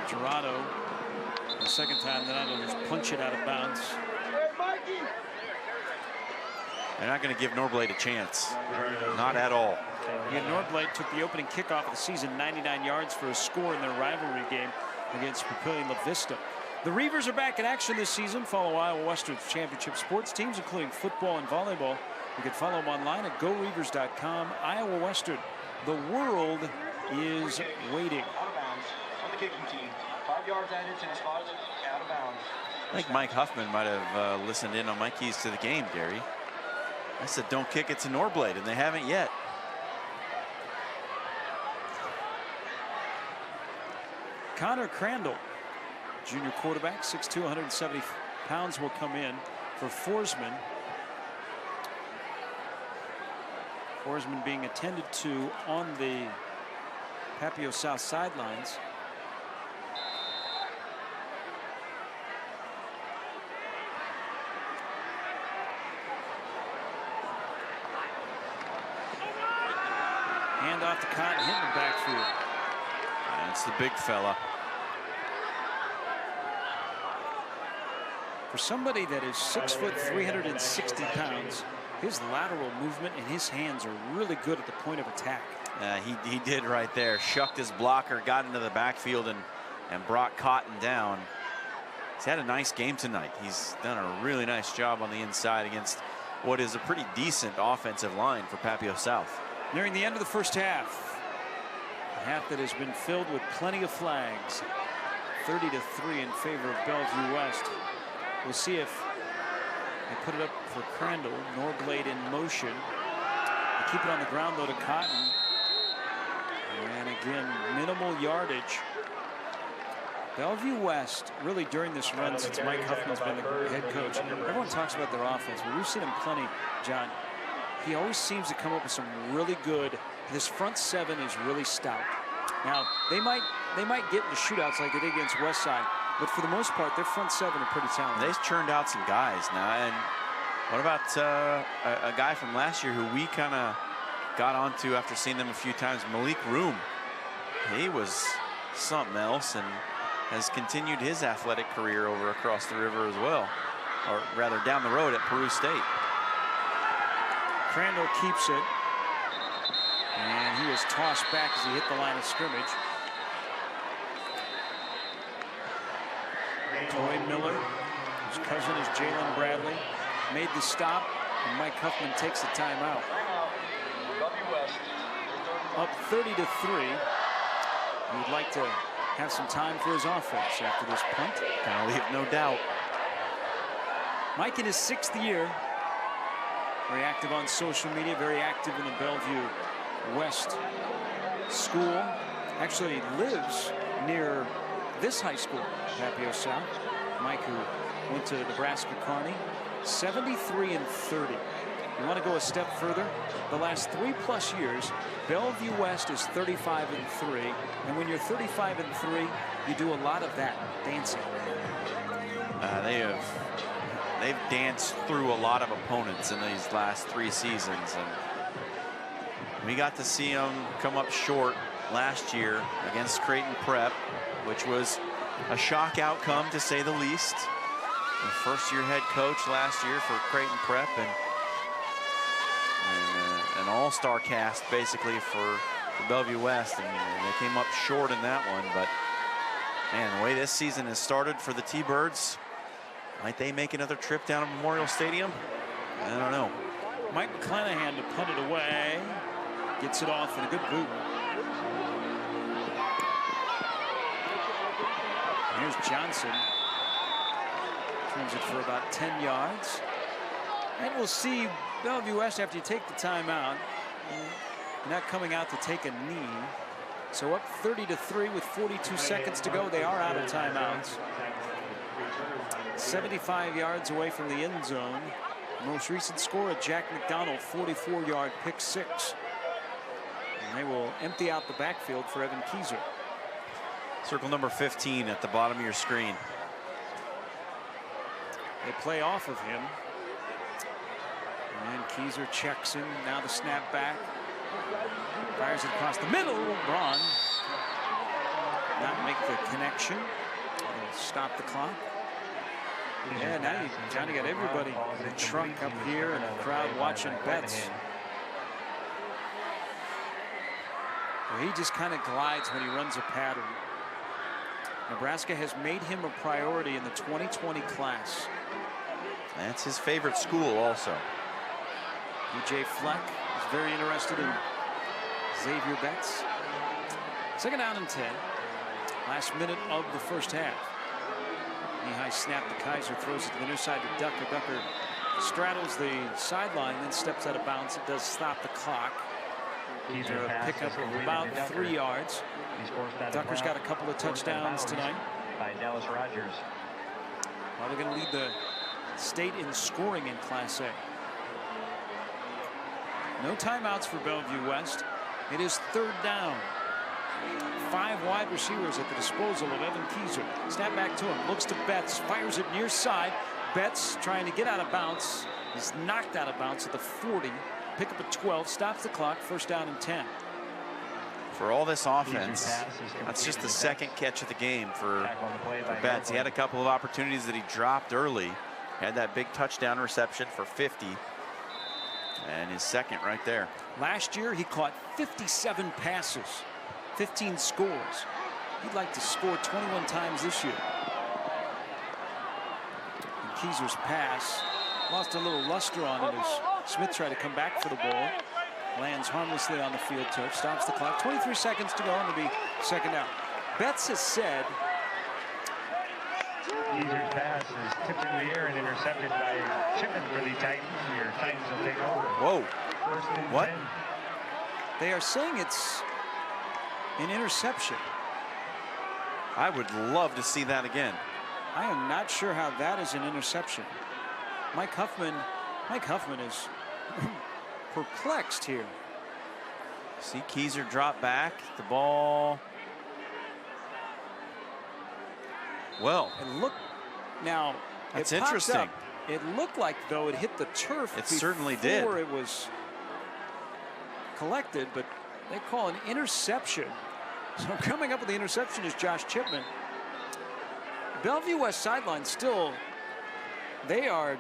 Dorado, the second time tonight, will just punch it out of bounds. They're not going to give Norblade a chance. Not at all. Yeah, Norblade took the opening kickoff of the season, 99 yards for a score in their rivalry game against Papillion-LaVista. The Reavers are back in action this season. Follow Iowa Western's championship sports teams, including football and volleyball. You can follow them online at GoReavers.com. Iowa Western, the world is waiting. Kicking team. 5 yards added to the spot, out of bounds. I think Mike Huffman might have listened in on my keys to the game, Gary. I said, don't kick it to Norblade, and they haven't yet. Connor Crandall, junior quarterback, 6'2", 170 pounds, will come in for Forsman. Forsman being attended to on the Papillion South sidelines. handoff to Cotton, hitting the backfield. That's the big fella. For somebody that is 6 foot, 360 pounds, his lateral movement and his hands are really good at the point of attack. He did right there. Shucked his blocker, got into the backfield, and brought Cotton down. He's had a nice game tonight. He's done a really nice job on the inside against what is a pretty decent offensive line for Papillion South. Nearing the end of the first half. A half that has been filled with plenty of flags. 30-3 in favor of Bellevue West. We'll see if they put it up for Crandall. Norblade in motion. They keep it on the ground though to Cotton. And again, minimal yardage. Bellevue West, really during this run since Mike Huffman's been the head coach, everyone talks about their offense, but we've seen him plenty, John. He always seems to come up with some really good, this front seven is really stout. Now, they might get into shootouts like they did against Westside, but for the most part, their front seven are pretty talented. They've churned out some guys now. And what about a guy from last year who we kind of got onto after seeing them a few times, Malik Room? He was something else and has continued his athletic career over across the river as well, or rather down the road at Peru State. Crandall keeps it, and he was tossed back as he hit the line of scrimmage. Toy Miller, his cousin is Jalen Bradley, made the stop, and Mike Huffman takes the timeout. Up 30-3. He'd like to have some time for his offense after this punt. Gonna leave no doubt. Mike in his 6th year. Very active on social media, very active in the Bellevue West school. Actually lives near this high school, Papillion South. Mike, who went to Nebraska Kearney, 73-30. You want to go a step further? The last 3+ years, Bellevue West is 35-3, and when you're 35-3, you do a lot of that dancing. They've danced through a lot of opponents in these last 3 seasons, and we got to see them come up short last year against Creighton Prep, which was a shock outcome to say the least. The first-year head coach last year for Creighton Prep, and an all-star cast basically for Bellevue West, and they came up short in that one. But man, the way this season has started for the T-Birds, might they make another trip down to Memorial Stadium? I don't know. Mike McClanahan to punt it away, gets it off in a good boot. Here's Johnson, turns it for about 10 yards. And we'll see Bellevue West, after you take the timeout, you're not coming out to take a knee. So up 30-3 with 42 seconds to go. They are out of timeouts. 75 yards away from the end zone. Most recent score of Jack McDonald, 44-yard pick 6. And they will empty out the backfield for Evan Keyser. Circle number 15 at the bottom of your screen. They play off of him. And Keyser checks him. Now the snap back. Fires it across the middle. Braun not make the connection. They'll stop the clock. Yeah, now you've kind of got everybody in the trunk up here and the crowd watching Betts. Well, he just kind of glides when he runs a pattern. Nebraska has made him a priority in the 2020 class. That's his favorite school also. DJ Fleck is very interested in Xavier Betts. 2nd down and 10. Last minute of the first half. Knee-high snap to Kaiser, throws it to the near side to Ducker. Ducker straddles the sideline, then steps out of bounds. It does stop the clock. A pickup of about 3 yards. Ducker's got a couple of touchdowns tonight. By Dallas Rogers. Probably going to lead the state in scoring in Class A. No timeouts for Bellevue West. It is 3rd down. 5 wide receivers at the disposal of Evan Keyser. Snap back to him, looks to Betts, fires it near side. Betts trying to get out of bounds. He's knocked out of bounds at the 40. Pick up a 12, stops the clock, 1st down and 10. for all this offense, that's just the second catch of the game for Betts. He had a couple of opportunities that he dropped early. Had that big touchdown reception for 50. And his second right there. Last year, he caught 57 passes, 15 scores. He'd like to score 21 times this year. And Keezer's pass lost a little luster on it as Smith tried to come back for the ball. Lands harmlessly on the field turf, stops the clock. 23 seconds to go, and it'll be second down. Betts has said Keezer's pass is tipped in the air and intercepted by Chipman for the Titans. Your Titans will take over. Whoa. What? 10. they are saying it's an interception. I would love to see that again. I am not sure how that is an interception. Mike Huffman is perplexed here. See Keezer drop back. The ball. Well, it looked now. That's it interesting. Up. It looked like though it hit the turf. It certainly did. Before it was collected, but they call an interception. So coming up with the interception is Josh Chipman. Bellevue West sideline still, they are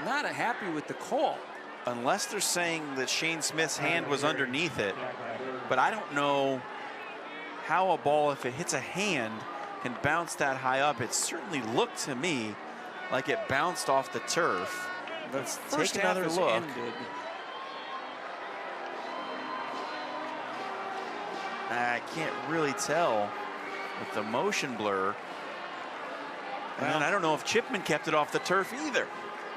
not happy with the call. Unless they're saying that Shane Smith's hand was underneath it. But I don't know how a ball, if it hits a hand, can bounce that high up. It certainly looked to me like it bounced off the turf. Let's take another look. Ended. I can't really tell with the motion blur. And I don't know if Chipman kept it off the turf either.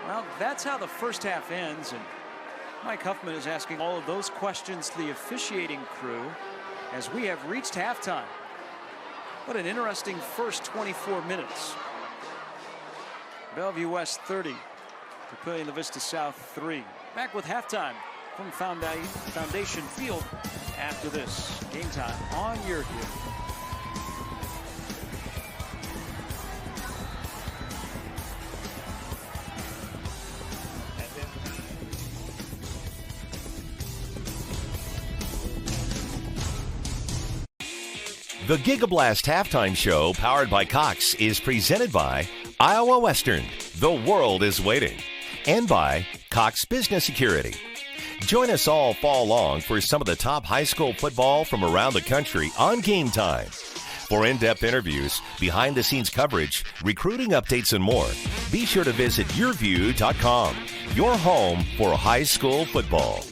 Well, that's how the first half ends, and Mike Huffman is asking all of those questions to the officiating crew as we have reached halftime. What an interesting first 24 minutes. Bellevue West 30, Papillion-LaVista South 3. Back with halftime from Foundation Field after this. Game time on YurView. The Gigablast Halftime Show, powered by Cox, is presented by Iowa Western, the world is waiting, and by Cox Business Security. Join us all fall long for some of the top high school football from around the country on Game Time. For in-depth interviews, behind-the-scenes coverage, recruiting updates, and more, be sure to visit YurView.com, your home for high school football.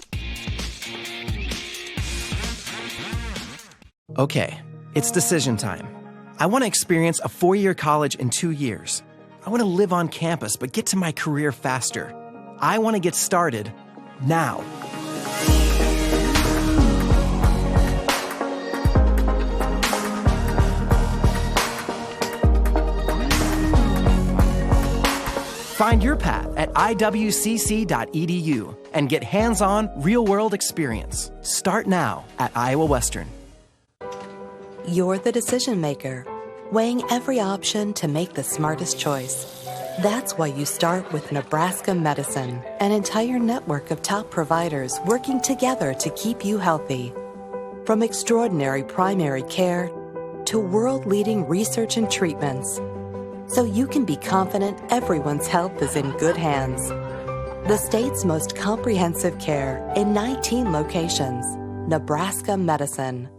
Okay. It's decision time. I want to experience a 4-year college in 2 years. I want to live on campus, but get to my career faster. I want to get started now. Find your path at iwcc.edu and get hands-on, real-world experience. Start now at Iowa Western. You're the decision maker, weighing every option to make the smartest choice. That's why you start with Nebraska Medicine, an entire network of top providers working together to keep you healthy. From extraordinary primary care to world-leading research and treatments, so you can be confident everyone's health is in good hands. The state's most comprehensive care in 19 locations. Nebraska Medicine.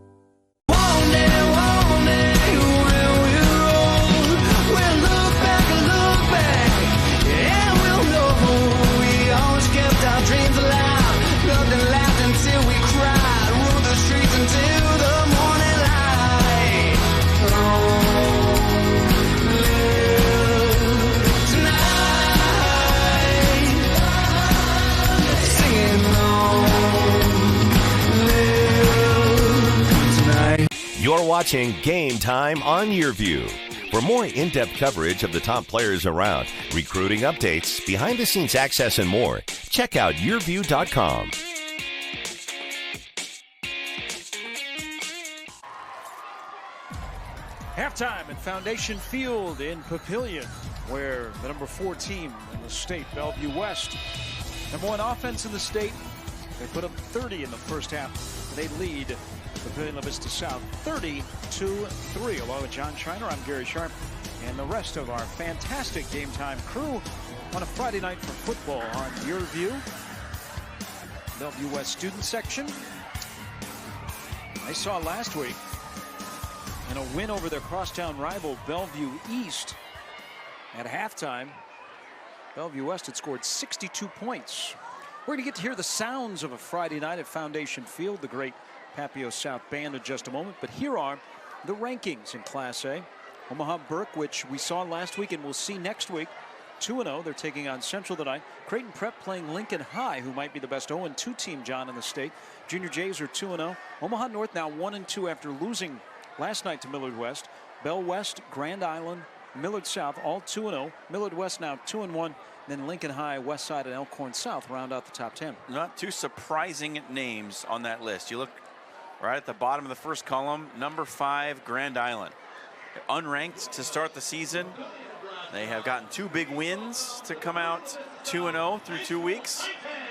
You're watching Game Time on YurView. For more in-depth coverage of the top players around, recruiting updates, behind-the-scenes access, and more, check out YurView.com. Halftime at Foundation Field in Papillion, where the number 4 team in the state, Bellevue West, number 1 offense in the state. They put up 30 in the first half. They lead Papillion-LaVista South 30-3. Along with John Schreiner, I'm Gary Sharp, and the rest of our fantastic Game Time crew on a Friday night for football on YurView. Bellevue West student section. I saw last week in a win over their crosstown rival Bellevue East at halftime, Bellevue West had scored 62 points. We're going to get to hear the sounds of a Friday night at Foundation Field, the great Papillion South band, in just a moment. But here are the rankings in Class A. Omaha Burke, which we saw last week and we'll see next week, 2-0. They're taking on Central tonight. Creighton Prep playing Lincoln High, who might be the best 0-2 team, John, in the state. Junior Jays are 2-0. Omaha North now 1-2 after losing last night to Millard West. Bell West, Grand Island, Millard South, all 2-0. Millard West now 2-1. Then Lincoln High, West Side, and Elkhorn South round out the top 10. Not too surprising names on that list. You look right at the bottom of the first column, number 5, Grand Island. Unranked to start the season. They have gotten 2 big wins to come out 2-0 through 2 weeks.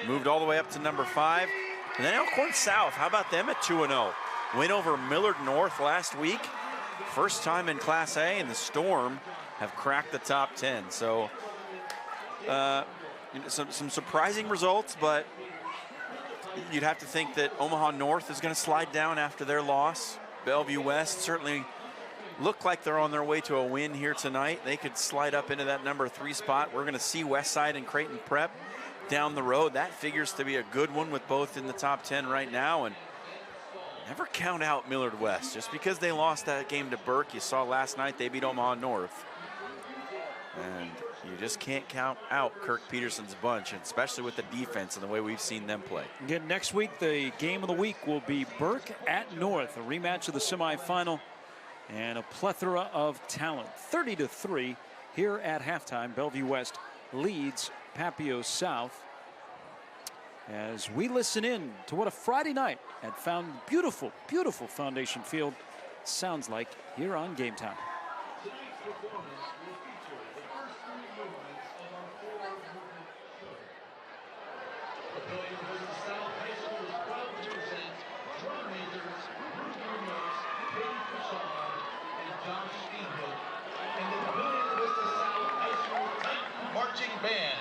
Moved all the way up to number 5. And then Elkhorn South, how about them at 2-0? Win over Millard North last week. First time in Class A, and the Storm have cracked the top 10. So some surprising results, but you'd have to think that Omaha North is going to slide down after their loss. Bellevue West certainly look like they're on their way to a win here tonight. They could slide up into that number 3 spot. We're going to see Westside and Creighton Prep down the road. That figures to be a good one with both in the top 10 right now. And never count out Millard West. Just because they lost that game to Burke, you saw last night they beat Omaha North. And you just can't count out Kirk Peterson's bunch, especially with the defense and the way we've seen them play. Again, next week, the game of the week will be Burke at North, a rematch of the semifinal. And a plethora of talent. 30-3 here at halftime. Bellevue West leads Papillion South. As we listen in to what a Friday night at beautiful, beautiful Foundation Field sounds like here on Game Time. Marching band.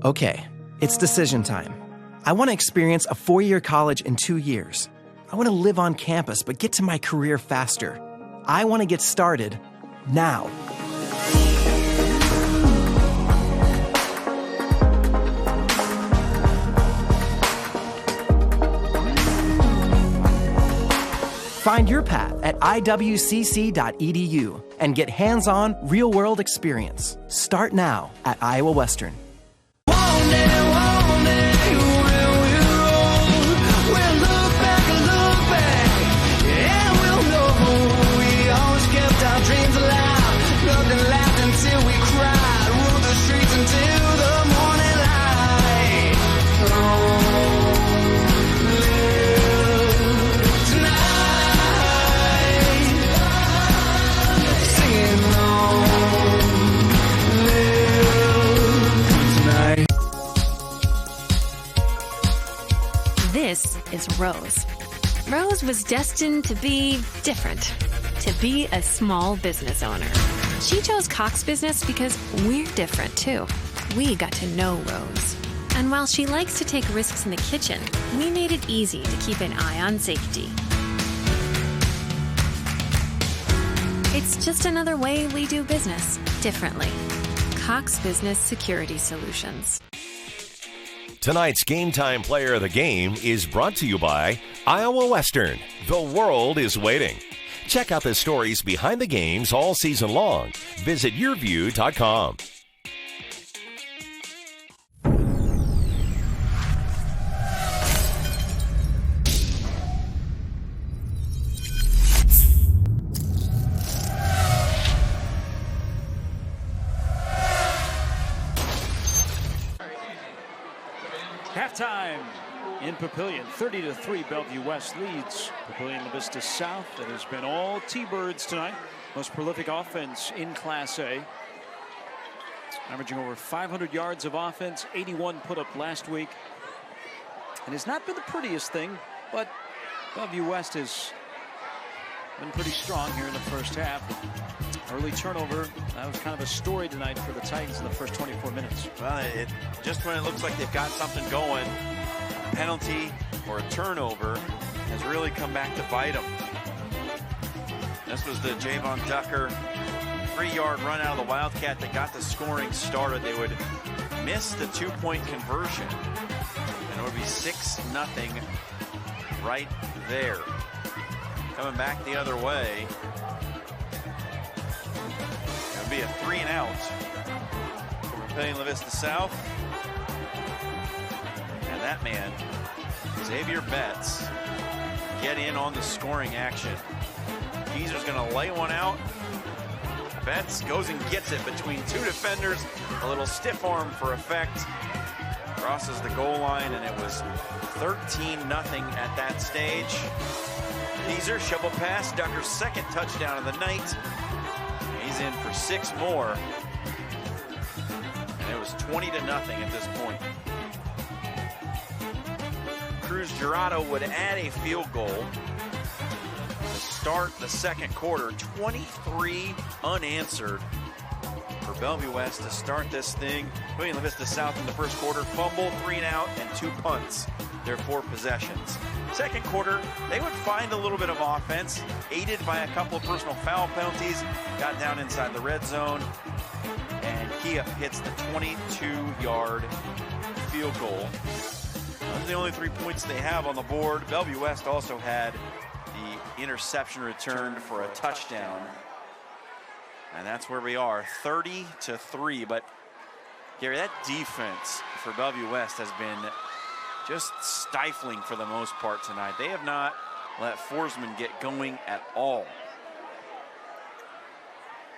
Okay, it's decision time. I want to experience a 4-year college in 2 years. I want to live on campus, but get to my career faster. I want to get started now. Find your path at iwcc.edu and get hands-on, real-world experience. Start now at Iowa Western. This is Rose. Rose was destined to be different, to be a small business owner. She chose Cox Business because we're different too. We got to know Rose. And while she likes to take risks in the kitchen, we made it easy to keep an eye on safety. It's just another way we do business differently. Cox Business Security Solutions. Tonight's Game Time Player of the Game is brought to you by Iowa Western. The world is waiting. Check out the stories behind the games all season long. Visit YurView.com. Halftime in Papillion, 30-3, Bellevue West leads Papillion-LaVista South. That has been all T-Birds tonight. Most prolific offense in Class A. Averaging over 500 yards of offense, 81 put up last week. And it's not been the prettiest thing, but Bellevue West has been pretty strong here in the first half. Early turnover, that was kind of a story tonight for the Titans in the first 24 minutes. Well, just when it looks like they've got something going, a penalty or a turnover has really come back to bite them. This was the Javon Ducker 3-yard run out of the Wildcat that got the scoring started. They would miss the 2-point conversion, and it would be 6-0 right there. Coming back the other way. It'll be a 3-and-out for Papillion-LaVista South. And that man, Xavier Betts, get in on the scoring action. Geezer's going to lay one out. Betts goes and gets it between two defenders. A little stiff arm for effect. Crosses the goal line, and it was 13-0 at that stage. Geezer, shovel pass, Ducker's second touchdown of the night. He's in for 6 more. And it was 20-0 at this point. Cruz Jurado would add a field goal to start the second quarter. 23 unanswered for Bellevue West to start this thing. Papillion-LaVista South in the first quarter, fumble, 3-and-out, and 2 punts. Their 4 possessions. Second quarter, they would find a little bit of offense, aided by a couple of personal foul penalties, got down inside the red zone, and Kia hits the 22-yard field goal. Those are the only 3 points they have on the board. Bellevue West also had the interception returned for a touchdown. And that's where we are, 30-3. But, Gary, that defense for Bellevue West has been just stifling for the most part tonight. They have not let Forsman get going at all.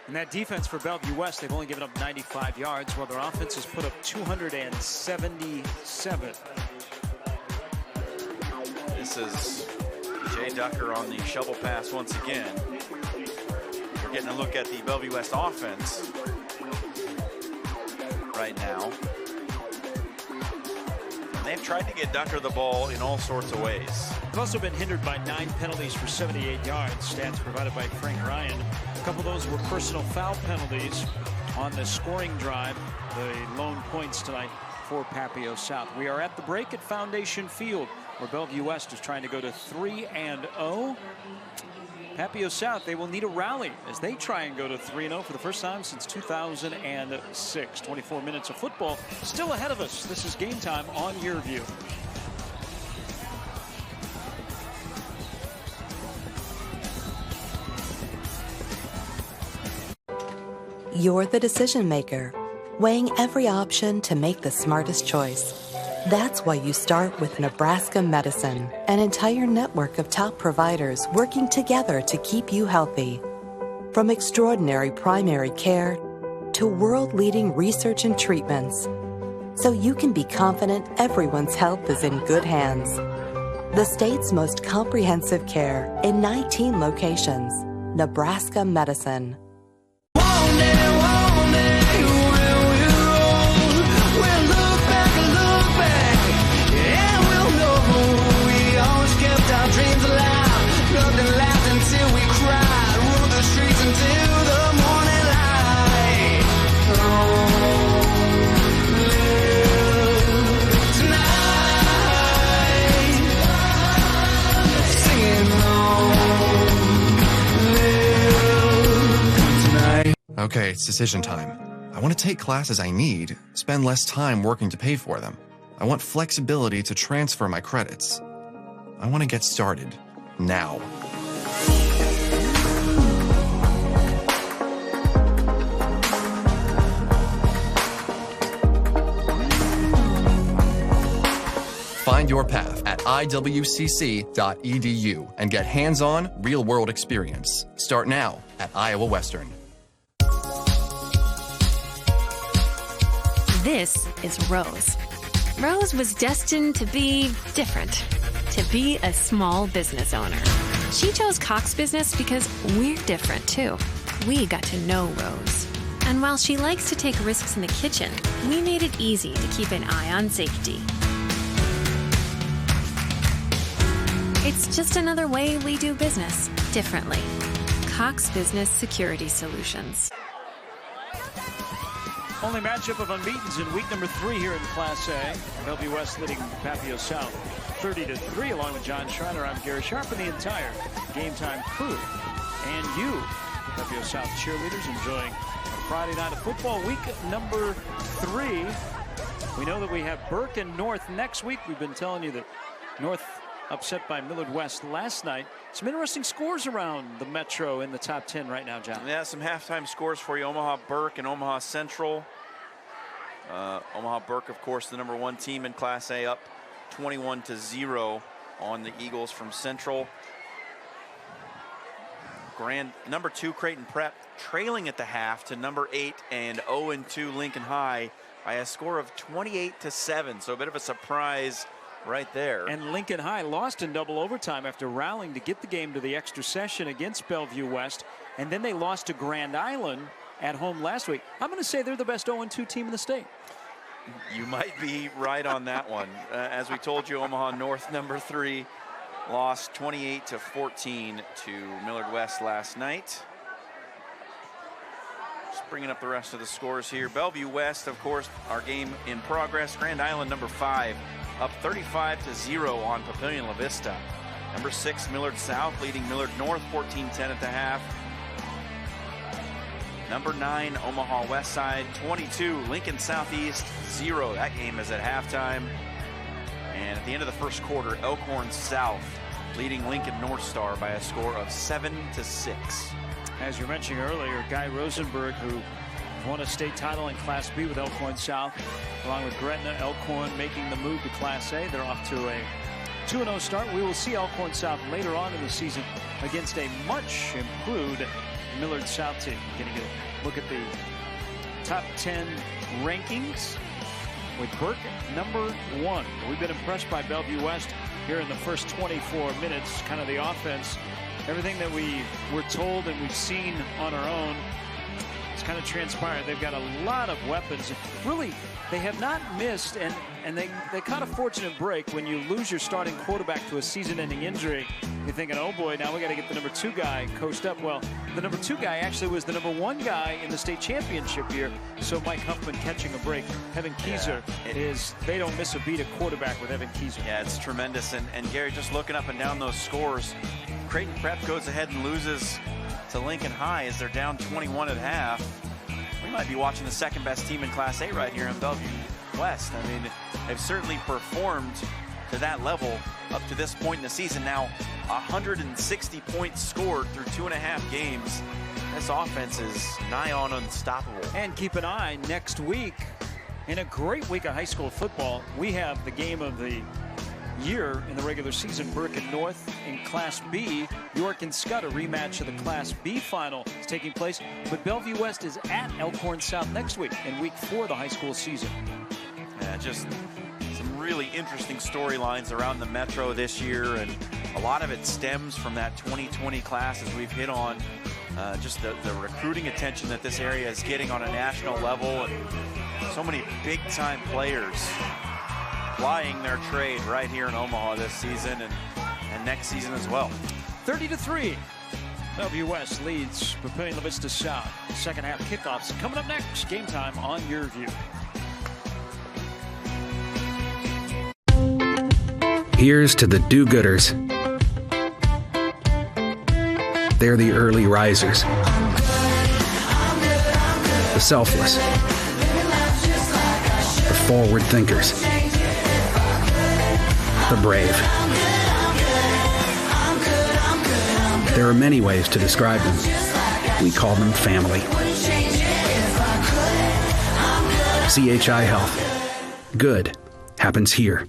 And that defense for Bellevue West, they've only given up 95 yards, while their offense has put up 277. This is Jay Ducker on the shovel pass once again. We're getting a look at the Bellevue West offense right now. They've tried to get Ducker the ball in all sorts of ways. They've also been hindered by 9 penalties for 78 yards. Stats provided by Frank Ryan. A couple of those were personal foul penalties on the scoring drive. The lone points tonight for Papillion South. We are at the break at Foundation Field, where Bellevue West is trying to go to 3-0. Papillion South, they will need a rally as they try and go to 3-0 for the first time since 2006. 24 minutes of football still ahead of us. This is Game Time on YurView. You're the decision maker, weighing every option to make the smartest choice. That's why you start with Nebraska Medicine, an entire network of top providers working together to keep you healthy. From extraordinary primary care to world-leading research and treatments, so you can be confident everyone's health is in good hands. The state's most comprehensive care in 19 locations. Nebraska Medicine. Okay, it's decision time. I want to take classes I need, spend less time working to pay for them. I want flexibility to transfer my credits. I want to get started now. Find your path at iwcc.edu and get hands-on, real-world experience. Start now at Iowa Western. This is Rose. Rose was destined to be different, to be a small business owner. She chose Cox Business because we're different too. We got to know Rose. And while she likes to take risks in the kitchen, we made it easy to keep an eye on safety. It's just another way we do business differently. Cox Business Security Solutions. Only matchup of unbeatens in week number 3 here in Class A. Bellevue West leading Papillion South 30-3, along with John Schreiner. I'm Gary Sharp and the entire Game Time crew. And you, Papillion South cheerleaders, enjoying a Friday night of football, week number 3. We know that we have Burke and North next week. We've been telling you that North upset by Millard West last night. Some interesting scores around the Metro in the top 10 right now, John. Yeah, some halftime scores for you. Omaha Burke and Omaha Central. Omaha Burke, of course, the number 1 team in Class A, up 21-0 on the Eagles from Central. Number 2 Creighton Prep trailing at the half to number 8 and 0-2 Lincoln High by a score of 28-7. So a bit of a surprise right there. And Lincoln High lost in double overtime after rallying to get the game to the extra session against Bellevue West, and then they lost to Grand Island at home last week. I'm going to say they're the best 0-2 team in the state. You might be right on that one. As we told you, Omaha North, number 3, lost 28-14 to Millard West last night. Just bringing up the rest of the scores here. Bellevue West, of course, our game in progress. Grand Island, number 5, up 35-0 on Papillion-LaVista. Number 6, Millard South, leading Millard North 14-10 at the half. Number 9, Omaha Westside 22, Lincoln Southeast 0. That game is at halftime. And at the end of the first quarter, Elkhorn South leading Lincoln North Star by a score of 7-6. As you mentioned earlier, Guy Rosenberg, who won a state title in Class B with Elkhorn South, along with Gretna, Elkhorn making the move to Class A. They're off to a 2-0 start. We will see Elkhorn South later on in the season against a much improved Millard South team. Getting a look at the top 10 rankings with Burke number 1. We've been impressed by Bellevue West here in the first 24 minutes. Kind of the offense, everything that we were told and we've seen on our own, it's kind of transpired. They've got a lot of weapons. Really, they have not missed, and they caught a fortunate break. When you lose your starting quarterback to a season-ending injury, you're thinking, oh boy, now we got to get the number 2 guy coached up. Well, the number 2 guy actually was the number 1 guy in the state championship year. So Mike Huffman catching a break. Evan Kieser they don't miss a beat at quarterback with Evan Kieser. Yeah, it's tremendous. And Gary, just looking up and down those scores, Creighton Prep goes ahead and loses to Lincoln High as they're down 21 at half. We might be watching the second best team in Class A right here in Bellevue West. I mean, they've certainly performed to that level up to this point in the season. Now, 160 points scored through 2.5 games. This offense is nigh on unstoppable. And keep an eye next week. In a great week of high school football, we have the game of the year in the regular season. Burke and North in Class B. York and Scott, a rematch of the Class B final is taking place. But Bellevue West is at Elkhorn South next week in week 4 of the high school season. Yeah, just some really interesting storylines around the Metro this year, and a lot of it stems from that 2020 class, as we've hit on. Just the recruiting attention that this area is getting on a national level, and so many big-time players plying their trade right here in Omaha this season and next season as well. 30-3. Bellevue West leads Papillion-LaVista South. Second half kickoffs coming up next. Game time on YurView. Here's to the do-gooders. They're the early risers, the selfless, the forward thinkers, the brave. There are many ways to describe them. We call them family. CHI Health. Good happens here.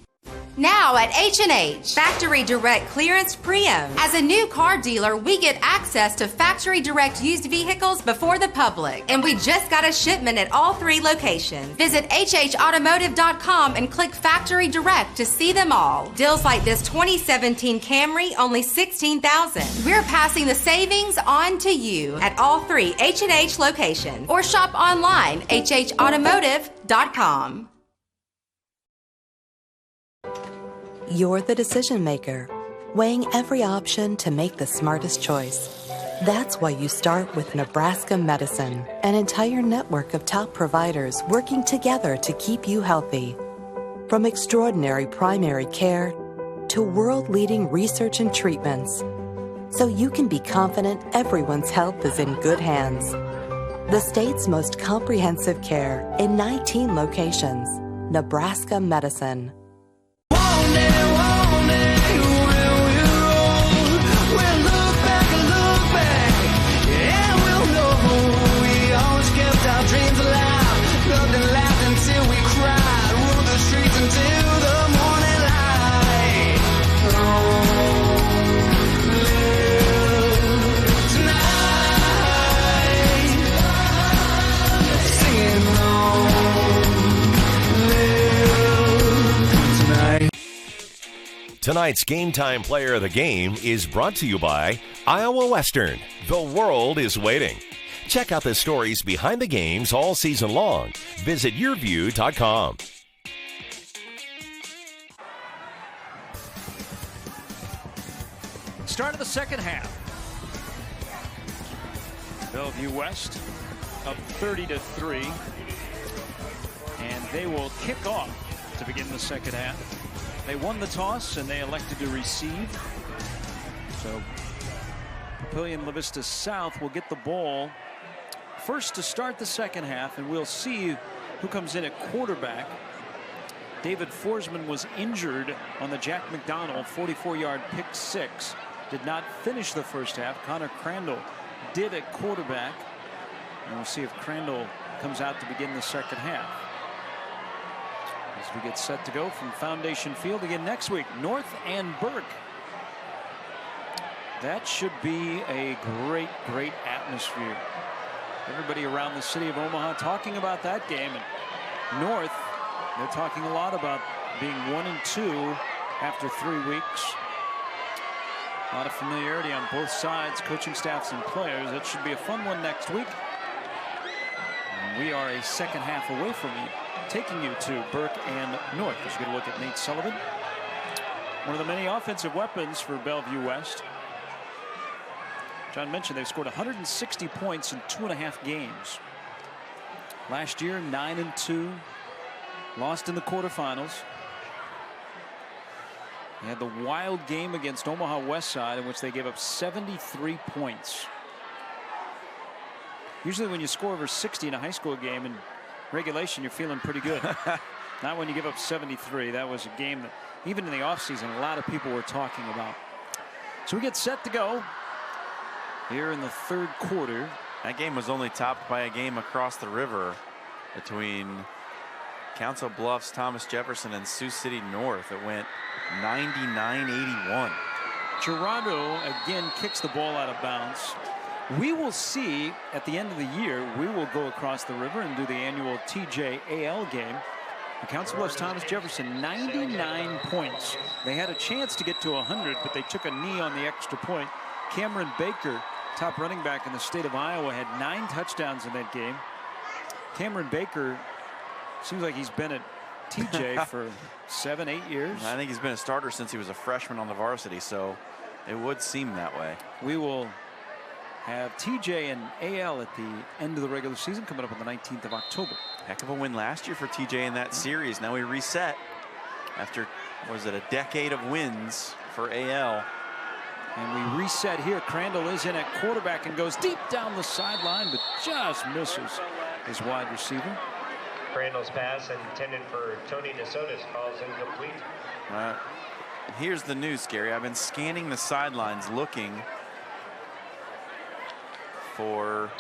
Now at H&H, factory direct clearance pre-owned. As a new car dealer, we get access to factory direct used vehicles before the public. And we just got a shipment at all 3 locations. Visit hhautomotive.com and click factory direct to see them all. Deals like this 2017 Camry, only $16,000. We're passing the savings on to you at all 3 H&H locations. Or shop online, hhautomotive.com. You're the decision maker, weighing every option to make the smartest choice. That's why you start with Nebraska Medicine, an entire network of top providers working together to keep you healthy. From extraordinary primary care to world-leading research and treatments, so you can be confident everyone's health is in good hands. The state's most comprehensive care in 19 locations. Nebraska Medicine. Tonight's Game Time Player of the Game is brought to you by Iowa Western. The world is waiting. Check out the stories behind the games all season long. Visit YurView.com. Start of the second half. Bellevue West up 30-3. And they will kick off to begin the second half. They won the toss and they elected to receive. So Papillion-LaVista South will get the ball first to start the second half, and we'll see who comes in at quarterback. David Forsman was injured on the Jack McDonald 44-yard pick 6. Did not finish the first half. Connor Crandall did at quarterback. And we'll see if Crandall comes out to begin the second half. As we get set to go from Foundation Field again next week, North and Burke. That should be a great, great atmosphere. Everybody around the city of Omaha talking about that game. And North, they're talking a lot about being 1-2 after 3 weeks. A lot of familiarity on both sides, coaching staffs and players. That should be a fun one next week. We are a second half away from you, taking you to Burke and North as you get a look at Nate Sullivan. One of the many offensive weapons for Bellevue West. John mentioned they've scored 160 points in 2.5 games. Last year, 9-2, lost in the quarterfinals. They had the wild game against Omaha West Side in which they gave up 73 points. Usually when you score over 60 in a high school game in regulation, you're feeling pretty good. Not when you give up 73. That was a game that even in the offseason, a lot of people were talking about. So we get set to go here in the third quarter. That game was only topped by a game across the river between Council Bluffs, Thomas Jefferson, and Sioux City North. It went 99-81. Gerardo again kicks the ball out of bounds. We will see at the end of the year, we will go across the river and do the annual TJAL game. The Council Bluffs Thomas Jefferson, 99 points. They had a chance to get to 100, but they took a knee on the extra point. Cameron Baker, top running back in the state of Iowa, had 9 touchdowns in that game. Cameron Baker seems like he's been at TJ for 7-8 years. I think he's been a starter since he was a freshman on the varsity, so it would seem that way. We will have TJ and AL at the end of the regular season coming up on the 19th of October. Heck of a win last year for TJ in that series. Now we reset after, was it a decade of wins for AL. And we reset here. Crandall is in at quarterback and goes deep down the sideline, but just misses his wide receiver. Crandall's pass intended for Tony DeSotis calls incomplete. Here's the news, Gary. I've been scanning the sidelines looking for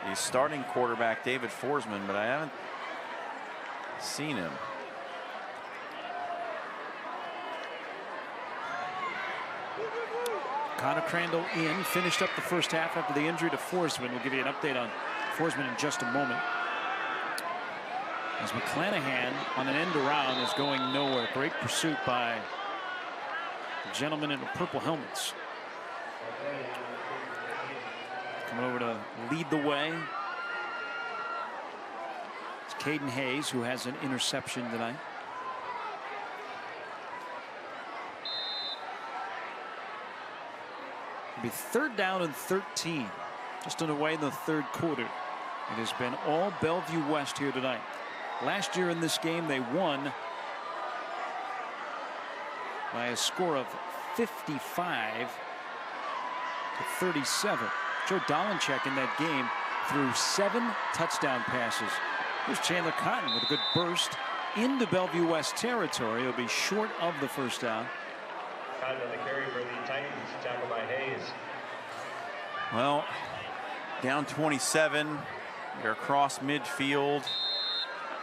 the starting quarterback, David Forsman, but I haven't seen him. Connor Crandall in, finished up the first half after the injury to Forsman. We'll give you an update on Forsman in just a moment. As McClanahan on an end around is going nowhere. Great pursuit by the gentleman in the purple helmets. Coming over to lead the way. It's Caden Hayes, who has an interception tonight. It'll be 3rd down and 13. Just underway in the third quarter. It has been all Bellevue West here tonight. Last year in this game, they won by a score of 55-37. Joe Dolenchek in that game threw 7 touchdown passes. Here's Chandler Cotton with a good burst into Bellevue West territory. It'll be short of the first down. Cotton on the carry for the Titans, tackled by Hayes. Well, down 27. You're across midfield.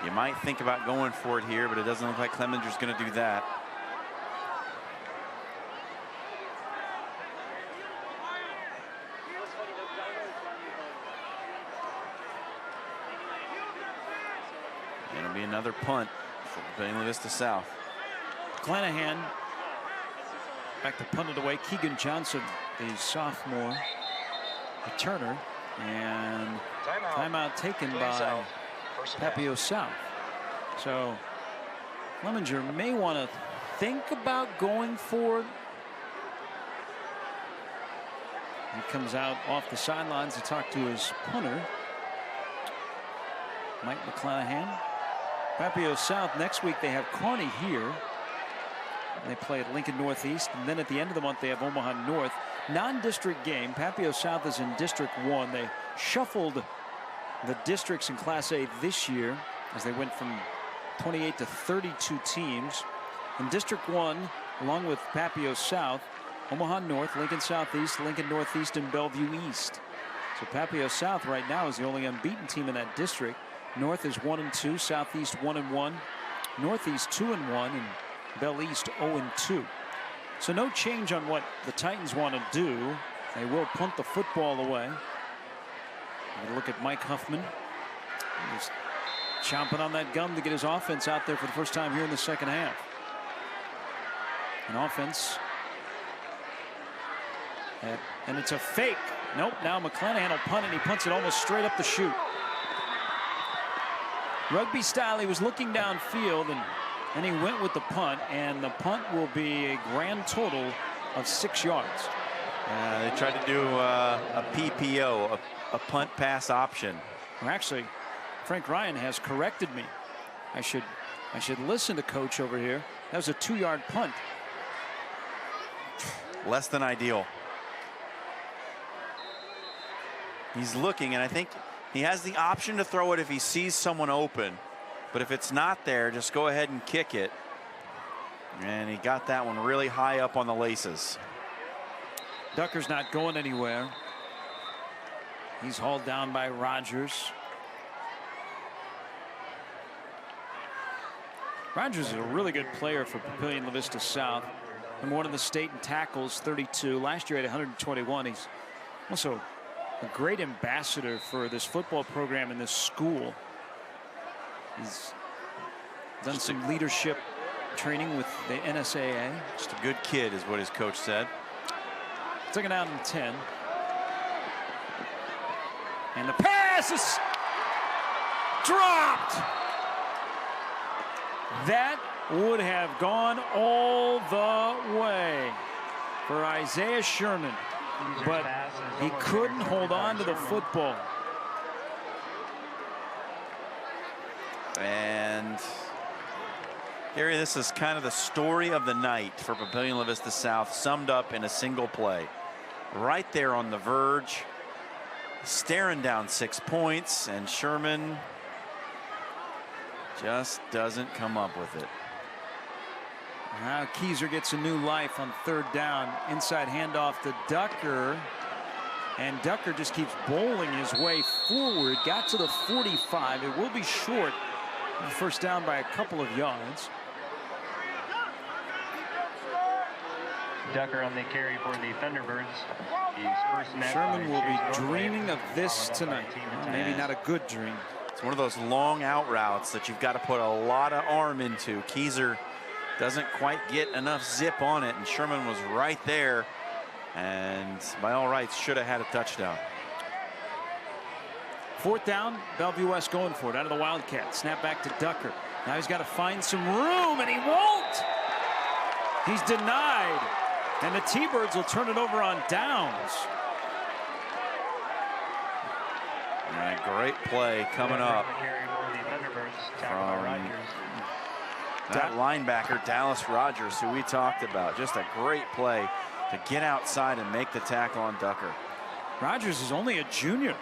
You might think about going for it here, but it doesn't look like Clemenger's going to do that. It'll be another punt for Papillion-LaVista South. Clanahan back to punt it away. Keegan Johnson, the sophomore returner, and timeout taken by Papillion South. So Clemenger may want to think about going for it. He comes out off the sidelines to talk to his punter, Mike McClanahan. Papillion South next week, they have Kearney here. They play at Lincoln Northeast, and then at the end of the month they have Omaha North. Non-district game. Papillion South is in District 1. They shuffled the districts in Class A this year as they went from 28 to 32 teams. In District 1, along with Papillion South, Omaha North, Lincoln Southeast, Lincoln Northeast, and Bellevue East. So Papillion South right now is the only unbeaten team in that district. North is 1-2, Southeast 1-1, Northeast 2-1, and Bell East 0-2. So no change on what the Titans want to do. They will punt the football away. Look at Mike Huffman. He's chomping on that gum to get his offense out there for the first time here in the second half. An offense. And it's a fake. Nope, now McClanahan will punt, and he punts it almost straight up the chute. Rugby style, he was looking downfield, and he went with the punt, and the punt will be a grand total of 6 yards. They tried to do a PPO, a punt pass option. Or actually, Frank Ryan has corrected me. I should listen to Coach over here. That was a 2-yard punt. Less than ideal. He's looking, and I think he has the option to throw it if he sees someone open. But if it's not there, just go ahead and kick it. And he got that one really high up on the laces. Ducker's not going anywhere. He's hauled down by Rogers. Rogers is a really good player for Papillion-LaVista South. Number 1 in the state in tackles, 32. Last year at 121. He's also a great ambassador for this football program in this school. He's done some leadership training with the NSAA. Just a good kid is what his coach said. Second down and 10. And the pass is dropped. That would have gone all the way for Isaiah Sherman, but he couldn't hold on to the football. And Gary, this is kind of the story of the night for Papillion-LaVista South, summed up in a single play. Right there on the verge, staring down 6 points, and Sherman just doesn't come up with it. Now Keyser gets a new life on 3rd down. Inside handoff to Ducker. And Ducker just keeps bowling his way forward. Got to the 45. It will be short. First down by a couple of yards. Ducker on the carry for the Thunderbirds. Sherman will be dreaming of this tonight. Maybe not a good dream. It's one of those long out routes that you've got to put a lot of arm into. Keyser doesn't quite get enough zip on it, and Sherman was right there, and by all rights should have had a touchdown. 4th down, Bellevue West going for it out of the Wildcat. Snap back to Ducker. Now he's got to find some room, and he won't. He's denied, and the T-Birds will turn it over on downs. All right, great play coming up from that linebacker, Dallas Rogers, who we talked about. Just a great play to get outside and make the tackle on Ducker. Rogers is only a junior.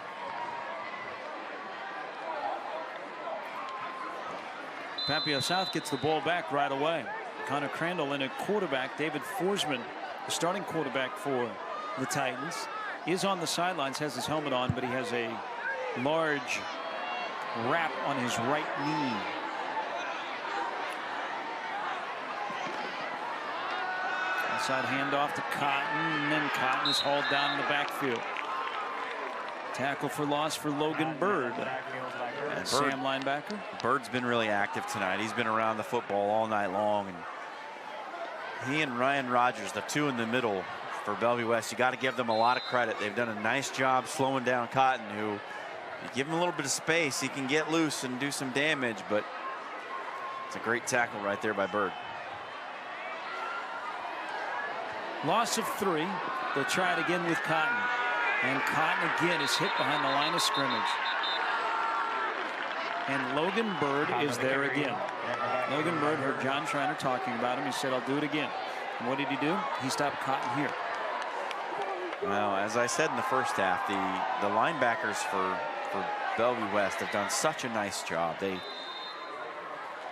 Papillion South gets the ball back right away. Connor Crandall in at quarterback. David Forsman, the starting quarterback for the Titans, is on the sidelines, has his helmet on, but he has a large wrap on his right knee. Inside handoff to Cotton, and then Cotton is hauled down in the backfield. Tackle for loss for Logan Bird. And Sam linebacker. Bird's been really active tonight. He's been around the football all night long, and he and Ryan Rogers, the two in the middle for Bellevue West, you got to give them a lot of credit. They've done a nice job slowing down Cotton, who, you give him a little bit of space, he can get loose and do some damage, but it's a great tackle right there by Bird. Loss of 3. They'll try it again with Cotton. And Cotton again is hit behind the line of scrimmage. And Logan Bird is there again. Logan Bird heard John Schreiner talking about him. He said, I'll do it again. And what did he do? He stopped Cotton here. Well, as I said in the first half, the linebackers for Bellevue West have done such a nice job.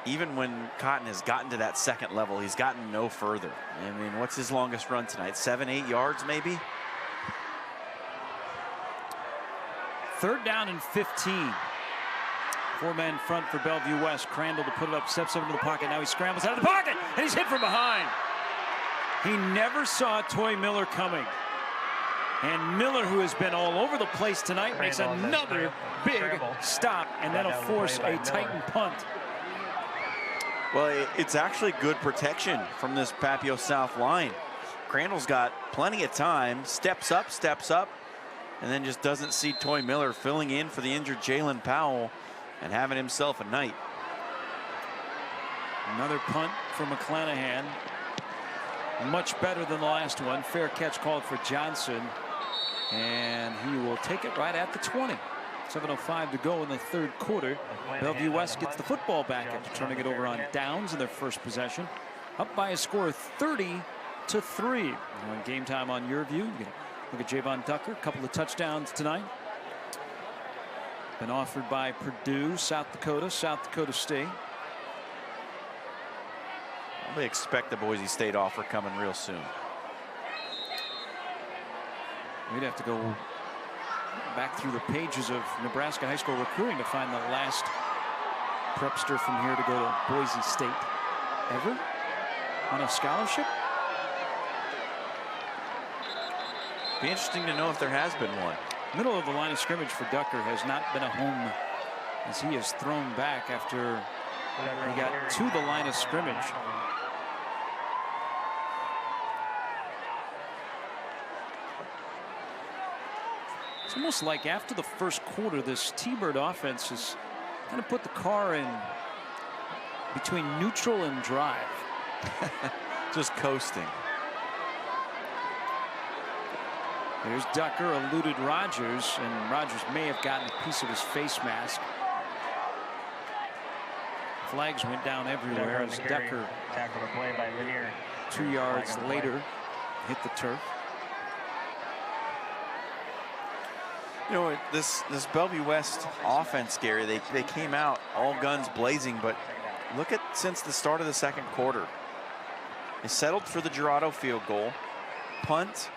Even when Cotton has gotten to that second level, he's gotten no further. I mean, what's his longest run tonight? 7-8 yards, maybe? 3rd down and 15. 4-man front for Bellevue West. Crandall to put it up, steps up into the pocket. Now he scrambles out of the pocket, and he's hit from behind. He never saw Toy Miller coming. And Miller, who has been all over the place tonight, makes another big stop, and that'll force a Titan punt. Well, it's actually good protection from this Papillion South line. Crandall's got plenty of time, steps up, and then just doesn't see Toy Miller filling in for the injured Jalen Powell and having himself a night. Another punt from McClanahan. Much better than the last one. Fair catch called for Johnson. And he will take it right at the 20. 7:05 to go in the third quarter. Bellevue West gets the football back after turning it over on downs in their first possession. Up by a score of 30-3. On Game Time on YurView. You can look at Javon Tucker. A couple of touchdowns tonight. Been offered by Purdue, South Dakota State. We expect the Boise State offer coming real soon. We'd have to go back through the pages of Nebraska high school recruiting to find the last prepster from here to go to Boise State ever on a scholarship. Be interesting to know if there has been one. Middle of the line of scrimmage for Ducker has not been a home as he is thrown back after he got to the line of scrimmage. It's almost like after the first quarter, this T-Bird offense has kind of put the car in between neutral and drive. Just coasting. Here's Ducker, eluded Rogers, and Rogers may have gotten a piece of his face mask. Flags went down everywhere as Ducker, 2 yards later, hit the turf. You know, this Bellevue West offense, Gary, they came out all guns blazing, but look at since the start of the second quarter. They settled for the Gerardo field goal, punt,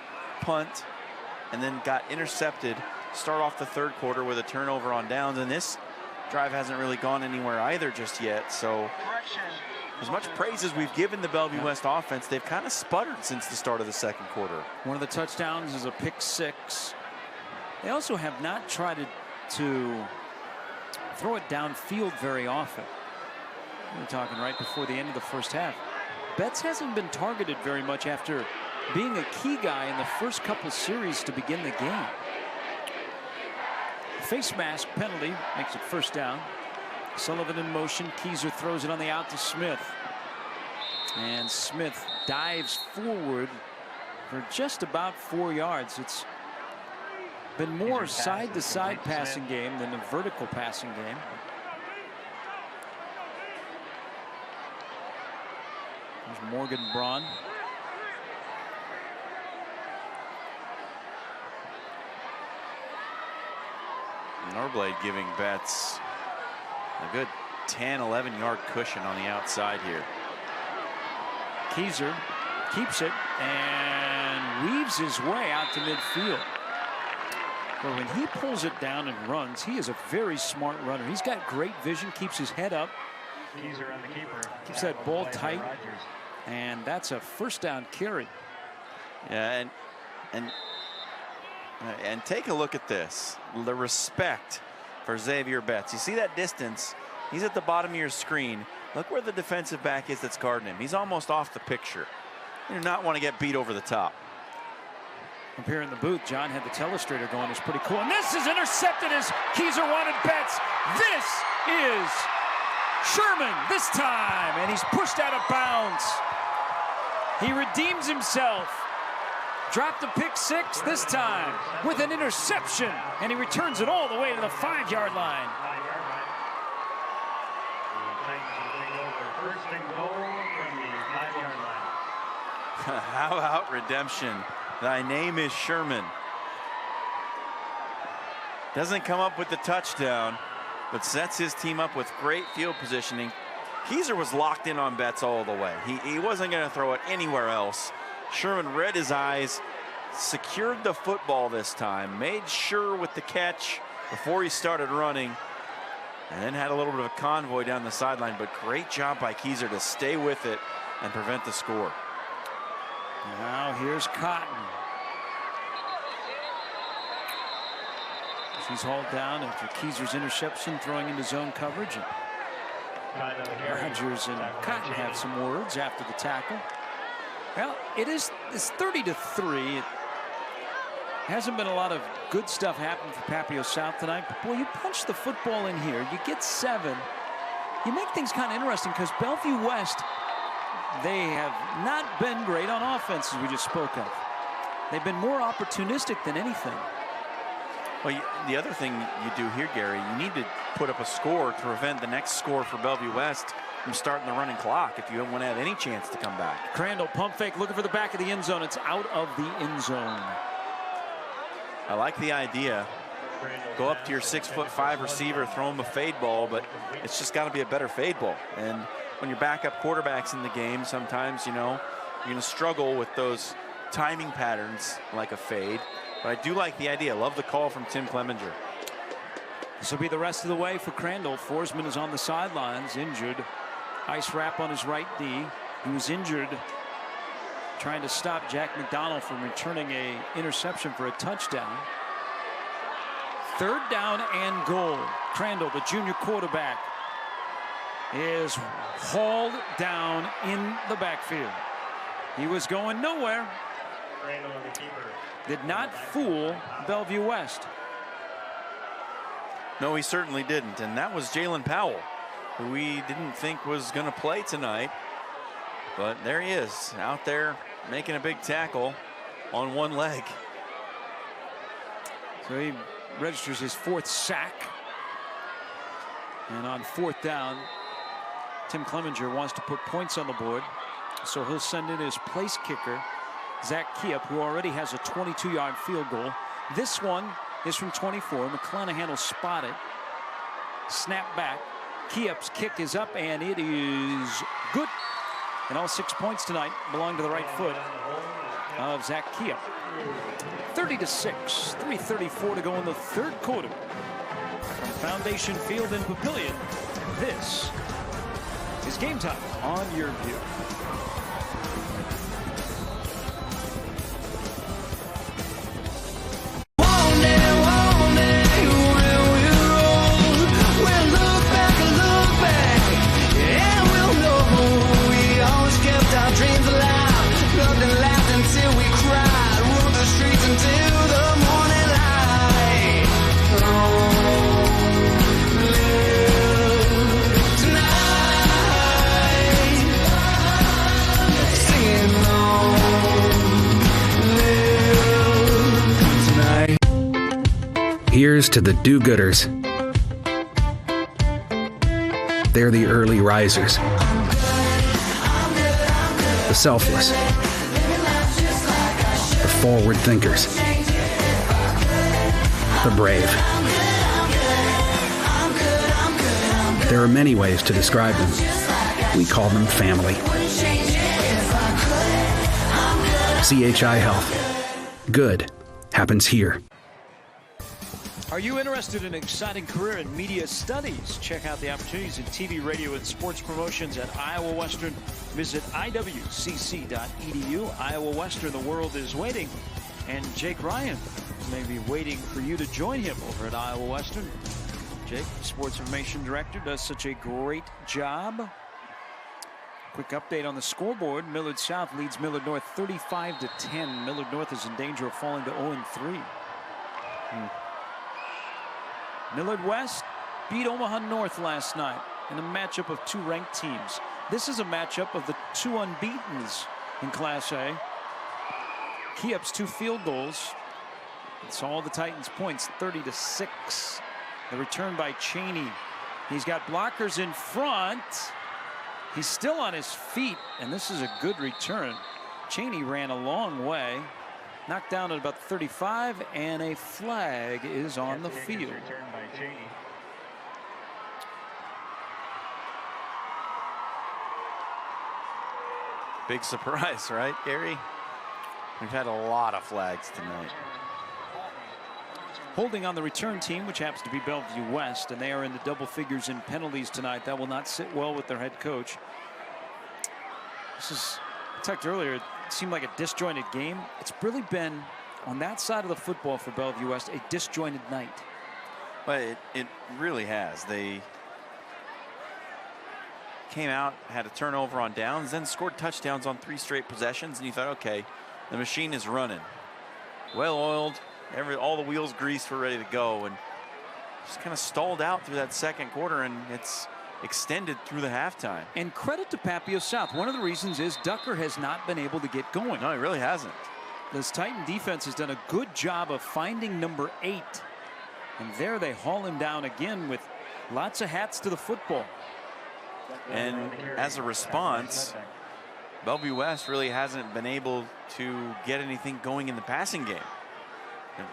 and then got intercepted. Start off the third quarter with a turnover on downs, and this drive hasn't really gone anywhere either just yet. So as much praise as we've given the Bellevue West offense, they've kind of sputtered since the start of the second quarter. One of the touchdowns is a pick six. They also have not tried to throw it downfield very often. We're talking right before the end of the first half. Betts hasn't been targeted very much after being a key guy in the first couple series to begin the game. Face mask penalty makes it first down. Sullivan in motion. Keyser throws it on the out to Smith. And Smith dives forward for just about 4 yards. It's been more side-to-side passing game than a vertical passing game. There's Morgan Braun. Norblade giving Betts a good 10, 11-yard cushion on the outside here. Keyser keeps it and weaves his way out to midfield. But when he pulls it down and runs, he is a very smart runner. He's got great vision, keeps his head up, keeps that ball tight, and that's a first down carry. Yeah, and take a look at this. The respect for Xavier Betts. You see that distance? He's at the bottom of your screen. Look where the defensive back is that's guarding him. He's almost off the picture. You do not want to get beat over the top. Up here in the booth, John had the telestrator going. It's pretty cool. And this is intercepted as Keyser wanted Betts. This is Sherman this time. And he's pushed out of bounds. He redeems himself. Dropped a pick six this time with an interception. And he returns it all the way to the 5-yard line. How about redemption? Thy name is Sherman. Doesn't come up with the touchdown, but sets his team up with great field positioning. Keyser was locked in on Betts all the way. He wasn't going to throw it anywhere else. Sherman read his eyes, secured the football this time, made sure with the catch before he started running, and then had a little bit of a convoy down the sideline, but great job by Keyser to stay with it and prevent the score. Now here's Cotton. He's hauled down after Keyser's interception, throwing into zone coverage. Rogers and Cotton have some words after the tackle. Well, it's 30-3. Hasn't been a lot of good stuff happening for Papillion South tonight. But boy, you punch the football in here, you get 7. You make things kind of interesting because Bellevue West, they have not been great on offense, as we just spoke of. They've been more opportunistic than anything. Well, the other thing you do here, Gary, you need to put up a score to prevent the next score for Bellevue West from starting the running clock if you want to have any chance to come back. Crandall pump fake, looking for the back of the end zone. It's out of the end zone. I like the idea. Go up to your 6'5" receiver, throw him a fade ball, but it's just got to be a better fade ball. And when your backup quarterback's in the game, sometimes, you know, you're going to struggle with those timing patterns like a fade. But I do like the idea. Love the call from Tim Clemenger. This will be the rest of the way for Crandall. Forsman is on the sidelines, injured. Ice wrap on his right knee. He was injured trying to stop Jack McDonald from returning an interception for a touchdown. 3rd down and goal. Crandall, the junior quarterback, is hauled down in the backfield. He was going nowhere. Did not fool Bellevue West. No, he certainly didn't. And that was Jalen Powell, who we didn't think was going to play tonight. But there he is, out there making a big tackle on one leg. So he registers his 4th sack. And on 4th down, Tim Clemenger wants to put points on the board. So he'll send in his place kicker, Zach Kiep, who already has a 22-yard field goal. This one is from 24. McClanahan will spot it. Snap back. Kiep's kick is up, and it is good. And all 6 points tonight belong to the right foot of Zach Kiep. 30-6, 3:34 to go in the 3rd quarter. From Foundation Field in Papillion, this is Game Time on YurView. Here's to the do-gooders. They're the early risers, the selfless, the forward thinkers, the brave. There are many ways to describe them. We call them family. CHI Health. Good happens here. Are you interested in an exciting career in media studies? Check out the opportunities in TV, radio, and sports promotions at Iowa Western. Visit iwcc.edu. Iowa Western, the world is waiting. And Jake Ryan may be waiting for you to join him over at Iowa Western. Jake, Sports Information Director, does such a great job. Quick update on the scoreboard. Millard South leads Millard North 35-10. Millard North is in danger of falling to 0-3. Millard West beat Omaha North last night in a matchup of 2 ranked teams. This is a matchup of the 2 unbeatens in Class A. Kiep's 2 field goals. It's all the Titans' points, 30-6. The return by Cheney. He's got blockers in front. He's still on his feet, and this is a good return. Cheney ran a long way. Knocked down at about 35, and a flag is on the field. Big surprise, right, Gary? We've had a lot of flags tonight. Holding on the return team, which happens to be Bellevue West, and they are in the double figures in penalties tonight. That will not sit well with their head coach. This is, I talked earlier, it seemed like a disjointed game. It's really been, on that side of the football for Bellevue West, a disjointed night. Well, it really has. They came out, had a turnover on downs, then scored touchdowns on 3 straight possessions, and you thought, okay, the machine is running. Well-oiled, all the wheels greased, were ready to go, and just kind of stalled out through that second quarter, and it's extended through the halftime. And credit to Papillion South. One of the reasons is Ducker has not been able to get going. No, he really hasn't. This Titan defense has done a good job of finding number 8. And there they haul him down again with lots of hats to the football. And as a response, Bellevue West really hasn't been able to get anything going in the passing game.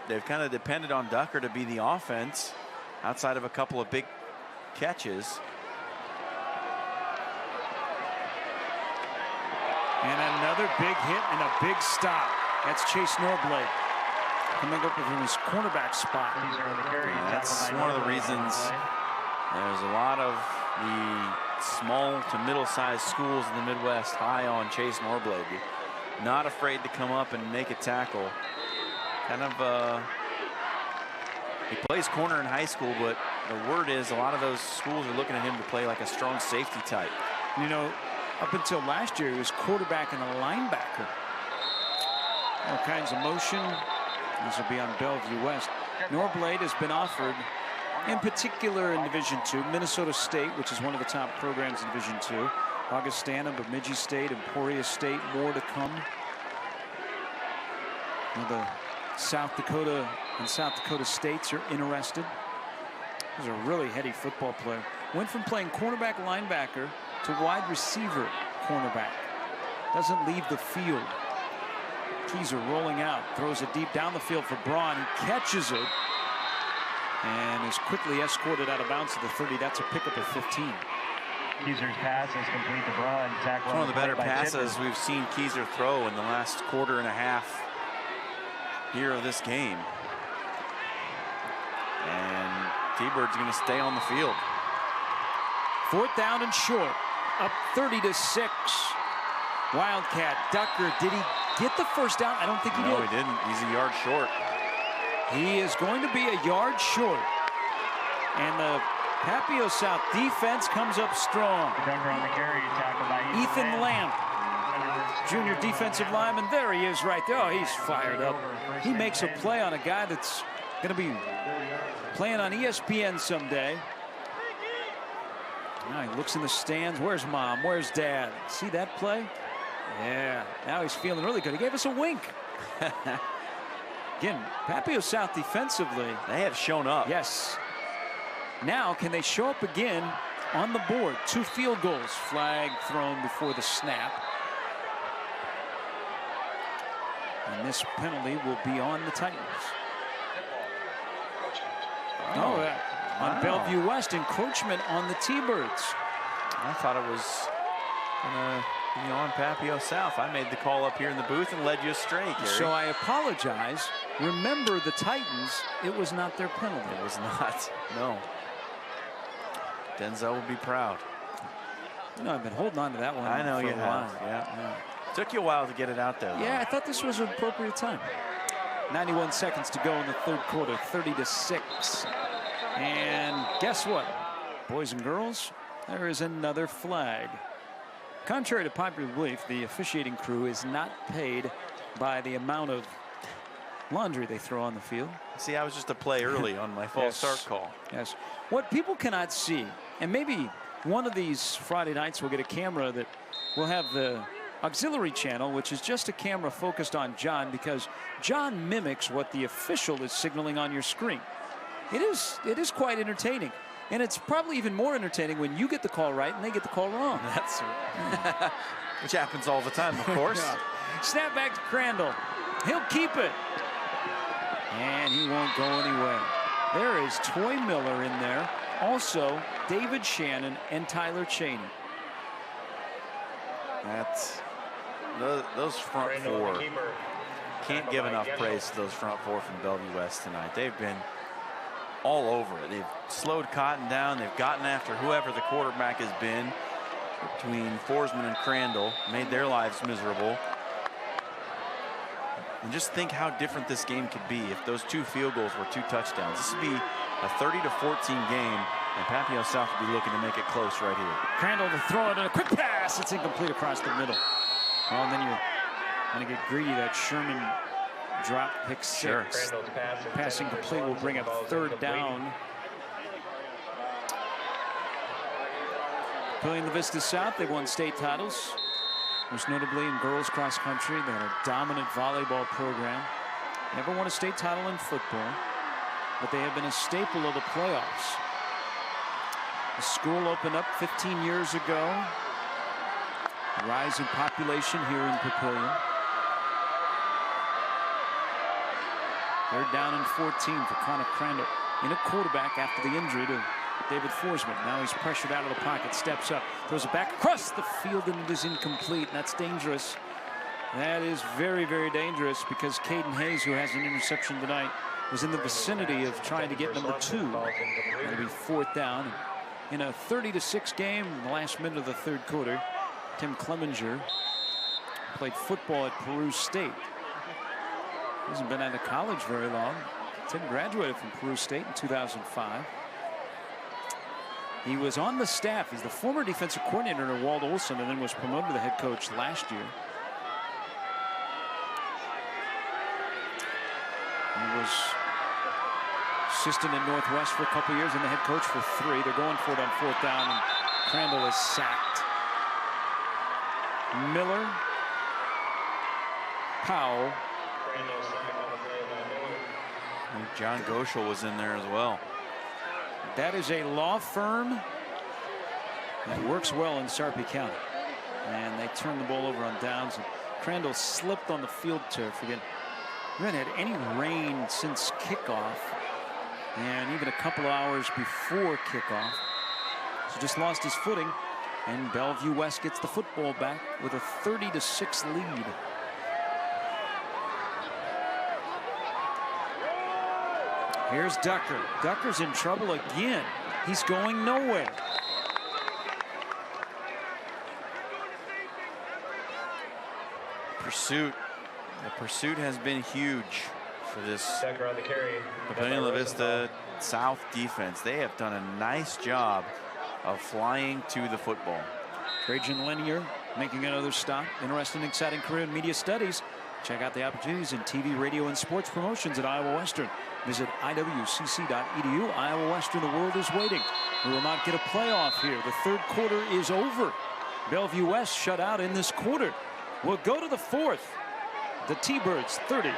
They've kind of depended on Ducker to be the offense outside of a couple of big catches. And another big hit and a big stop. That's Chase Norblade coming up from his cornerback spot. That's one of the reasons there's a lot of the small to middle-sized schools in the Midwest high on Chase Norblade. Not afraid to come up and make a tackle. Kind of, he plays corner in high school, but the word is a lot of those schools are looking at him to play like a strong safety type. You know, up until last year, he was quarterback and a linebacker. All kinds of motion. This will be on Bellevue West. Norblade has been offered, in particular in Division II, Minnesota State, which is one of the top programs in Division II, Augustana, Bemidji State, Emporia State, more to come. Now the South Dakota and South Dakota States are interested. He's a really heady football player. Went from playing cornerback, linebacker to wide receiver, cornerback. Doesn't leave the field. Keys are rolling out, throws it deep down the field for Braun. He catches it and is quickly escorted out of bounds to the 30. That's a pickup of 15. Keezer's pass is complete to Braun. It's one of the better passes we've seen Keezer throw in the last quarter and a half here of this game. And T-Bird's going to stay on the field. 4th down and short, up 30-6. Wildcat Ducker, did he get the first down? I don't think he did. No, he didn't. He's a yard short. He is going to be a yard short. And the Papillion South defense comes up strong. Ducker on the carry, tackled by Ethan Lamb, junior defensive lineman. There he is right there. Oh, he's fired up. He makes a play on a guy that's going to be playing on ESPN someday. Now he looks in the stands. Where's mom? Where's dad? See that play? Yeah, now he's feeling really good. He gave us a wink. Again, Papillion South defensively. They have shown up. Yes. Now, can they show up again on the board? 2 field goals. Flag thrown before the snap. And this penalty will be on the Titans. Oh, yeah. On Bellevue West, encroachment on the T-Birds. I thought it was on Papillion South. I made the call up here in the booth and led you astray, Gary. So I apologize. Remember, the Titans, it was not their penalty. It was not, no. Denzel will be proud. You know, I've been holding on to that one. I know for you a have. while. Yeah. Took you a while to get it out there, though. Yeah, I thought this was an appropriate time. 91 seconds to go in the 3rd quarter, 30-6. And guess what, boys and girls? There is another flag. Contrary to popular belief, the officiating crew is not paid by the amount of laundry they throw on the field. See, I was just a play early on my false start call. Yes. What people cannot see, and maybe one of these Friday nights we'll get a camera that will have the auxiliary channel, which is just a camera focused on John, because John mimics what the official is signaling on your screen. It is quite entertaining. And it's probably even more entertaining when you get the call right and they get the call wrong. That's right. Which happens all the time, of course. Yeah. Snap back to Crandall. He'll keep it. And he won't go anywhere. There is Toy Miller in there. Also, David Shannon and Tyler Cheney. That's those front four. Can't give enough praise to those front four from Bellevue West tonight. They've been all over it. They've slowed Cotton down. They've gotten after whoever the quarterback has been between Forsman and Crandall, made their lives miserable. And just think how different this game could be if those 2 field goals were 2 touchdowns. This would be a 30-14 game, and Papillion South would be looking to make it close right here. Crandall to throw it in a quick pass. It's incomplete across the middle. Well, and then you're going to get greedy. That Sherman drop, pick 6. Sure. Passing complete will bring up 3rd down. Papillion-LaVista South, they won state titles, most notably in girls cross country. They had a dominant volleyball program. Never won a state title in football, but they have been a staple of the playoffs. The school opened up 15 years ago. A rise in population here in Papillion. They're down in 14 for Connor Crandall in a quarterback after the injury to David Forsman. Now he's pressured out of the pocket, steps up, throws it back across the field, and it is incomplete. And that's dangerous. That is very, very dangerous, because Caden Hayes, who has an interception tonight, was in the vicinity of trying to get number 2. It'll be 4th down. In a 30-6 game in the last minute of the 3rd quarter, Tim Clemenger played football at Peru State. He hasn't been out of college very long. Tim graduated from Peru State in 2005. He was on the staff. He's the former defensive coordinator under Walt Olson, and then was promoted to the head coach last year. He was assistant at Northwest for a couple years and the head coach for 3. They're going for it on 4th down, and Crandall is sacked. Miller, Powell. And John Goschel was in there as well. That is a law firm that works well in Sarpy County. And they turned the ball over on downs, and Crandall slipped on the field turf again. We haven't had any rain since kickoff, and even a couple of hours before kickoff. So just lost his footing, and Bellevue West gets the football back with a 30-6 lead. Here's Ducker. Ducker's in trouble again. He's going nowhere. The pursuit has been huge for this Papillion-LaVista South defense. They have done a nice job of flying to the football. Trajan Linear making another stop. Interesting, exciting career in media studies. Check out the opportunities in TV, radio, and sports promotions at Iowa Western. Visit iwcc.edu. Iowa Western, the world is waiting. We will not get a playoff here. The 3rd quarter is over. Bellevue West shut out in this quarter. We'll go to the 4th. The T-Birds 30.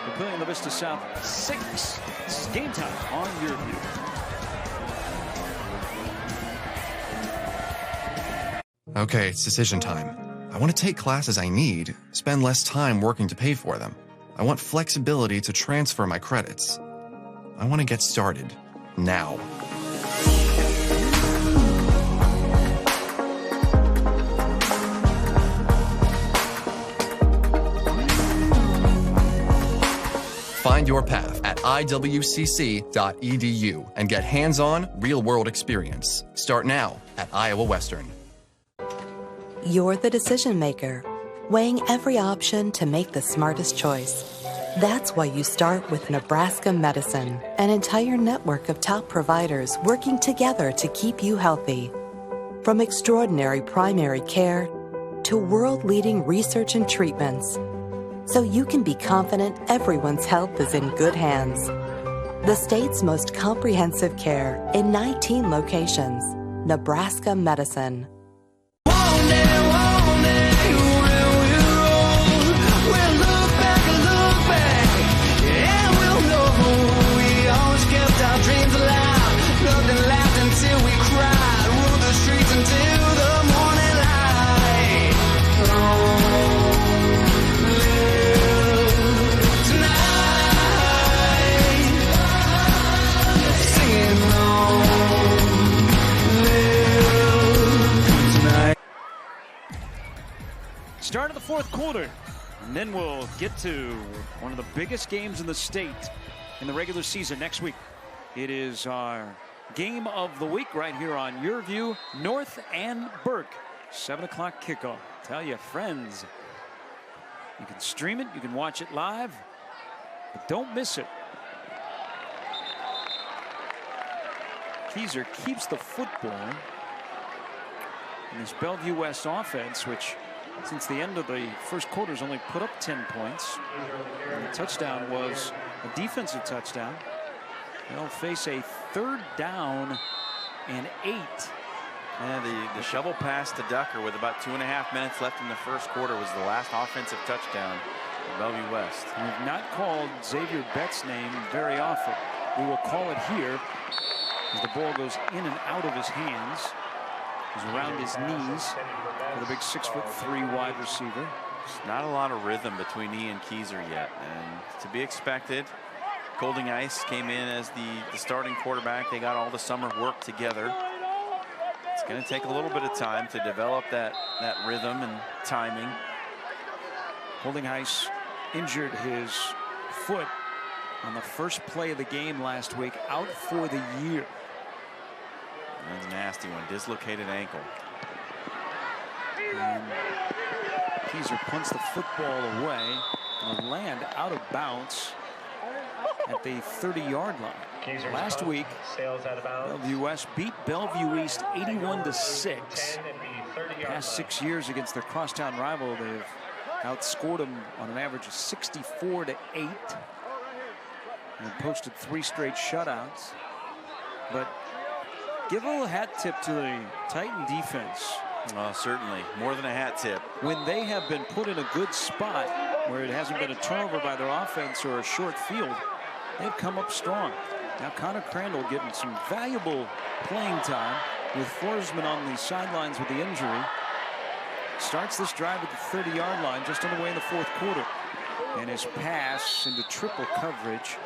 Papillion-LaVista South 6. This is game time on YurView. Okay, it's decision time. I want to take classes I need, spend less time working to pay for them. I want flexibility to transfer my credits. I want to get started now. Find your path at iwcc.edu and get hands-on, real-world experience. Start now at Iowa Western. You're the decision maker, weighing every option to make the smartest choice. That's why you start with Nebraska Medicine, an entire network of top providers working together to keep you healthy. From extraordinary primary care to world-leading research and treatments, so you can be confident everyone's health is in good hands. The state's most comprehensive care in 19 locations. Nebraska Medicine. Start of the 4th quarter, and then we'll get to one of the biggest games in the state in the regular season next week. It is our game of the week right here on YurView, North and Burke. 7 o'clock kickoff. Tell your friends. You can stream it, you can watch it live, but don't miss it. Keyser keeps the football in this Bellevue West offense, which since the end of the first quarter has only put up 10 points. And the touchdown was a defensive touchdown. They'll face a 3rd down and 8. And the shovel pass to Ducker with about 2.5 minutes left in the first quarter was the last offensive touchdown for Bellevue West. We've not called Xavier Bett's name very often. We will call it here as the ball goes in and out of his hands. He's around his knees for the big 6'3" wide receiver. There's not a lot of rhythm between he and Keyser yet, and to be expected. Golding Ice came in as the starting quarterback. They got all the summer work together. It's going to take a little bit of time to develop that rhythm and timing. Golding Ice injured his foot on the first play of the game last week, out for the year. That's a nasty one, dislocated ankle. And Keyser punts the football away and will land out of bounds at the 30-yard line. Last week, Bellevue West beat Bellevue East 81-6. Past 6 years against their crosstown rival, they've outscored them on an average of 64-8. And posted 3 straight shutouts. But give a little hat tip to the Titan defense. Certainly, more than a hat tip. When they have been put in a good spot where it hasn't been a turnover by their offense or a short field, they've come up strong. Now Connor Crandall getting some valuable playing time with Forsman on the sidelines with the injury. Starts this drive at the 30-yard line, just on the way in the 4th quarter. And his pass into triple coverage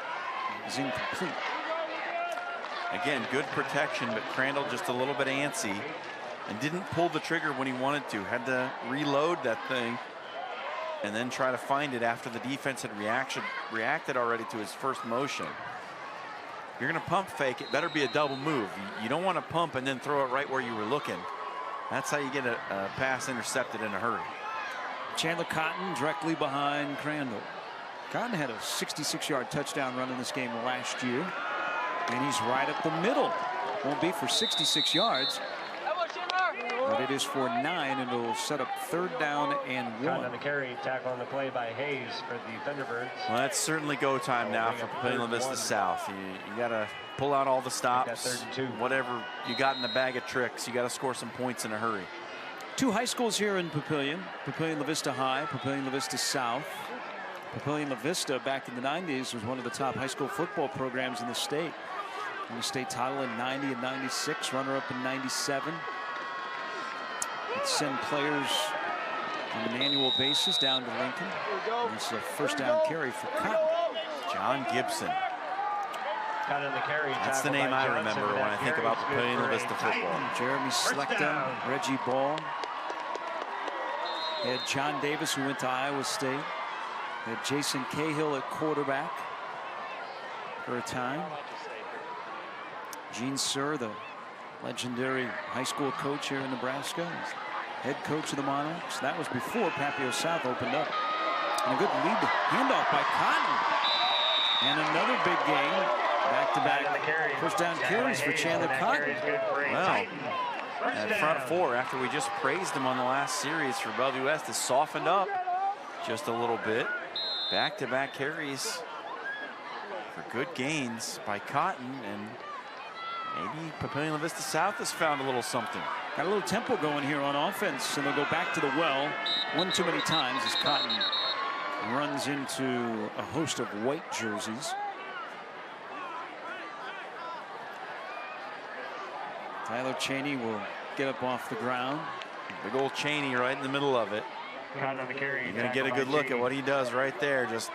is incomplete. Again, good protection, but Crandall just a little bit antsy and didn't pull the trigger when he wanted to. Had to reload that thing and then try to find it after the defense had reacted already to his first motion. You're going to pump fake, it better be a double move. You don't want to pump and then throw it right where you were looking. That's how you get a pass intercepted in a hurry. Chandler Cotton directly behind Crandall. Cotton had a 66-yard touchdown run in this game last year. And he's right up the middle. Won't be for 66 yards. But it is for 9, and it'll set up 3rd down and 1. Cotton on the carry, tackle on the play by Hayes for the Thunderbirds. Well, that's certainly go time now for Papillion-LaVista South. You got to pull out all the stops. Whatever you got in the bag of tricks, you got to score some points in a hurry. 2 high schools here in Papillion. Papillion-LaVista High, Papillion-LaVista South. Papillion-LaVista back in the 90s was one of the top high school football programs in the state. Won the state title in 90 and 96, runner-up in 97. They'd send players on an annual basis down to Lincoln. This is a 1st down carry for Cotton. John Gibson. Got in the carry. That's the name I remember when I think about Papillion-LaVista football. Jeremy Slechta, Reggie Ball. They had John Davis, who went to Iowa State. They had Jason Cahill at quarterback for a time. Gene Sir, the legendary high school coach here in Nebraska, head coach of the Monarchs. That was before Papillion South opened up. And a good lead handoff by Cotton. And another big game. Back-to-back 1st down carries for Chandler Cotton. Wow. That front 4, after we just praised him on the last series for Bellevue West, has softened up just a little bit. Back-to-back carries for good gains by Cotton, and maybe Papillion-LaVista South has found a little something. Got a little tempo going here on offense, and they'll go back to the well one too many times as Cotton runs into a host of white jerseys. Tyler Cheney will get up off the ground. Big old Cheney right in the middle of it. You're going to get a good look at what he does right there. Just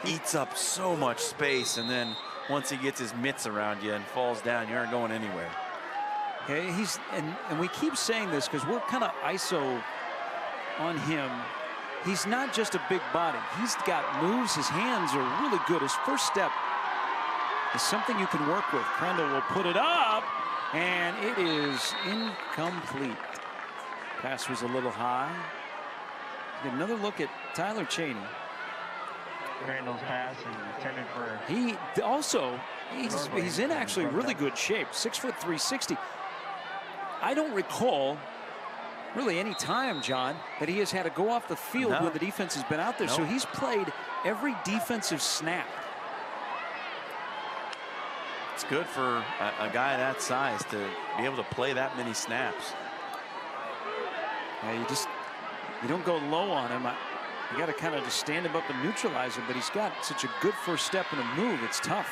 eats up so much space, and then once he gets his mitts around you and falls down, you aren't going anywhere. Okay, and we keep saying this because we're kind of ISO on him. He's not just a big body. He's got moves. His hands are really good. His first step is something you can work with. Crandall will put it up, and it is incomplete. Pass was a little high. Get another look at Tyler Cheney. Crandall's pass intended for. He also, he's in actually really good shape. 6'3", 360. I don't recall really any time, John, that he has had to go off the field when the defense has been out there. So he's played every defensive snap. It's good for a guy that size to be able to play that many snaps. Yeah, you don't go low on him. You got to kind of just stand him up and neutralize him, but he's got such a good first step and a move. It's tough.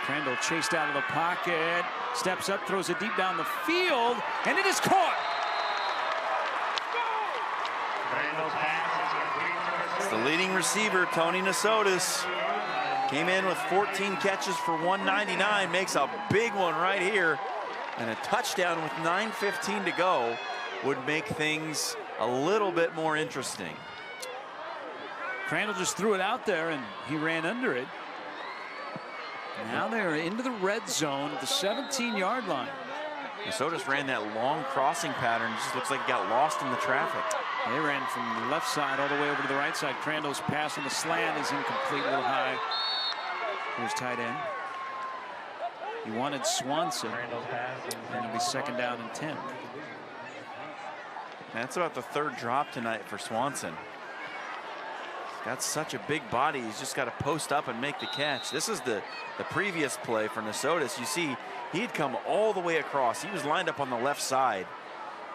Crandall chased out of the pocket, steps up, throws it deep down the field, and it is caught. It's the leading receiver, Tony Nasotis. Came in with 14 catches for 199, makes a big one right here. And a touchdown with 9:15 to go would make things a little bit more interesting. Crandall just threw it out there and he ran under it. Now they're into the red zone at the 17-yard line. Nasotis ran that long crossing pattern. Just looks like he got lost in the traffic. They ran from the left side all the way over to the right side. Crandall's pass on the slant is incomplete, a little high. Here's tight end. He wanted Swanson, and it'll be 2nd down and 10. That's about the 3rd drop tonight for Swanson. He's got such a big body. He's just got to post up and make the catch. This is the previous play for Nasotis. You see, he'd come all the way across. He was lined up on the left side.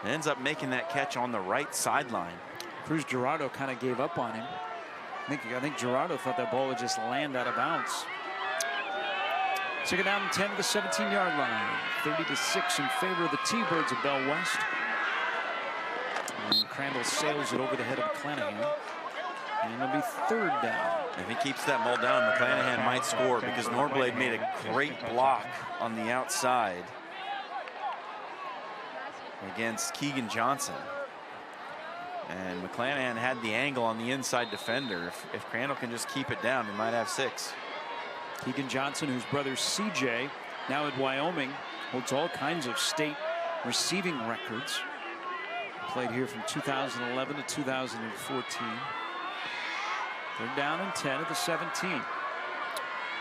And ends up making that catch on the right sideline. Cruz Gerardo kind of gave up on him. I think Gerardo thought that ball would just land out of bounds. 2nd down and 10 to the 17-yard line. 30-6 in favor of the T-Birds of Bell West. And Crandall sails it over the head of McClanahan. And it'll be 3rd down. If he keeps that ball down, McClanahan might score because Norblade made a great block on the outside against Keegan Johnson. And McClanahan had the angle on the inside defender. If Crandall can just keep it down, he might have 6. Keegan Johnson, whose brother CJ, now at Wyoming, holds all kinds of state receiving records. Played here from 2011 to 2014. 3rd down and 10 at the 17.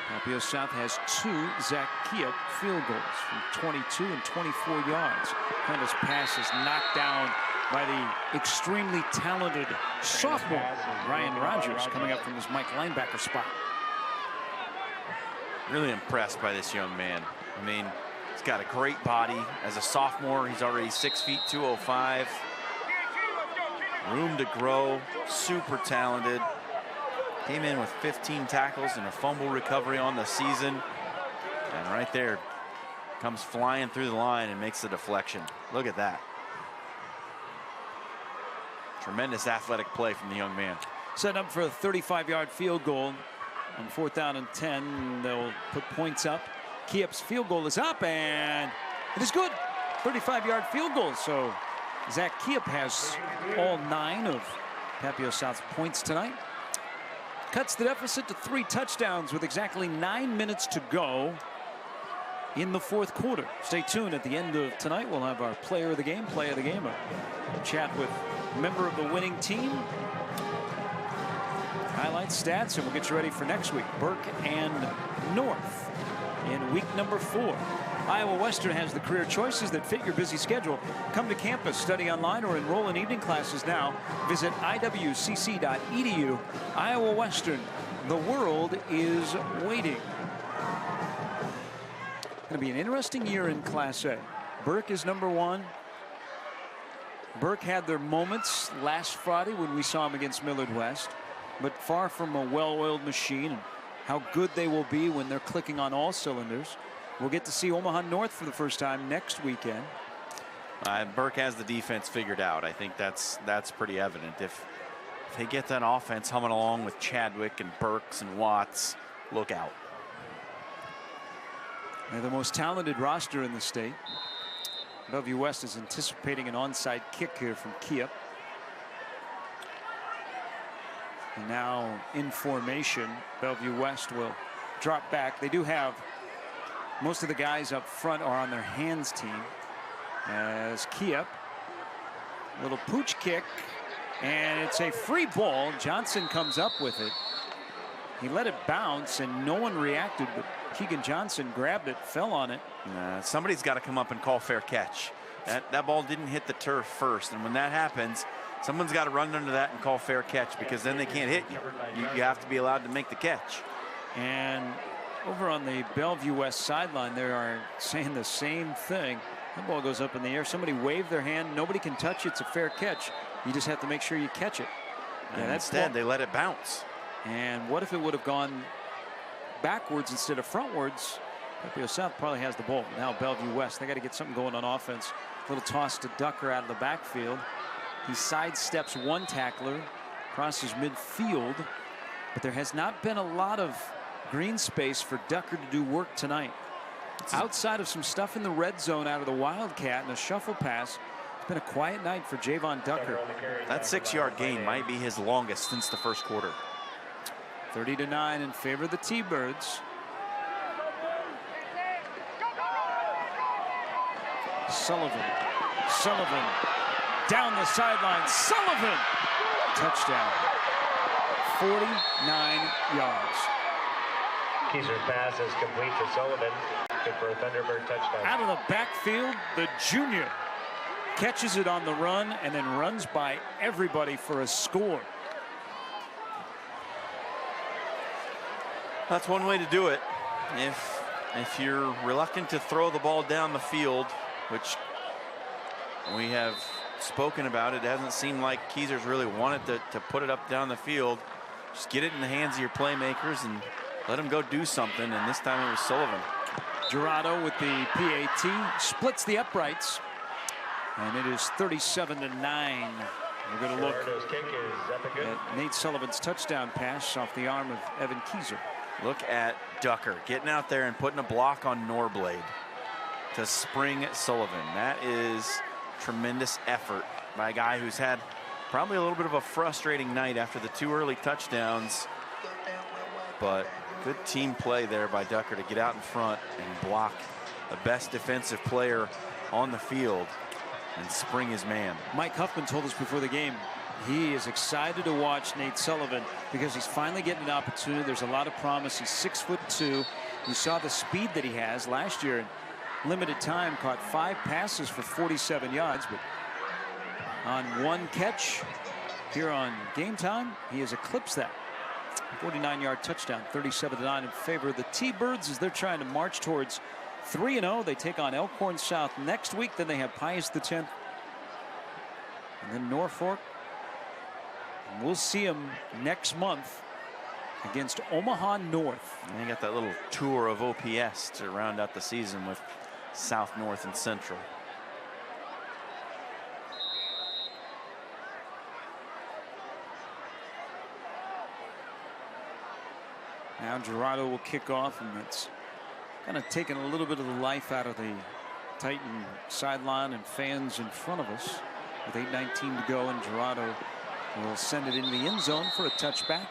Papillion South has 2 Zach Kiep field goals from 22 and 24 yards. Crandall's pass is knocked down by the extremely talented sophomore Ryan Rogers, coming up from his Mike linebacker spot. Really impressed by this young man. I mean, he's got a great body. As a sophomore, he's already 6 feet 205. Room to grow, super talented. Came in with 15 tackles and a fumble recovery on the season. And right there, comes flying through the line and makes the deflection. Look at that. Tremendous athletic play from the young man. Set up for a 35-yard field goal on 4th down and 10. They'll put points up. Kiep's field goal is up, and it is good. 35-yard field goal. So Zach Kiep has all 9 of Papillion South's points tonight. Cuts the deficit to 3 touchdowns with exactly 9 minutes to go in the 4th quarter. Stay tuned. At the end of tonight, we'll have our player of the game, play of the game, a chat with a member of the winning team, highlights, stats, and we'll get you ready for next week. Burke and North in week number 4. Iowa Western has the career choices that fit your busy schedule. Come to campus, study online, or enroll in evening classes now. Visit iwcc.edu. Iowa Western, the world is waiting. Going to be an interesting year in Class A. Burke is number 1. Burke had their moments last Friday when we saw him against Millard West, but far from a well-oiled machine. And how good they will be when they're clicking on all cylinders. We'll get to see Omaha North for the first time next weekend. Burke has the defense figured out. I think that's pretty evident. If they get that offense humming along with Chadwick and Burks and Watts, look out. They're the most talented roster in the state. Bellevue West is anticipating an onside kick here from Kiep. And now in formation, Bellevue West will drop back. They do have most of the guys up front are on their hands team. As Kiep, little pooch kick, and it's a free ball. Johnson comes up with it. He let it bounce and no one reacted, but Keegan Johnson grabbed it, fell on it. Somebody's got to come up and call fair catch. That ball didn't hit the turf first, and when that happens, someone's got to run under that and call fair catch, because then they can't hit you. You have to be allowed to make the catch. And over on the Bellevue West sideline, they are saying the same thing. That ball goes up in the air. Somebody waved their hand. Nobody can touch it. It's a fair catch. You just have to make sure you catch it. And instead, they let it bounce. And what if it would have gone backwards instead of frontwards? Papillion South probably has the ball. Now Bellevue West, they got to get something going on offense. Little toss to Ducker out of the backfield. He sidesteps one tackler, crosses midfield, but there has not been a lot of green space for Ducker to do work tonight. Outside of some stuff in the red zone out of the Wildcat and a shuffle pass, it's been a quiet night for Javon Ducker. That 6-yard gain might be his longest since the first quarter. 30-9 in favor of the T-Birds. Sullivan down the sideline. Sullivan, touchdown. 49 yards. Keezer's pass is complete to Sullivan. Good for a Thunderbird touchdown. Out of the backfield, the junior catches it on the run and then runs by everybody for a score. That's one way to do it. If you're reluctant to throw the ball down the field, which we have spoken about, it hasn't seemed like Keezer's really wanted to put it up down the field. Just get it in the hands of your playmakers and let them go do something. And this time it was Sullivan. Gerardo with the PAT splits the uprights, and it is 37-9. We're going to look at Nate Sullivan's touchdown pass off the arm of Evan Keezer. Look at Ducker getting out there and putting a block on Norblade to spring Sullivan. That is tremendous effort by a guy who's had probably a little bit of a frustrating night after the 2 early touchdowns, but good team play there by Ducker to get out in front and block the best defensive player on the field and spring his man. Mike Huffman told us before the game he is excited to watch Nate Sullivan because he's finally getting an opportunity. There's a lot of promise. He's 6'2". You saw the speed that he has last year in limited time, caught 5 passes for 47 yards, but on 1 catch here on Game Time, he has eclipsed that. 49-yard touchdown, 37-9 in favor of the T-Birds as they're trying to march towards 3-0. They take on Elkhorn South next week. Then they have Pius X, and then Norfolk. And we'll see them next month against Omaha North. And they got that little tour of OPS to round out the season with South, North, and Central. Now Gerardo will kick off, and it's kind of taken a little bit of the life out of the Titan sideline and fans in front of us. With 8:19 to go, and Gerardo will send it into the end zone for a touchback.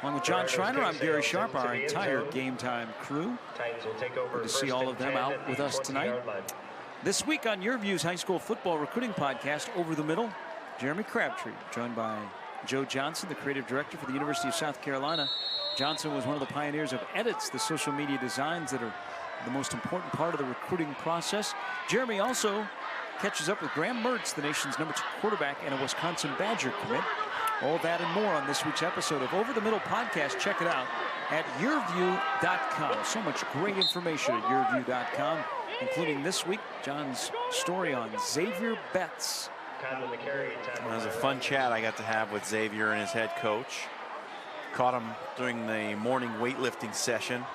Along with John Schreiner, I'm Gary Sharp, our entire Game Time crew. Good to see all of them out with us tonight. This week on YurView's high school football recruiting podcast, Over the Middle, Jeremy Crabtree, joined by Joe Johnson, the creative director for the University of South Carolina. Johnson was one of the pioneers of edits, the social media designs that are the most important part of the recruiting process. Jeremy also catches up with Graham Mertz, the nation's #2 quarterback and a Wisconsin Badger commit. All that and more on this week's episode of Over the Middle podcast. Check it out at YurView.com. So much great information at YurView.com, including this week, John's story on Xavier Betts. It was a fun chat I got to have with Xavier and his head coach. Caught him during the morning weightlifting session.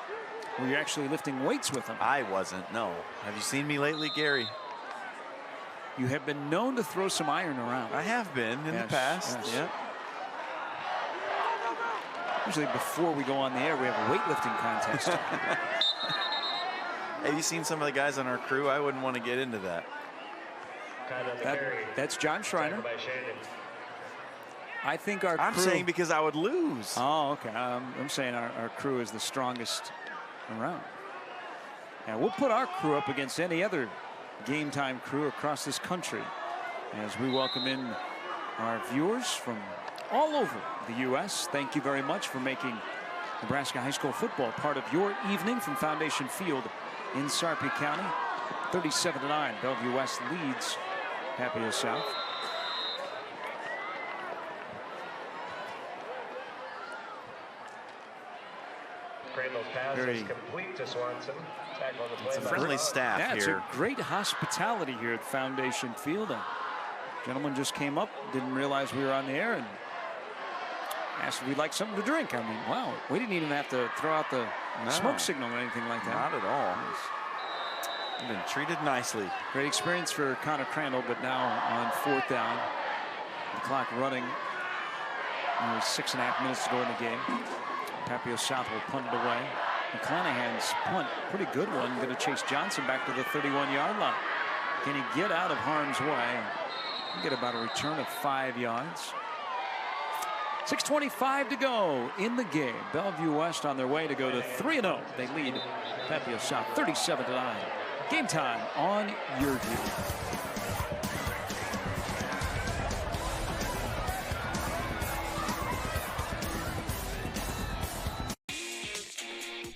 Were you actually lifting weights with him? I wasn't, no. Have you seen me lately, Gary? You have been known to throw some iron around. I have been in the past. Yes. Yeah. Usually before we go on the air, we have a weightlifting contest. Have you seen some of the guys on our crew? I wouldn't want to get into that. That's John Schreiner. I think our crew... I'm saying because I would lose. Oh, okay. I'm saying our crew is the strongest around. And we'll put our crew up against any other Game Time crew across this country as we welcome in our viewers from all over the U.S. Thank you very much for making Nebraska high school football part of your evening from Foundation Field in Sarpy County. 37-9. Bellevue West leads Papillion South. Crandall's pass is complete to Swanson. Tackle on the play. It's a friendly staff here. It's a great hospitality here at Foundation Field. A gentleman just came up, didn't realize we were on the air, and asked if we'd like something to drink. I mean, wow, we didn't even have to throw out the smoke signal or anything like that. Not at all. We've been treated nicely. Great experience for Connor Crandall, but now on 4th down. The clock running. Only 6.5 minutes to go in the game. Papillion South will punt it away. McClanahan's punt, pretty good one. Going to chase Johnson back to the 31-yard line. Can he get out of harm's way? Get about a return of 5 yards. 6:25 to go in the game. Bellevue West on their way to go to 3-0. They lead Papillion South 37-9. Game time on YurView.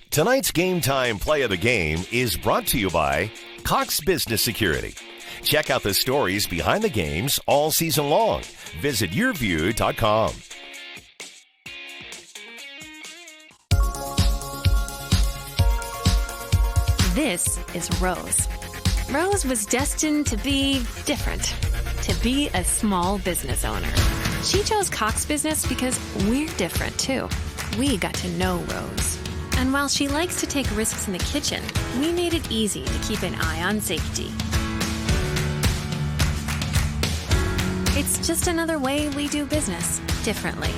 Tonight's Game Time Play of the Game is brought to you by Cox Business Security. Check out the stories behind the games all season long. Visit YurView.com. This is Rose. Rose was destined to be different, to be a small business owner. She chose Cox Business because we're different too. We got to know Rose. And while she likes to take risks in the kitchen, we made it easy to keep an eye on safety. It's just another way we do business differently.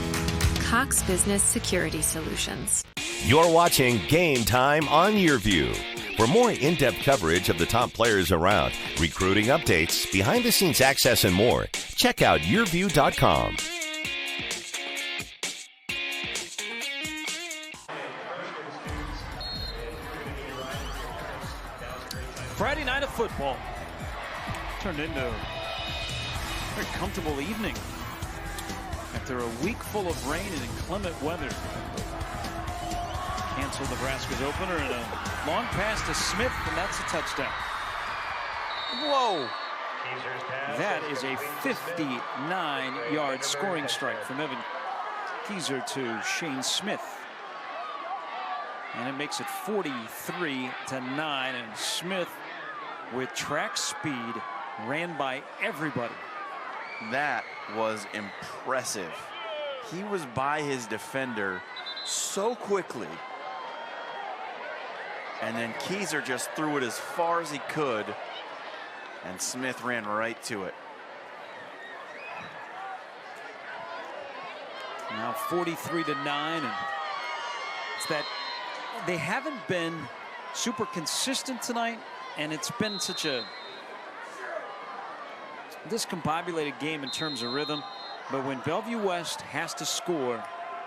Cox Business Security Solutions. You're watching Game Time on YurView. For more in-depth coverage of the top players around, recruiting updates, behind-the-scenes access, and more, check out YurView.com. Friday night of football turned into a very comfortable evening after a week full of rain and inclement weather. Canceled Nebraska's opener and a long pass to Smith, and that's a touchdown. Whoa. That is a 59-yard scoring strike from Evan Keyser to Shane Smith. And it makes it 43-9, and Smith, with track speed, ran by everybody. That was impressive. He was by his defender so quickly. And then Keyser just threw it as far as he could, and Smith ran right to it. Now 43-9, and it's that they haven't been super consistent tonight, and it's been such a discombobulated game in terms of rhythm. But when Bellevue West has to score,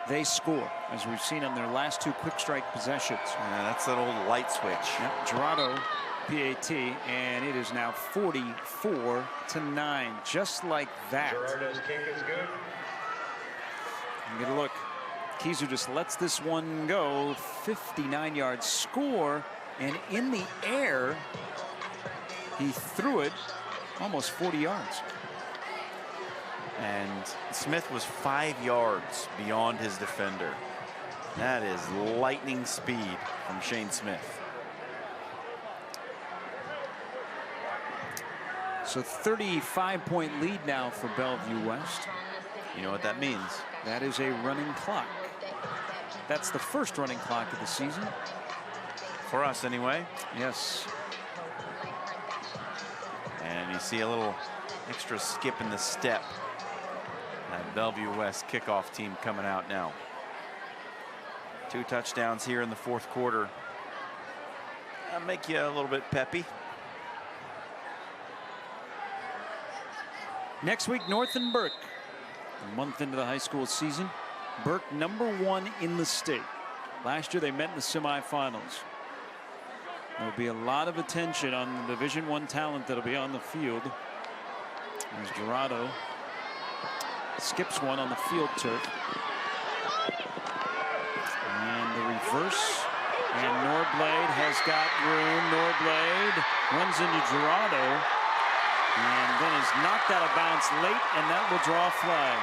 they score, as we've seen on their last 2 quick strike possessions. Yeah, that's that old light switch. Yep, Gerardo, PAT, and it is now 44-9, just like that. Gerardo's kick is good. Get a look. Keyser just lets this one go. 59-yard score, and in the air, he threw it almost 40 yards. And Smith was 5 yards beyond his defender. That is lightning speed from Shane Smith. So 35-point lead now for Bellevue West. You know what that means? That is a running clock. That's the first running clock of the season. For us, anyway. Yes. And you see a little extra skip in the step. That Bellevue West kickoff team coming out now. 2 touchdowns here in the 4th quarter. That'll make you a little bit peppy. Next week, North and Burke. A month into the high school season. Burke #1 in the state. Last year they met in the semifinals. There'll be a lot of attention on the Division I talent that'll be on the field. As Gerardo skips one on the field turf. And the reverse And Norblade has got room. Norblade runs into Gerardo. And then is knocked out of bounds late, and that will draw a flag.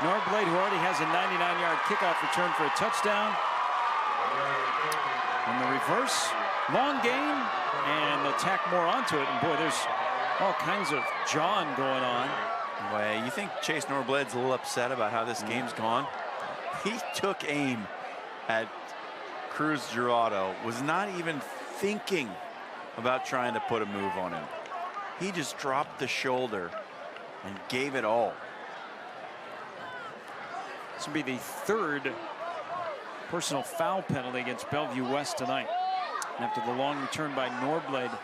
Norblade, who already has a 99-yard kickoff return for a touchdown. And the reverse, long gain, and they'll tack more onto it. And boy, there's all kinds of jawing going on. Well, you think Chase Norblade's a little upset about how this game's gone? He took aim at Cruz Gerardo, was not even thinking about trying to put a move on him. He just dropped the shoulder and gave it all. This will be the third personal foul penalty against Bellevue West tonight. And after the long return by Norblade.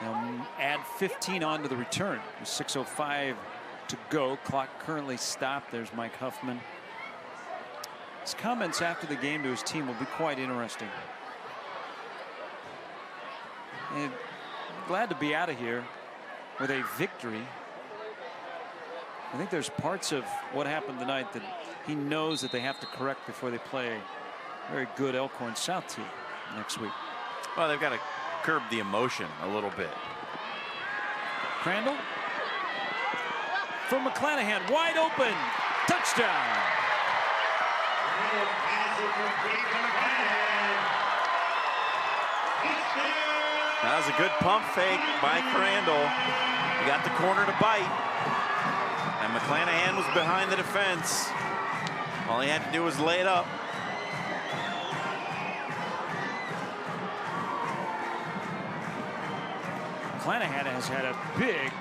They'll add 15 on to the return. There's 6:05 to go. Clock currently stopped. There's Mike Huffman. His comments after the game to his team will be quite interesting. And glad to be out of here with a victory. I think there's parts of what happened tonight that he knows that they have to correct before they play a very good Elkhorn South team next week. Well, they've got to curb the emotion a little bit. Crandall from McClanahan, wide open, touchdown. That was a good pump fake by Crandall. He got the corner to bite. And McClanahan was behind the defense. All he had to do was lay it up. McClanahan has had a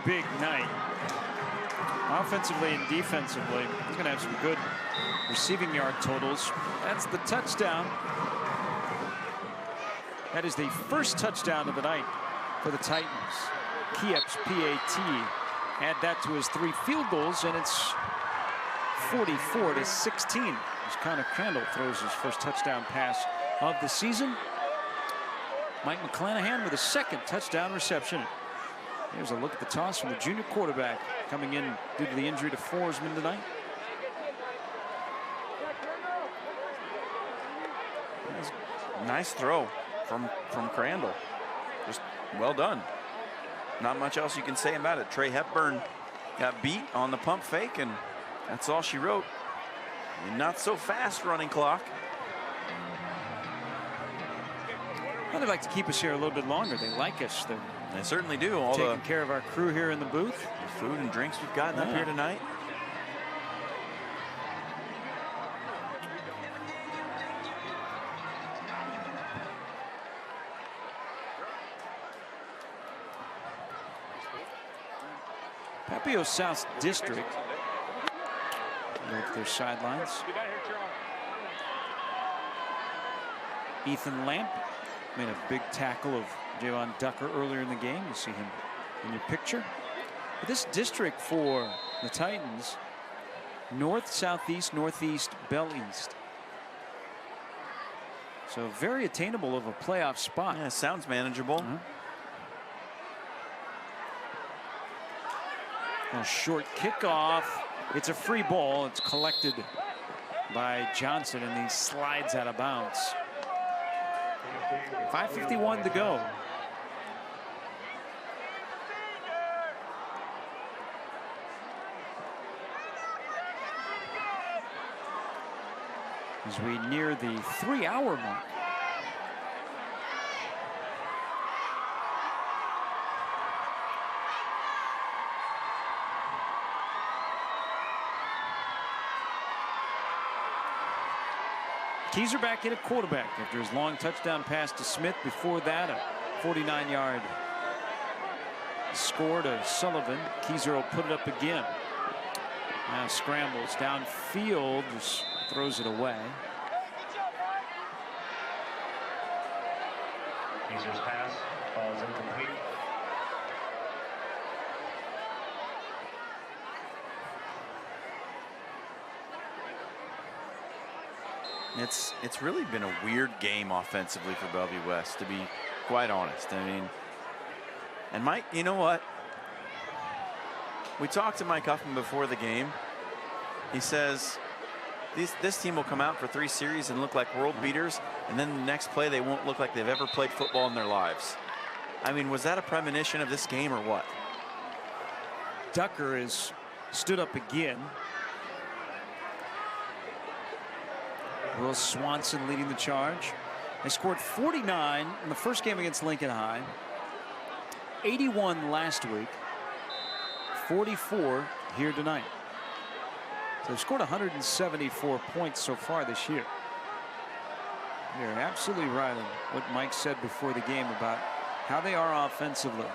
big night. Offensively and defensively. He's going to have some good receiving yard totals. That's the touchdown. That is the first touchdown of the night for the Titans. Kiep's PAT. Add that to his 3 field goals, and it's 44-16. As Connor Crandall throws his first touchdown pass of the season. Mike McClanahan with a second touchdown reception. Here's a look at the toss from the junior quarterback coming in due to the injury to Forsman tonight. Nice throw from Crandall. Just well done. Not much else you can say about it. Trey Hepburn got beat on the pump fake, and that's all she wrote. And not so fast running clock. Well, they'd like to keep us here a little bit longer. They like us. They're They certainly do. All taking care of our crew here in the booth. The food and drinks we've gotten up here tonight. Papillion South District. Look at their sidelines. Ethan Lamp made a big tackle of Javon Ducker earlier in the game. You see him in your picture. But this district for the Titans, north, southeast, northeast, Bell East. So very attainable of a playoff spot. Yeah, sounds manageable. A short kickoff. It's a free ball. It's collected by Johnson, and he slides out of bounds. 5:51 to go. As we near the 3-hour mark. Keyser back in at quarterback after his long touchdown pass to Smith. Before that, a 49-yard score to Sullivan. Keyser will put it up again. Now scrambles downfield, just throws it away. Keyser's pass falls incomplete. It's really been a weird game offensively for Bellevue West, to be quite honest. I mean, and Mike, you know what? We talked to Mike Huffman before the game, He says this team will come out for 3 series and look like world beaters, and then the next play they won't look like they've ever played football in their lives. I mean, was that a premonition of this game or what? Ducker is stood up again. Will Swanson leading the charge. They scored 49 in the first game against Lincoln High, 81 last week, 44 here tonight. So they've scored 174 points so far this year. You're absolutely right on what Mike said before the game about how they are offensively.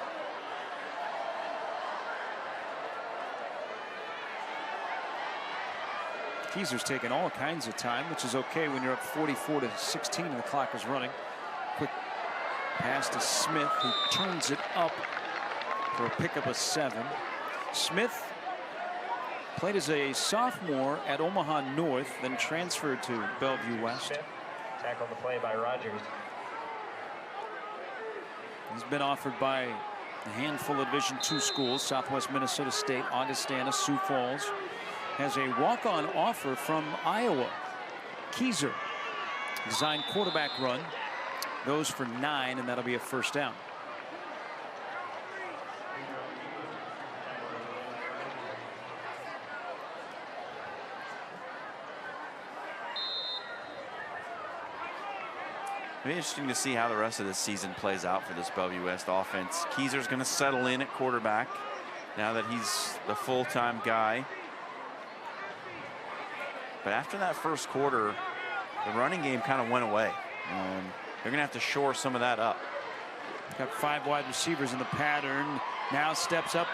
Keezer's taking all kinds of time, which is okay when you're up 44-16 and the clock is running. Quick pass to Smith. He turns it up for a pickup of 7. Smith played as a sophomore at Omaha North, then transferred to Bellevue West. Tackle the play by Rogers. He's been offered by a handful of Division II schools: Southwest Minnesota State, Augustana, Sioux Falls. Has a walk-on offer from Iowa. Keezer, design quarterback run, goes for 9, and that'll be a first down. It'll be interesting to see how the rest of this season plays out for this Bellevue West offense. Keezer's going to settle in at quarterback now that he's the full-time guy. But after that first quarter, the running game kind of went away. They're going to have to shore some of that up. Got 5 wide receivers in the pattern. Now steps up,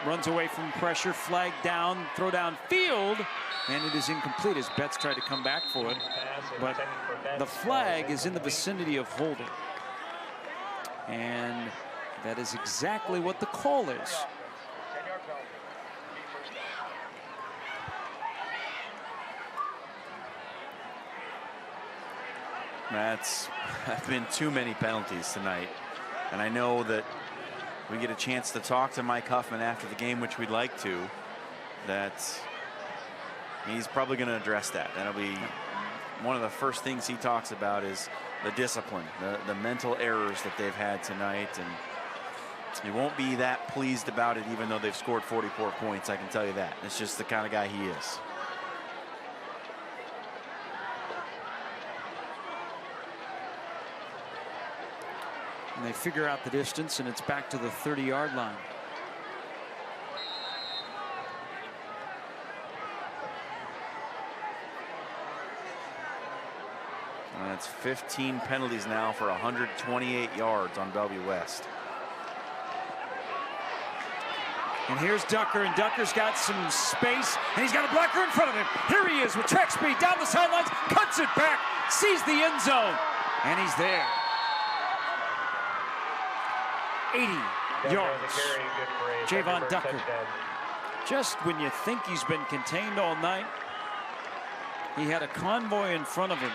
runs away from pressure, flag down, throw down field, and it is incomplete as Betts tried to come back for it. But the flag is in the vicinity of holding. And that is exactly what the call is. That's been too many penalties tonight. And I know that we get a chance to talk to Mike Huffman after the game, which we'd like to, that he's probably going to address that. That'll be one of the first things he talks about, is the discipline, the mental errors that they've had tonight. And he won't be that pleased about it, even though they've scored 44 points. I can tell you that. It's just the kind of guy he is. And they figure out the distance, and it's back to the 30-yard line. And that's 15 penalties now for 128 yards on Bellevue West. And here's Ducker, and Ducker's got some space, and he's got a blocker in front of him. Here he is with track speed down the sidelines, cuts it back, sees the end zone, and he's there. 80 yards. Javon Ducker. Just when you think he's been contained all night, he had a convoy in front of him,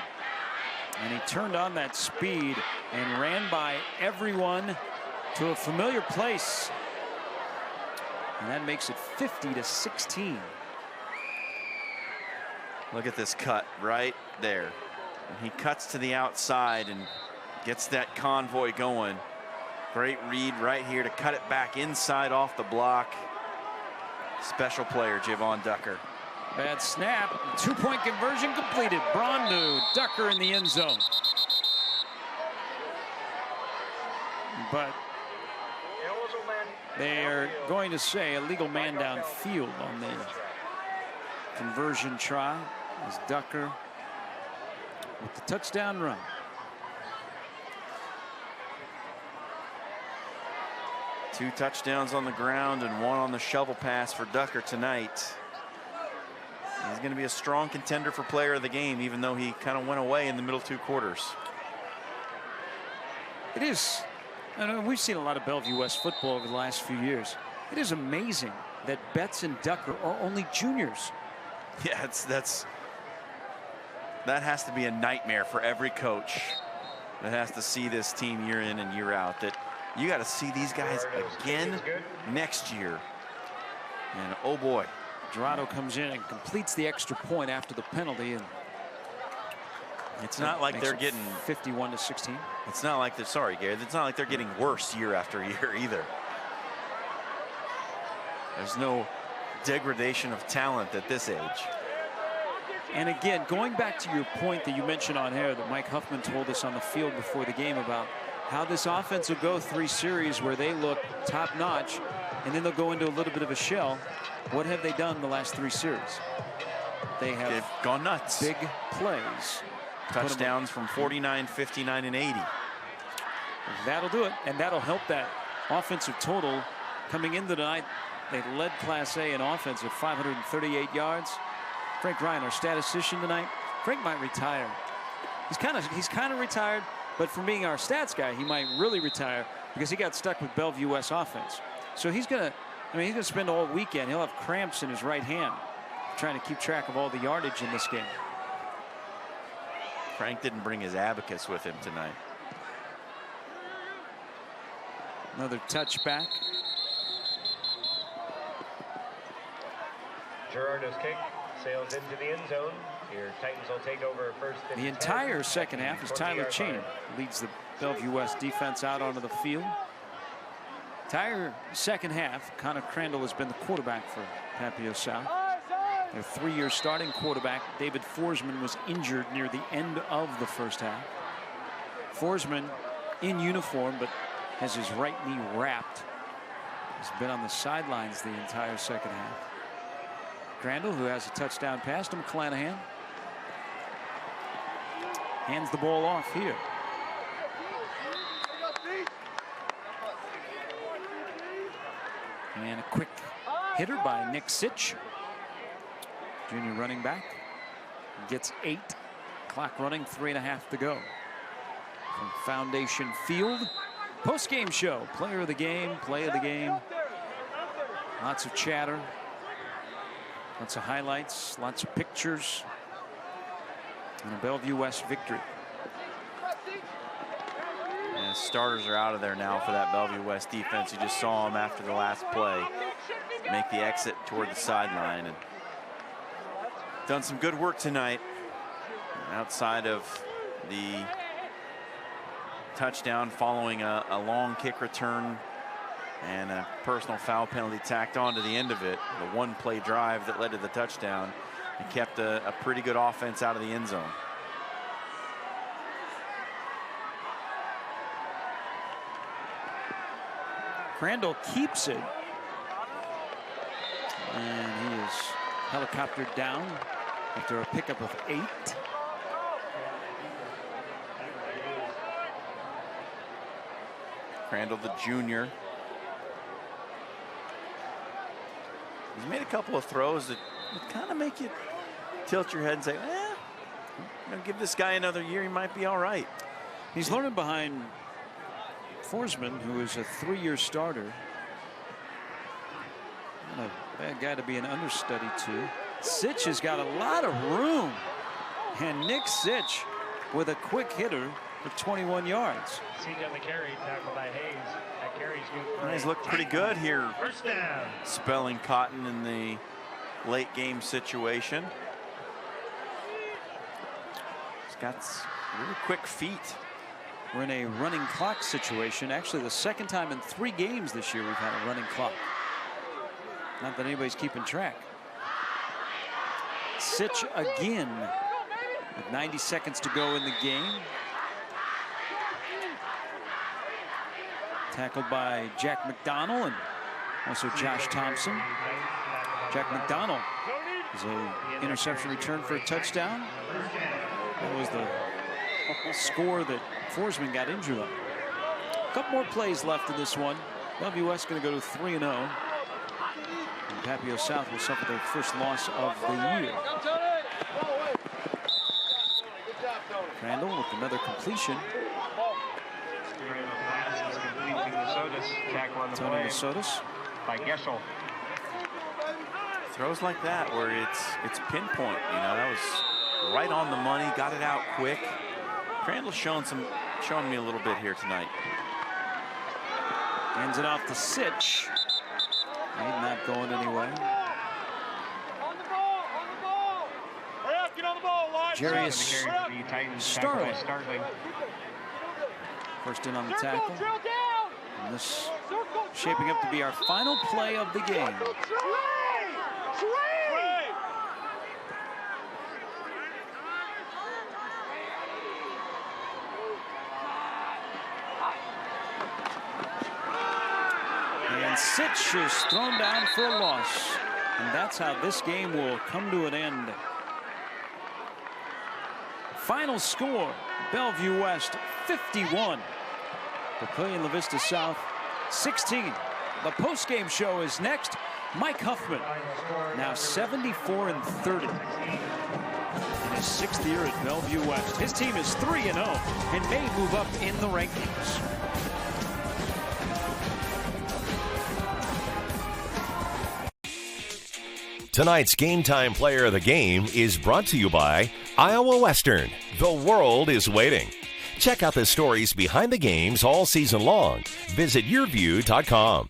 and he turned on that speed and ran by everyone to a familiar place. And that makes it 50-16. Look at this cut right there. And he cuts to the outside and gets that convoy going. Great read right here to cut it back inside off the block. Special player, Javon Ducker. Bad snap. 2-point conversion completed. Brondu, Ducker in the end zone. But they are going to say illegal man downfield on the conversion try as Ducker with the touchdown run. Two touchdowns on the ground and one on the shovel pass for Ducker tonight. He's going to be a strong contender for player of the game, even though he kind of went away in the middle 2 quarters. It is, and we've seen a lot of Bellevue West football over the last few years. It is amazing that Betts and Ducker are only juniors. Yeah, that has to be a nightmare for every coach that has to see this team year in and year out. That you got to see these guys again next year. And oh boy, Dorado comes in and completes the extra point after the penalty, and it's not like they're getting 51-16. It's not like they're, sorry, Gary, it's not like they're getting worse year after year either. There's no degradation of talent at this age. And again, going back to your point that you mentioned on air that Mike Huffman told us on the field before the game about how this offense will go 3 series where they look top notch and then they'll go into a little bit of a shell. What have they done the last 3 series? They've gone nuts. Big plays. Touchdowns from 49, 59, and 80. That'll do it, and that'll help that offensive total coming into tonight. They led Class A in offense at 538 yards. Frank Ryan, our statistician tonight. Frank might retire. He's kind of retired, but from being our stats guy, he might really retire because he got stuck with Bellevue West offense. So he's gonna spend all weekend. He'll have cramps in his right hand trying to keep track of all the yardage in this game. Frank didn't bring his abacus with him tonight. Another touchback. Gerardo's kick sails into the end zone. Here, Titans will take over first. The entire second half as Tyler Chain leads the Bellevue West defense out onto the field. Entire second half, Connor Crandall has been the quarterback for Papillion South. Their 3-year starting quarterback, David Forsman, was injured near the end of the first half. Forsman in uniform, but has his right knee wrapped. He's been on the sidelines the entire second half. Crandall, who has a touchdown pass to McClanahan, hands the ball off here. And a quick hitter by Nick Sitch, junior running back. Gets 8. Clock running, 3.5 to go. From Foundation Field, post-game show. Player of the game, play of the game. Lots of chatter. Lots of highlights, lots of pictures. And a Bellevue West victory. And starters are out of there now for that Bellevue West defense. You just saw them after the last play make the exit toward the sideline, and done some good work tonight. Outside of the touchdown following a long kick return and a personal foul penalty tacked on to the end of it, the 1-play drive that led to the touchdown, and kept a pretty good offense out of the end zone. Crandall keeps it, and he is helicoptered down after a pickup of 8. Crandall, the junior. He's made a couple of throws that kind of make you tilt your head and say, give this guy another year, he might be all right. He's learning behind Forsman, who is a 3-year starter. Not a bad guy to be an understudy to. Sitch has got a lot of room. And Nick Sitch with a quick hitter for 21 yards. Seat on the carry, tackled by Hayes. That carry's good. He's looked pretty good here. First down. Spelling Cotton in the late game situation. He's got really quick feet. We're in a running clock situation. Actually, the second time in 3 games this year we've had a running clock. Not that anybody's keeping track. Sitch again with 90 seconds to go in the game. Tackled by Jack McDonald and also Josh Thompson. Jack McDonald is an interception return for a touchdown. That was the score that Forsman got injured on. A couple more plays left in this one. Bellevue West going to go to 3-0. And Papillion South will suffer their first loss of the year. Crandall with another completion. Tony Sotis by Gesell. Throws like that where it's pinpoint, that was right on the money, got it out quick. Crandall's showing me a little bit here tonight. Hands it off to Sitch. He's not going anywhere. Jarius Starling. First in on the tackle. And this shaping up to be our final play of the game. And Sitch is thrown down for a loss. And that's how this game will come to an end. Final score, Bellevue West 51. Papillion-LaVista South 16. The postgame show is next. Mike Huffman, now 74-30. In his 6th year at Bellevue West. His team is 3-0 and may move up in the rankings. Tonight's Game Time Player of the Game is brought to you by Iowa Western. The world is waiting. Check out the stories behind the games all season long. Visit YurView.com.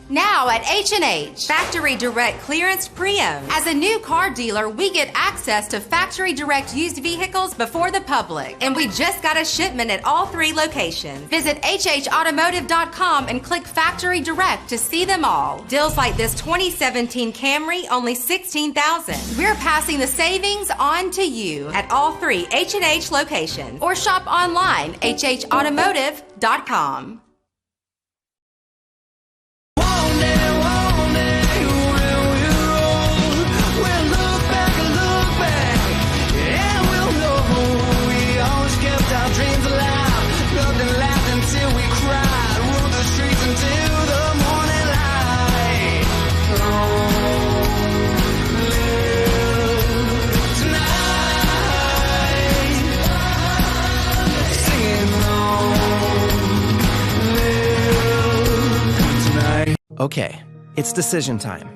Now at H&H, factory direct clearance pre-owned. As a new car dealer, we get access to factory direct used vehicles before the public. And we just got a shipment at all 3 locations. Visit hhautomotive.com and click factory direct to see them all. Deals like this 2017 Camry, only $16,000. We're passing the savings on to you at all 3 H&H locations. Or shop online, hhautomotive.com. Okay, it's decision time.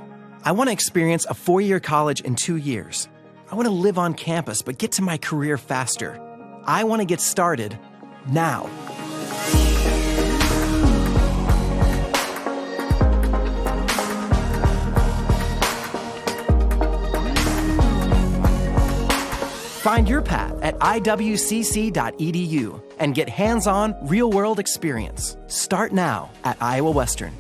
I want to experience a 4-year college in 2 years. I want to live on campus, but get to my career faster. I want to get started now. Find your path at iwcc.edu and get hands-on, real-world experience. Start now at Iowa Western.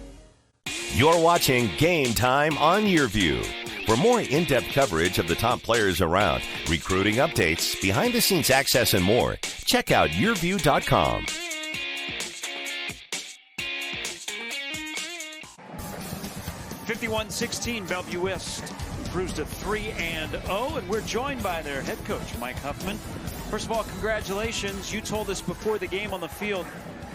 You're watching Game Time on YurView. For more in-depth coverage of the top players around, recruiting updates, behind-the-scenes access, and more, check out YurView.com. (51-16) Bellevue West improves to 3-0, and we're joined by their head coach, Mike Huffman. First of all, congratulations. You told us before the game on the field,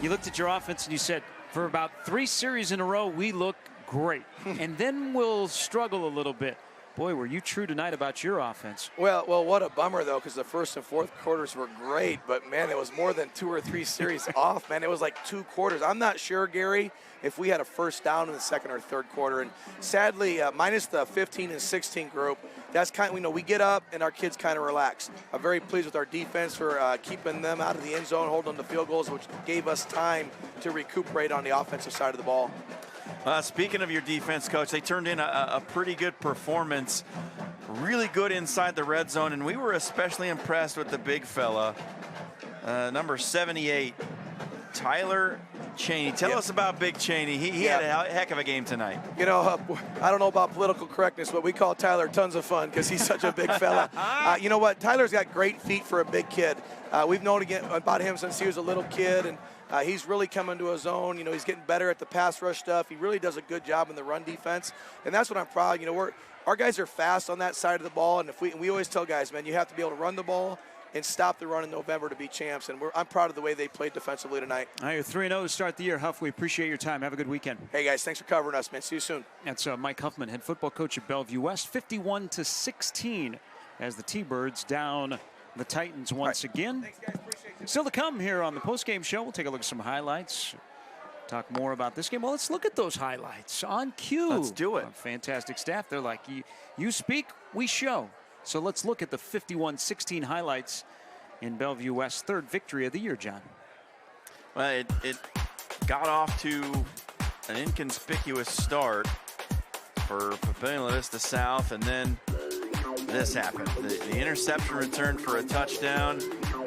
you looked at your offense and you said, for about 3 series in a row, we look great. And then we'll struggle a little bit. Boy, were you true tonight about your offense. Well, what a bummer, though, because the first and fourth quarters were great. But, man, it was more than 2 or 3 series off, man. It was like 2 quarters. I'm not sure, Gary, if we had a first down in the second or third quarter. And sadly, minus the 15 and 16 group, that's kind of, we get up and our kids kind of relax. I'm very pleased with our defense for keeping them out of the end zone, holding the field goals, which gave us time to recuperate on the offensive side of the ball. Speaking of your defense, Coach, they turned in a pretty good performance, really good inside the red zone, and we were especially impressed with the big fella, number 78, Tyler Chaney. Tell us about Big Chaney. He had a heck of a game tonight. I don't know about political correctness, but we call Tyler tons of fun because he's such a big fella. You know what? Tyler's got great feet for a big kid. We've known about him since he was a little kid, and he's really coming to his own. He's getting better at the pass rush stuff. He really does a good job in the run defense, and that's what I'm proud. Our guys are fast on that side of the ball, and we always tell guys, man, you have to be able to run the ball and stop the run in November to be champs. And I'm proud of the way they played defensively tonight. All right, you're 3-0 to start the year. Huff, we appreciate your time. Have a good weekend. Hey, guys, thanks for covering us, man. See you soon. That's Mike Huffman, head football coach at Bellevue West, 51-16 as the T-Birds down the Titans once again. Thanks, guys. Appreciate you. Still to come here on the postgame show. We'll take a look at some highlights, talk more about this game. Well, let's look at those highlights on cue. Let's do it. Our fantastic staff. They're like, you speak, we show. So let's look at the 51-16 highlights in Bellevue West's 3rd victory of the year, John. Well, it got off to an inconspicuous start for Papillion-LaVista South, and then this happened. The interception return for a touchdown.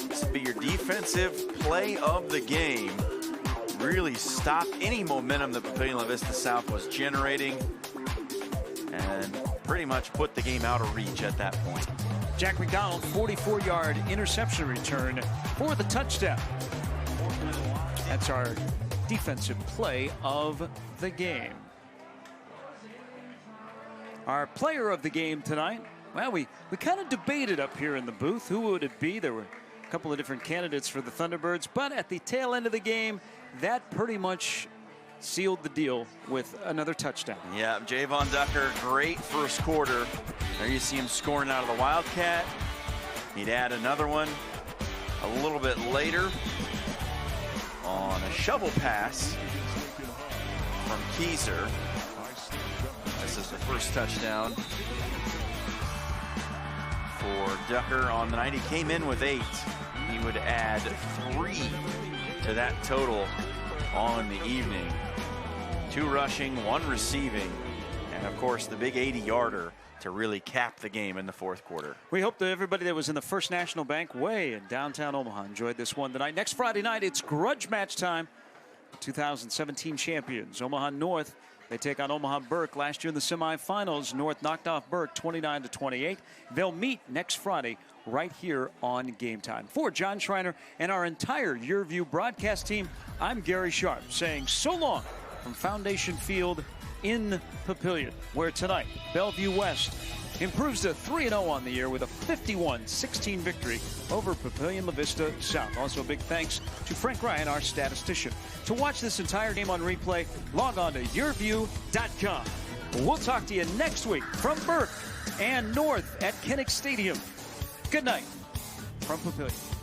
This will be your defensive play of the game. Really stopped any momentum that Papillion-LaVista South was generating and pretty much put the game out of reach at that point. Jack McDonald, 44-yard interception return for the touchdown. That's our defensive play of the game. Our player of the game tonight, well, we kind of debated up here in the booth. Who would it be? There were a couple of different candidates for the Thunderbirds, but at the tail end of the game, that pretty much sealed the deal with another touchdown. Yeah, Javon Ducker, great first quarter. There you see him scoring out of the Wildcat. He'd add another one a little bit later on a shovel pass from Keyser. This is the first touchdown for Ducker on the night. He came in with 8. He would add 3 to that total on the evening. 2 rushing, 1 receiving, and of course the big 80-yarder to really cap the game in the fourth quarter. We hope that everybody that was in the First National Bank Way in downtown Omaha enjoyed this one tonight. Next Friday night, it's grudge match time. 2017 champions, Omaha North. They take on Omaha Burke. Last year in the semifinals, North knocked off Burke 29-28. They'll meet next Friday right here on Game Time. For John Schreiner and our entire YurView broadcast team, I'm Gary Sharp saying so long from Foundation Field in Papillion, where tonight Bellevue West improves to 3-0 on the year with a 51-16 victory over Papillion-LaVista South. Also a big thanks to Frank Ryan, our statistician. To watch this entire game on replay, log on to YurView.com. We'll talk to you next week from Burke and North at Kinnick Stadium. Good night from Papillion.